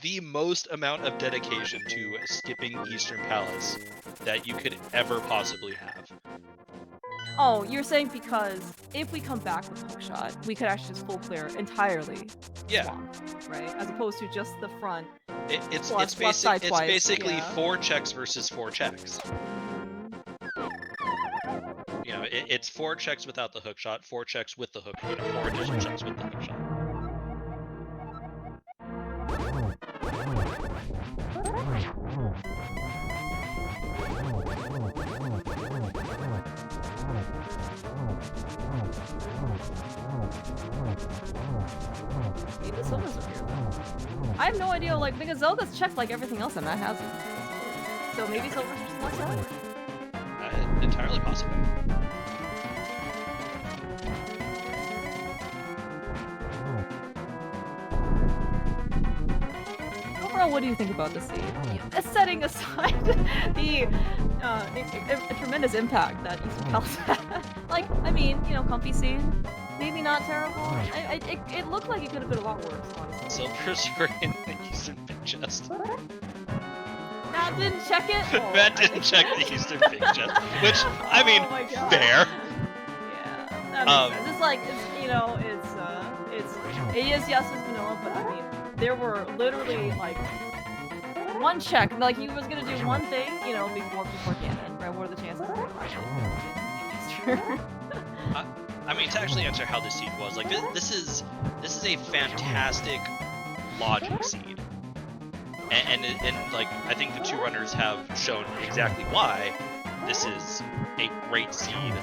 the most amount of dedication to skipping Eastern Palace that you could ever possibly have. Oh, you're saying because if we come back with hookshot, we could actually just full clear entirely. Yeah. Swamp, right? As opposed to just the front. It's sidewise, basically yeah. 4 checks versus 4 checks. It's 4 checks without the hookshot, 4 checks with the hook, 4 additional checks with the hookshot. Maybe Zelda's are here. I have no idea, like, because Zelda's checked like everything else and Matt hasn't. So maybe Zelda's just locked out? Entirely possible. Overall, what do you think about the scene? Setting aside the tremendous impact that Eastern Palace had. Like, I mean, comfy scene. Maybe not terrible. It looked like it could have been a lot worse, honestly. Silvers were in the Eastern big chest. Matt didn't check it? Oh, Matt didn't check the Eastern big chest, which, I mean, fair. Yeah, that makes sense. It's like, yes, it's vanilla, but I mean, there were literally, like, one check, like, he was gonna do one thing, before canon, right? What are the chances that I mean, to actually answer how this seed was, like, this is a fantastic logic seed. And like, I think the 2 runners have shown exactly why this is a great seed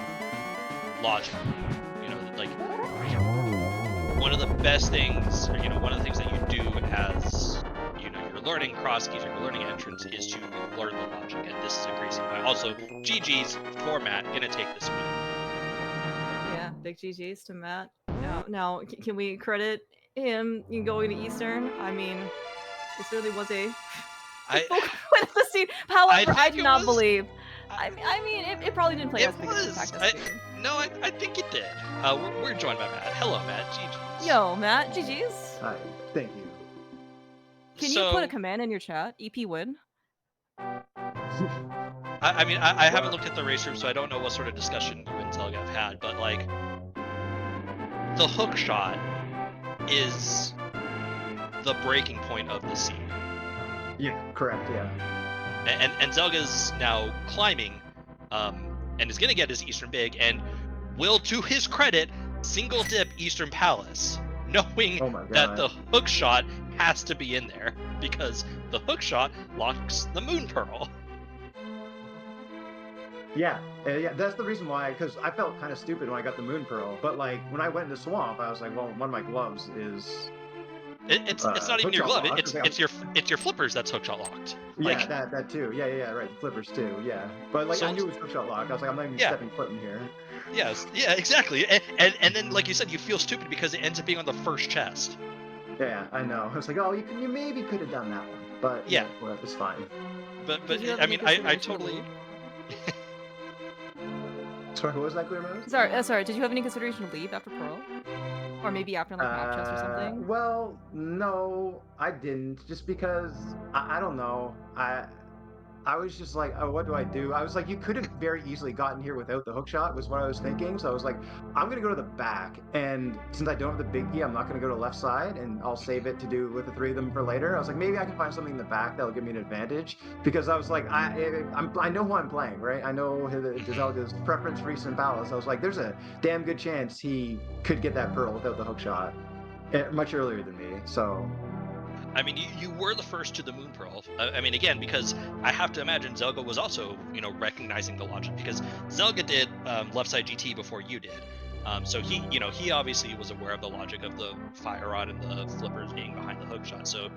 logically. Like, one of the best things, or, one of the things that you do as, you're learning cross keys or you're learning entrance is to learn the logic, and this is a great seed. Also, GG's for Matt, gonna take this win. Yeah, big GG's to Matt. Now, can we credit him in going to Eastern? I mean, This really was a I focal point of the scene. I However, I think do it not was. believe. I, I mean, it probably didn't play it as big of an was. impact as the game. No, I think it did. We're joined by Matt. Hello, Matt. GG's. Yo, Matt, GG's. Hi, thank you. Can you put a So, command in your chat? EP win? I mean, I haven't looked at the race room, so I don't know what sort of discussion you and Zelga have had, but like, the hook shot is the breaking point of the scene. Yeah, correct. Yeah. And Zelga's now climbing, and is gonna get his Eastern Big, and will, to his credit, single dip Eastern Palace, knowing Oh my that god. the hook shot has to be in there because the hook shot locks the Moon Pearl. Yeah, yeah. That's the reason why. Because I felt kind of stupid when I got the Moon Pearl, but like when I went into Swamp, I was like, well, one of my gloves is. It's not even your hookshot glove. locked. It's your flippers that's hookshot locked. Yeah, Like, that too. Yeah. Right, the flippers too. Yeah, but like so I knew it was hookshot locked. I was like, I'm not even Yeah. stepping foot in here. yes, yeah, exactly. And then, like you said, you feel stupid because it ends up being on the first chest. Yeah, I know. I was like, oh, you maybe could have done that one, but Yeah. well, it's fine. But Did you have I any mean, I consideration of totally. leave? Sorry, what was that, Clear Mouse? Sorry. Did you have any consideration to leave after Pearl? Or maybe after like map chest or something? Well, no, I didn't. Just because I don't know. I was just like, oh, what do I do? I was like, you could have very easily gotten here without the hook shot, was what I was thinking. So I was like, I'm gonna go to the back, and since I don't have the big key, I'm not gonna go to left side, and I'll save it to do with the three of them for later. I was like, maybe I can find something in the back that'll give me an advantage, because I was like, I know who I'm playing, right? I know Zelga's preference for Eastern Palace. I was like, there's a damn good chance he could get that pearl without the hook shot much earlier than me. So I mean, you were the first to the Moon Pearl. I mean, again, because I have to imagine Zelga was also, recognizing the logic, because Zelga did left side GT before you did. So he obviously was aware of the logic of the fire rod and the flippers being behind the hook shot. So,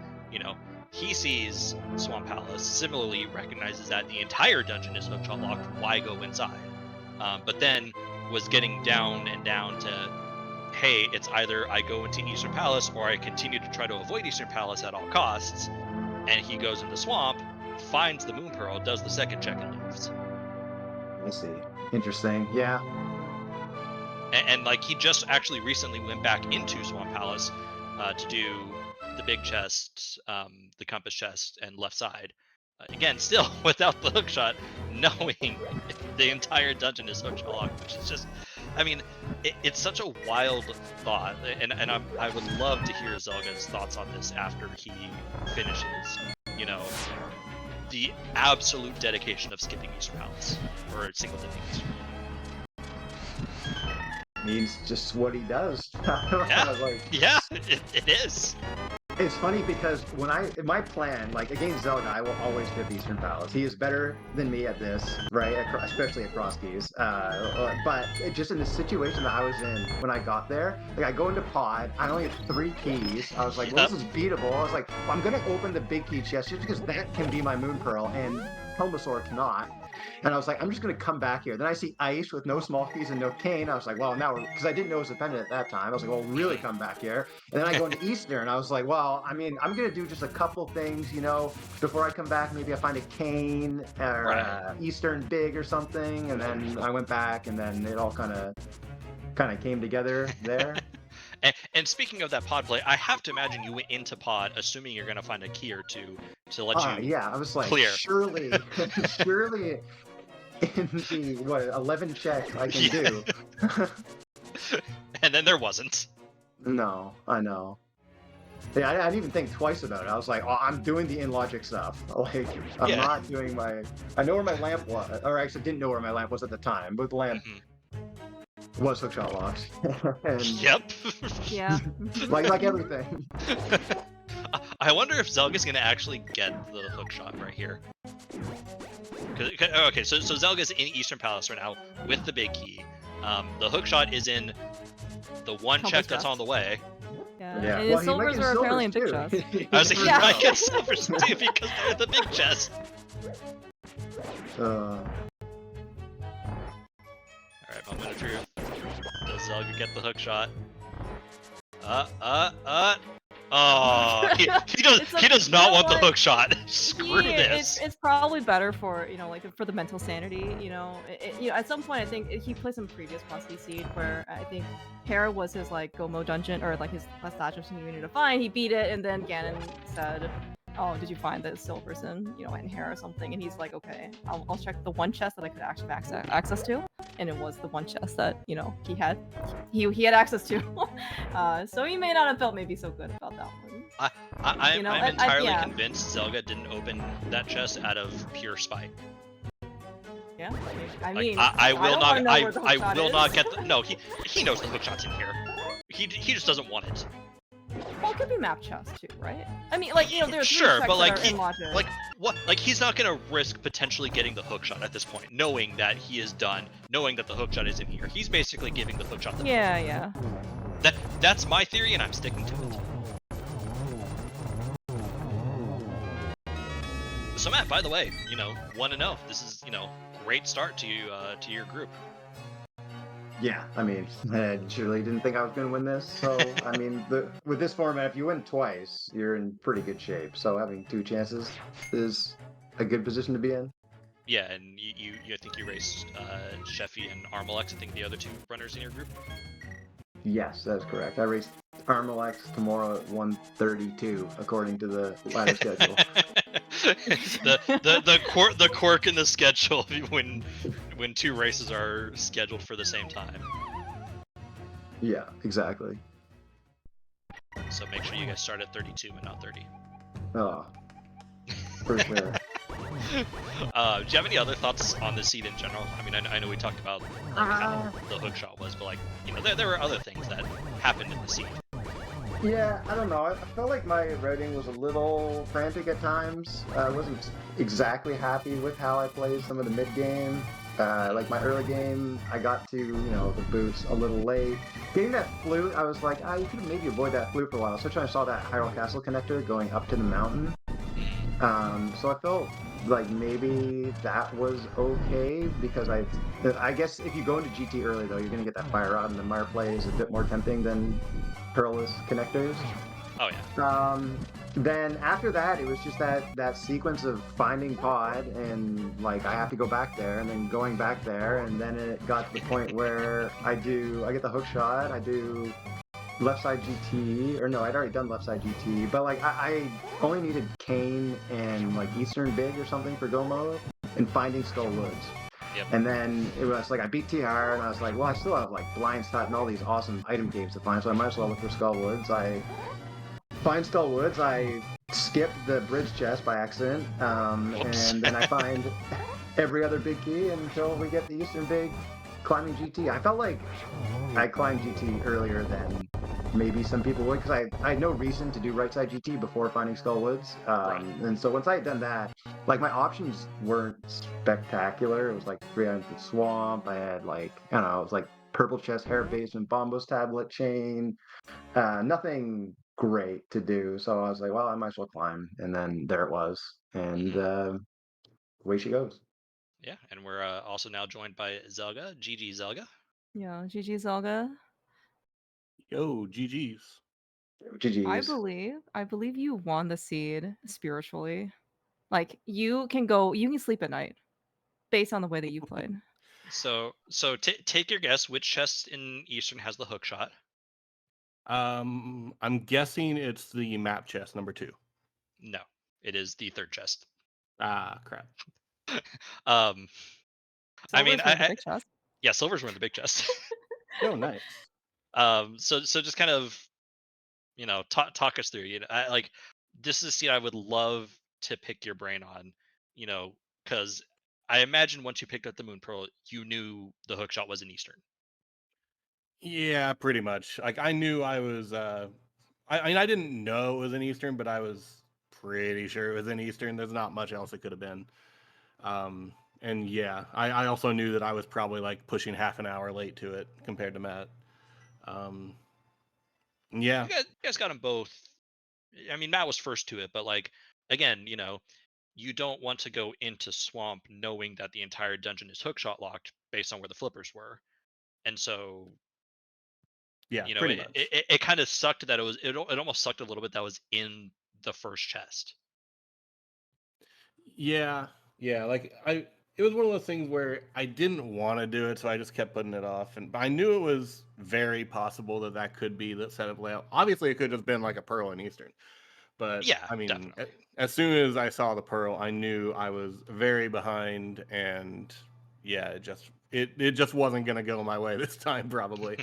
he sees Swamp Palace, similarly recognizes that the entire dungeon is hook shot locked. Why go inside? But then was getting down and down to, hey, it's either I go into Eastern Palace or I continue to try to avoid Eastern Palace at all costs. And he goes into Swamp, finds the Moon Pearl, does the second check, and leaves. I see. Interesting. Yeah. And like, he just actually recently went back into Swamp Palace to do the big chest, the compass chest, and left side. Again, still without the hook shot, knowing the entire dungeon is hook shot locked, which is just, I mean, it's such a wild thought, and I would love to hear Zelga's thoughts on this after he finishes, the absolute dedication of skipping Eastern Palace, or single dipping Eastern. Means just what he does. Yeah, it is. It's funny because my plan, like against Zelda, I will always dip Eastern Palace. He is better than me at this, right? Especially at cross keys. But just in the situation that I was in when I got there, like I go into pod, I only have 3 keys. I was like, well, this is beatable. I was like, well, I'm gonna open the big key chest just because that can be my Moon Pearl and Helmasaur cannot. And I was like, I'm just going to come back here. Then I see ice with no small keys and no cane. I was like, well, now, because I didn't know it was a pendant at that time. I was like, well, really come back here. And then I go into Eastern. I was like, well, I mean, I'm going to do just a couple things, before I come back. Maybe I find a cane or Eastern big or something. And then I went back, and then it all kind of came together there. And speaking of that pod play, I have to imagine you went into pod assuming you're going to find a key or two to let you Yeah, I was like, clear. surely in the 11 checks I can do. And then there wasn't. No, I know. Yeah, I didn't even think twice about it. I was like, oh, I'm doing the in-logic stuff. Like, I'm not doing I know where my lamp was, or actually didn't know where my lamp was at the time, but the lamp was hookshot locked. And Yep. Yeah. like everything. I wonder if Zelga's gonna actually get the hookshot right here. Okay, so Zelga's in Eastern Palace right now with the big key. The hookshot is in the one check that's on the way. Yeah. And his silvers are apparently in big chest. I was thinking he might get silvers too because they're in the big chest. Alright, moment of truth. Does Zelga get the hookshot? Oh, It's a he does you not know want the what? hook shot. Screw this. It's probably better for, like, for the mental sanity, at some point, I think he played some previous Prosky Seed where I think Hera was his, like, Gomo dungeon or, like, his last dungeon you needed to find, he beat it, and then Ganon said, "Oh, did you find the Silverson, in Hera or something?" And he's like, "Okay, I'll check the one chest that I could actually have access to," and it was the one chest that, he had access to. So he may not have felt maybe so good about that one. I'm entirely Yeah. convinced Zelga didn't open that chest out of pure spite. Yeah, I Like mean, I I will don't want not to know where the I hookshot will is. not get the no. He knows the hook shot's in here. He just doesn't want it. Well, it could be map chest too, right? I mean, like, there are three Sure, checks but that like are in logic. like what like he's not gonna risk potentially getting the hook shot at this point, knowing that he is done, knowing that the hook shot is in here. He's basically giving the hook shot the Yeah, yeah. that's my theory, and I'm sticking to it. So Matt, by the way, 1-0. This is great start to you to your group. Yeah, I mean, I surely didn't think I was going to win this. So, I mean, with this format, if you win twice, you're in pretty good shape. So, having two chances is a good position to be in. Yeah, and I think you raced Sheffy and Armalex. I think the other two runners in your group. Yes, that's correct. I raced Armalex tomorrow at 1:32, according to the ladder schedule. the quirk in the schedule when two races are scheduled for the same time. Yeah, exactly. So make sure you guys start at 32 and not 30. Oh, for sure. Do you have any other thoughts on the seed in general? I mean, I know we talked about how the hook shot was, but there were other things that happened in the seed. Yeah, I don't know. I felt like my routing was a little frantic at times. I wasn't exactly happy with how I played some of the mid game. Like my early game, I got to the boots a little late. Getting that flute, I was like, you could maybe avoid that flute for a while. Especially when I saw that Hyrule Castle connector going up to the mountain. So I felt like maybe that was okay because I guess if you go into GT early though, you're gonna get that fire rod, and the Mire play is a bit more tempting than perilous connectors. Oh yeah. Then after that, it was just that sequence of finding Pod and like I have to go back there and then going back there, and then it got to the point where I get the hook shot, I do left side GT, or no, I'd already done left side GT, but like I only needed Kane and like Eastern Big or something for go mode and finding Skull Woods. Yep. And then it was like I beat TR and I was like, well, I still have like Blind Stat and all these awesome item games to find, so I might as well look for Skull Woods. I find Skull Woods, I skip the bridge chest by accident, and then I find every other big key until we get the Eastern Big climbing GT. I felt like I climbed GT earlier than maybe some people would because I had no reason to do right side GT before finding Skull Woods. And so once I had done that, like my options weren't spectacular. It was like 300 Swamp. I had like, I don't know, it was like Purple Chest, Hair Basement, Bombos Tablet, Chain. Nothing great to do. So I was like, well, I might as well climb. And then there it was. And away she goes. Yeah, and we're also now joined by Zelga. GG Zelga. Yeah, GG Zelga. Yo, GG's. GG's. I believe you won the seed spiritually. Like you can sleep at night based on the way that you played. So take your guess. Which chest in Eastern has the hook shot? I'm guessing it's the map chest number 2. No, it is the third chest. Ah, crap. I mean, Silver's one of the big chest. yeah, silver's one of the big chests. Oh, nice. So just kind of talk us through. Like this is a seed I would love to pick your brain on. Because I imagine once you picked up the Moon Pearl, you knew the hook shot was in Eastern. Yeah, pretty much. Like I knew I was. I mean, I didn't know it was in Eastern, but I was pretty sure it was in Eastern. There's not much else it could have been. And yeah, I also knew that I was probably like pushing half an hour late to it compared to Matt. Yeah. You guys got them both. I mean, Matt was first to it, but like again, you don't want to go into Swamp knowing that the entire dungeon is hookshot locked based on where the flippers were. And so Yeah, You know, pretty much. it kind of sucked that it almost sucked a little bit that was in the first chest. Yeah, yeah. Like it was one of those things where I didn't want to do it, so I just kept putting it off. And but I knew it was very possible that that could be the setup layout. Obviously, it could have just been like a Pearl and Eastern. But Yeah, I mean, definitely. as soon as I saw the Pearl, I knew I was very behind, and yeah, it just wasn't gonna go my way this time, probably.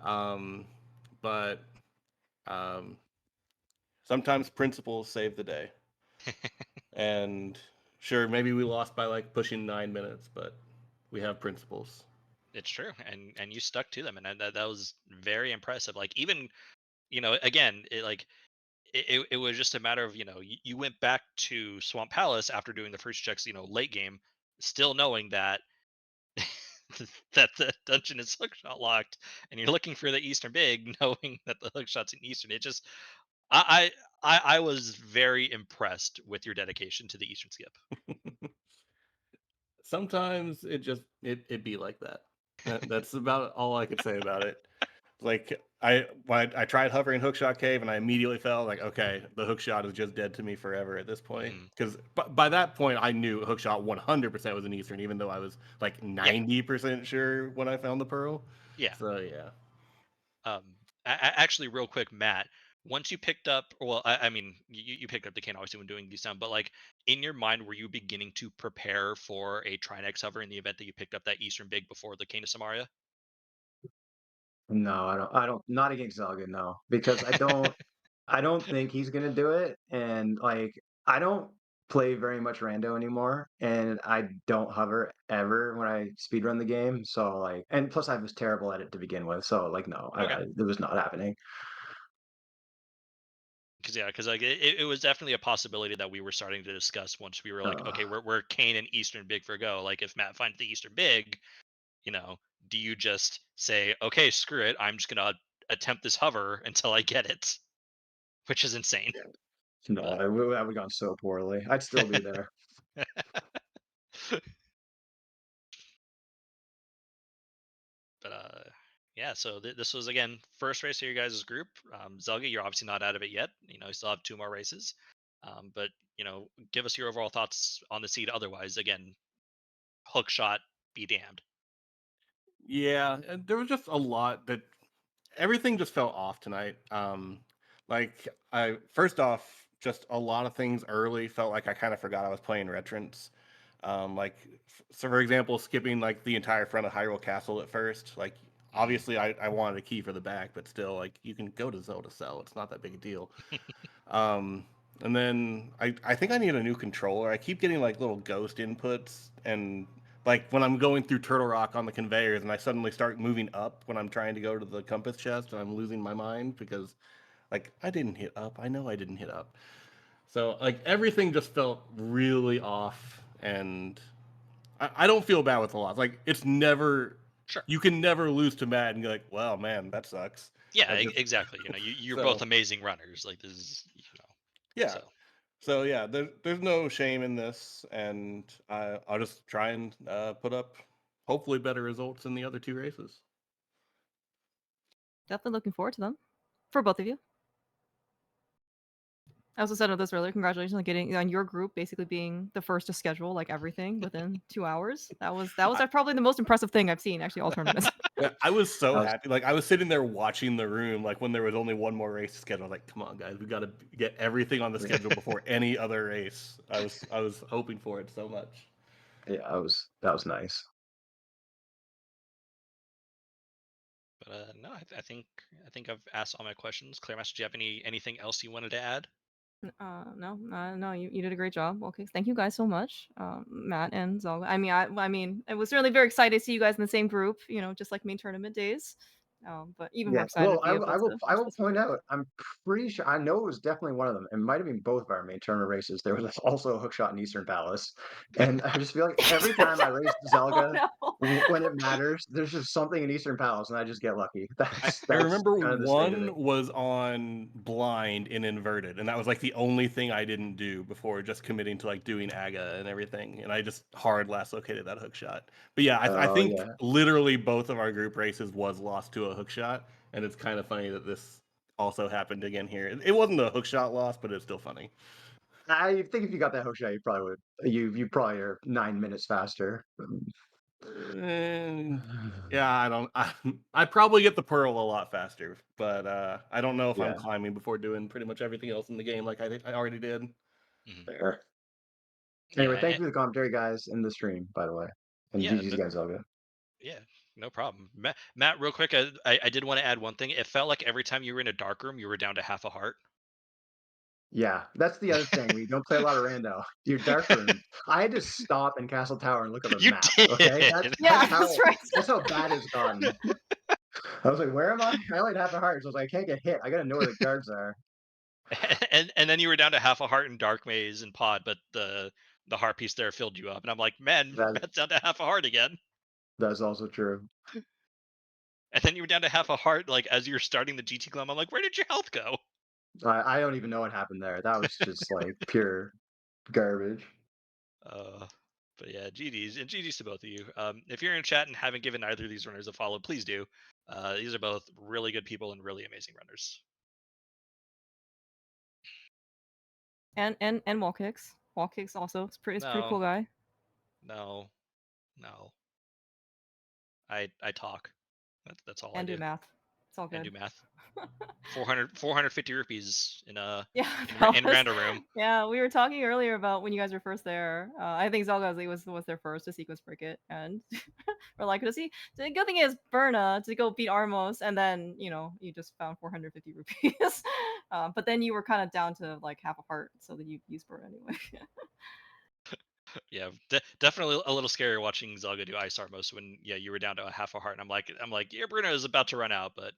Um, but um, sometimes principles save the day. And sure, maybe we lost by like pushing 9 minutes, but we have principles. It's true, and you stuck to them, and that was very impressive. Like even again, it was just a matter of you went back to Swamp Palace after doing the first checks, late game, still knowing that that the dungeon is hookshot locked, and you're looking for the Eastern Big, knowing that the hookshot's in Eastern. It just I was very impressed with your dedication to the Eastern skip. Sometimes it be like that. That's about all I could say about it. Like when I tried hovering hookshot cave and I immediately fell. Like okay, the hookshot is just dead to me forever at this point. Hmm. Because by that point I knew hookshot 100% was an Eastern, even though I was like Yeah, 90% sure when I found the pearl. yeah. So yeah. Actually, real quick, Matt, once you picked up, well, I mean, you picked up the cane obviously when doing these sound, but like in your mind, were you beginning to prepare for a Trinex hover in the event that you picked up that Eastern Big before the cane of Samaria? No, I don't, not against Zelga, no, because I don't think he's gonna do it, and like I don't play very much rando anymore, and I don't hover ever when I speedrun the game. So like, and plus I was terrible at it to begin with. So like, no, Okay. it was not happening. Because yeah, because like it was definitely a possibility that we were starting to discuss once we were like, Uh, okay, we're Kane and Eastern Big for go. Like if Matt finds the Eastern Big, you know, do you just say, okay, screw it, I'm just gonna attempt this hover until I get it, which is insane. no, But that would gone so poorly. I'd still be there. but yeah, so this was again first race of your guys' group. Zelga, you're obviously not out of it yet. You still have two more races. But give us your overall thoughts on the seed. Otherwise, again, hook shot, be damned. Yeah, and there was just a lot that everything just felt off tonight. Like I first off, just a lot of things early felt like I kind of forgot I was playing Retrance. Like so for example, skipping like the entire front of Hyrule Castle at first. Like Hmm. obviously I wanted a key for the back, but still like you can go to Zelda Cell. It's not that big a deal. Um, and then I think I need a new controller. I keep getting like little ghost inputs and like when I'm going through Turtle Rock on the conveyors and I suddenly start moving up when I'm trying to go to the compass chest and I'm losing my mind because like I didn't hit up. I know I didn't hit up. So like everything just felt really off and I don't feel bad with the loss. Like it's never Sure. you can never lose to Matt and be like, well man, that sucks. Yeah, I just exactly. You're both so amazing runners. Like this is, yeah. so. So yeah, there's no shame in this, and I'll just try and put up hopefully better results in the other two races. Definitely looking forward to them for both of you. I also said this earlier. Congratulations on getting on your group basically being the first to schedule like everything within 2 hours. That was I, probably the most impressive thing I've seen actually all tournaments. yeah, I was so I was, happy. Like I was sitting there watching the room, like when there was only one more race to schedule. I was like, come on, guys, we got to get everything on the schedule before any other race. I was hoping for it so much. yeah, that was nice. But no, I think I've asked all my questions. Clear Master, do you have anything else you wanted to add? No, no, you did a great job. Okay, thank you guys so much, Matt and Zelga. I mean, I was certainly very excited to see you guys in the same group. Just like main tournament days. But even more Yeah. excited to Well, be able to I watch will this point together. out, I'm pretty sure I know it was definitely one of them. It might have been both of our main tournament races. There was also a hook shot in Eastern Palace. And I just feel like every time I race Oh Zelga no! when it matters, there's just something in Eastern Palace and I just get lucky. I That's remember kind of the state of it. one was on blind and inverted, and that was like the only thing I didn't do before just committing to like doing AGA and everything. And I just hard last located that hook shot. But yeah, I Oh think yeah. literally both of our group races was lost to a hook shot. and it's kind of funny that this also happened again here. It wasn't a hookshot loss, but it's still funny. I think if you got that hook shot, you probably would. You probably are 9 minutes faster. Eh, yeah, I don't. I probably get the pearl a lot faster, but I don't know if I'm Yeah, climbing before doing pretty much everything else in the game like I already did. Mhm. fair. Anyway, Yeah, thank you for the commentary, guys, in the stream, by the way, and yeah, GG's guys, all good. yeah, no problem. Matt, real quick, I did want to add one thing. It felt like every time you were in a dark room, you were down to half a heart. Yeah, that's the other thing. We don't play a lot of rando. Your dark room. I had to stop in Castle Tower and look at the You map. Okay, did. Yeah, that's right. that's how bad it's gotten. I was like, where am I? I only had half a heart, so I was like, I can't get hit. I gotta know where the guards are. And then you were down to half a heart in Dark Maze and Pod, but the heart piece there filled you up, and I'm like, man, That Matt's down to half a heart again. that's also true. And then you were down to half a heart, like as you were starting the GT climb. I'm like, where did your health go? I don't even know what happened there. That was just like pure garbage. Uh, but yeah, GDs and GDs to both of you. If you're in chat and haven't given either of these runners a follow, please do. These are both really good people and really amazing runners. And wall kicks. Wall kicks also. It's pretty No, cool guy. no, no. I talk. That's all I And do do. math. It's all And good. do math. 450 rupees in Yeah, in random room. yeah, we were talking earlier about when you guys were first there. I think Zelgazi was their first to sequence break it, and we're like, to see. The good thing is Berna to go beat Armos, and then you just found 450 rupees. But then you were kind of down to like half a heart, so that you used Berna anyway. Yeah, definitely a little scary watching Zelga do Ice Armos when you were down to a half a heart, and I'm like, yeah, Bruno is about to run out, but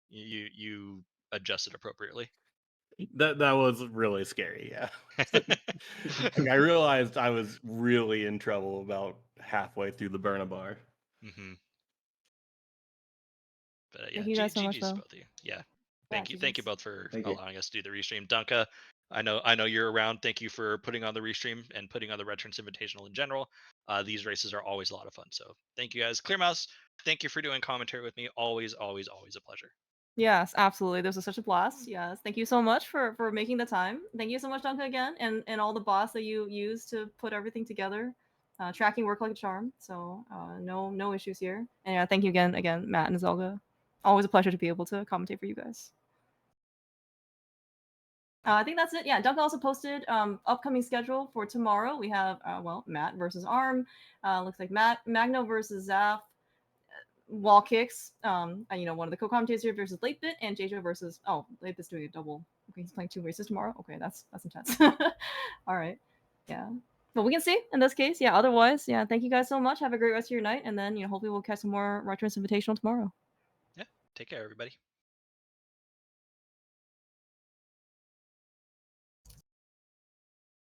you adjusted appropriately. That was really scary. Yeah, I realized I was really in trouble about halfway through the Burna bar. hmm But yeah, Thank you guys so much, GG's to though. both of you. Yeah, Yeah, thank you GG's. both for Thank you. allowing us to do the restream. Dunka, I know you're around. Thank you for putting on the restream and putting on the Retrance Invitational in general. These races are always a lot of fun. So thank you guys. Clear Mouse, thank you for doing commentary with me. Always, always, always a pleasure. Yes, absolutely. This was such a blast. Yes, thank you so much for making the time. Thank you so much, Duncan, again, and all the bots that you used to put everything together. Tracking worked like a charm, so no issues here. And yeah, thank you again, Matt and Zelga. Always a pleasure to be able to commentate for you guys. I think that's it. Yeah, Duncan also posted upcoming schedule for tomorrow. We have Matt versus Arm. Looks like Magno versus Zaf. Wall kicks. One of the co-commentators here versus Late Bit and JJ versus Late Bit's doing a double. Okay, he's playing 2 races tomorrow. Okay, that's intense. All right, yeah. But we can see in this case. Yeah. Otherwise, yeah. Thank you guys so much. Have a great rest of your night, and then hopefully we'll catch some more Retrance Invitational tomorrow. Yeah, take care, everybody.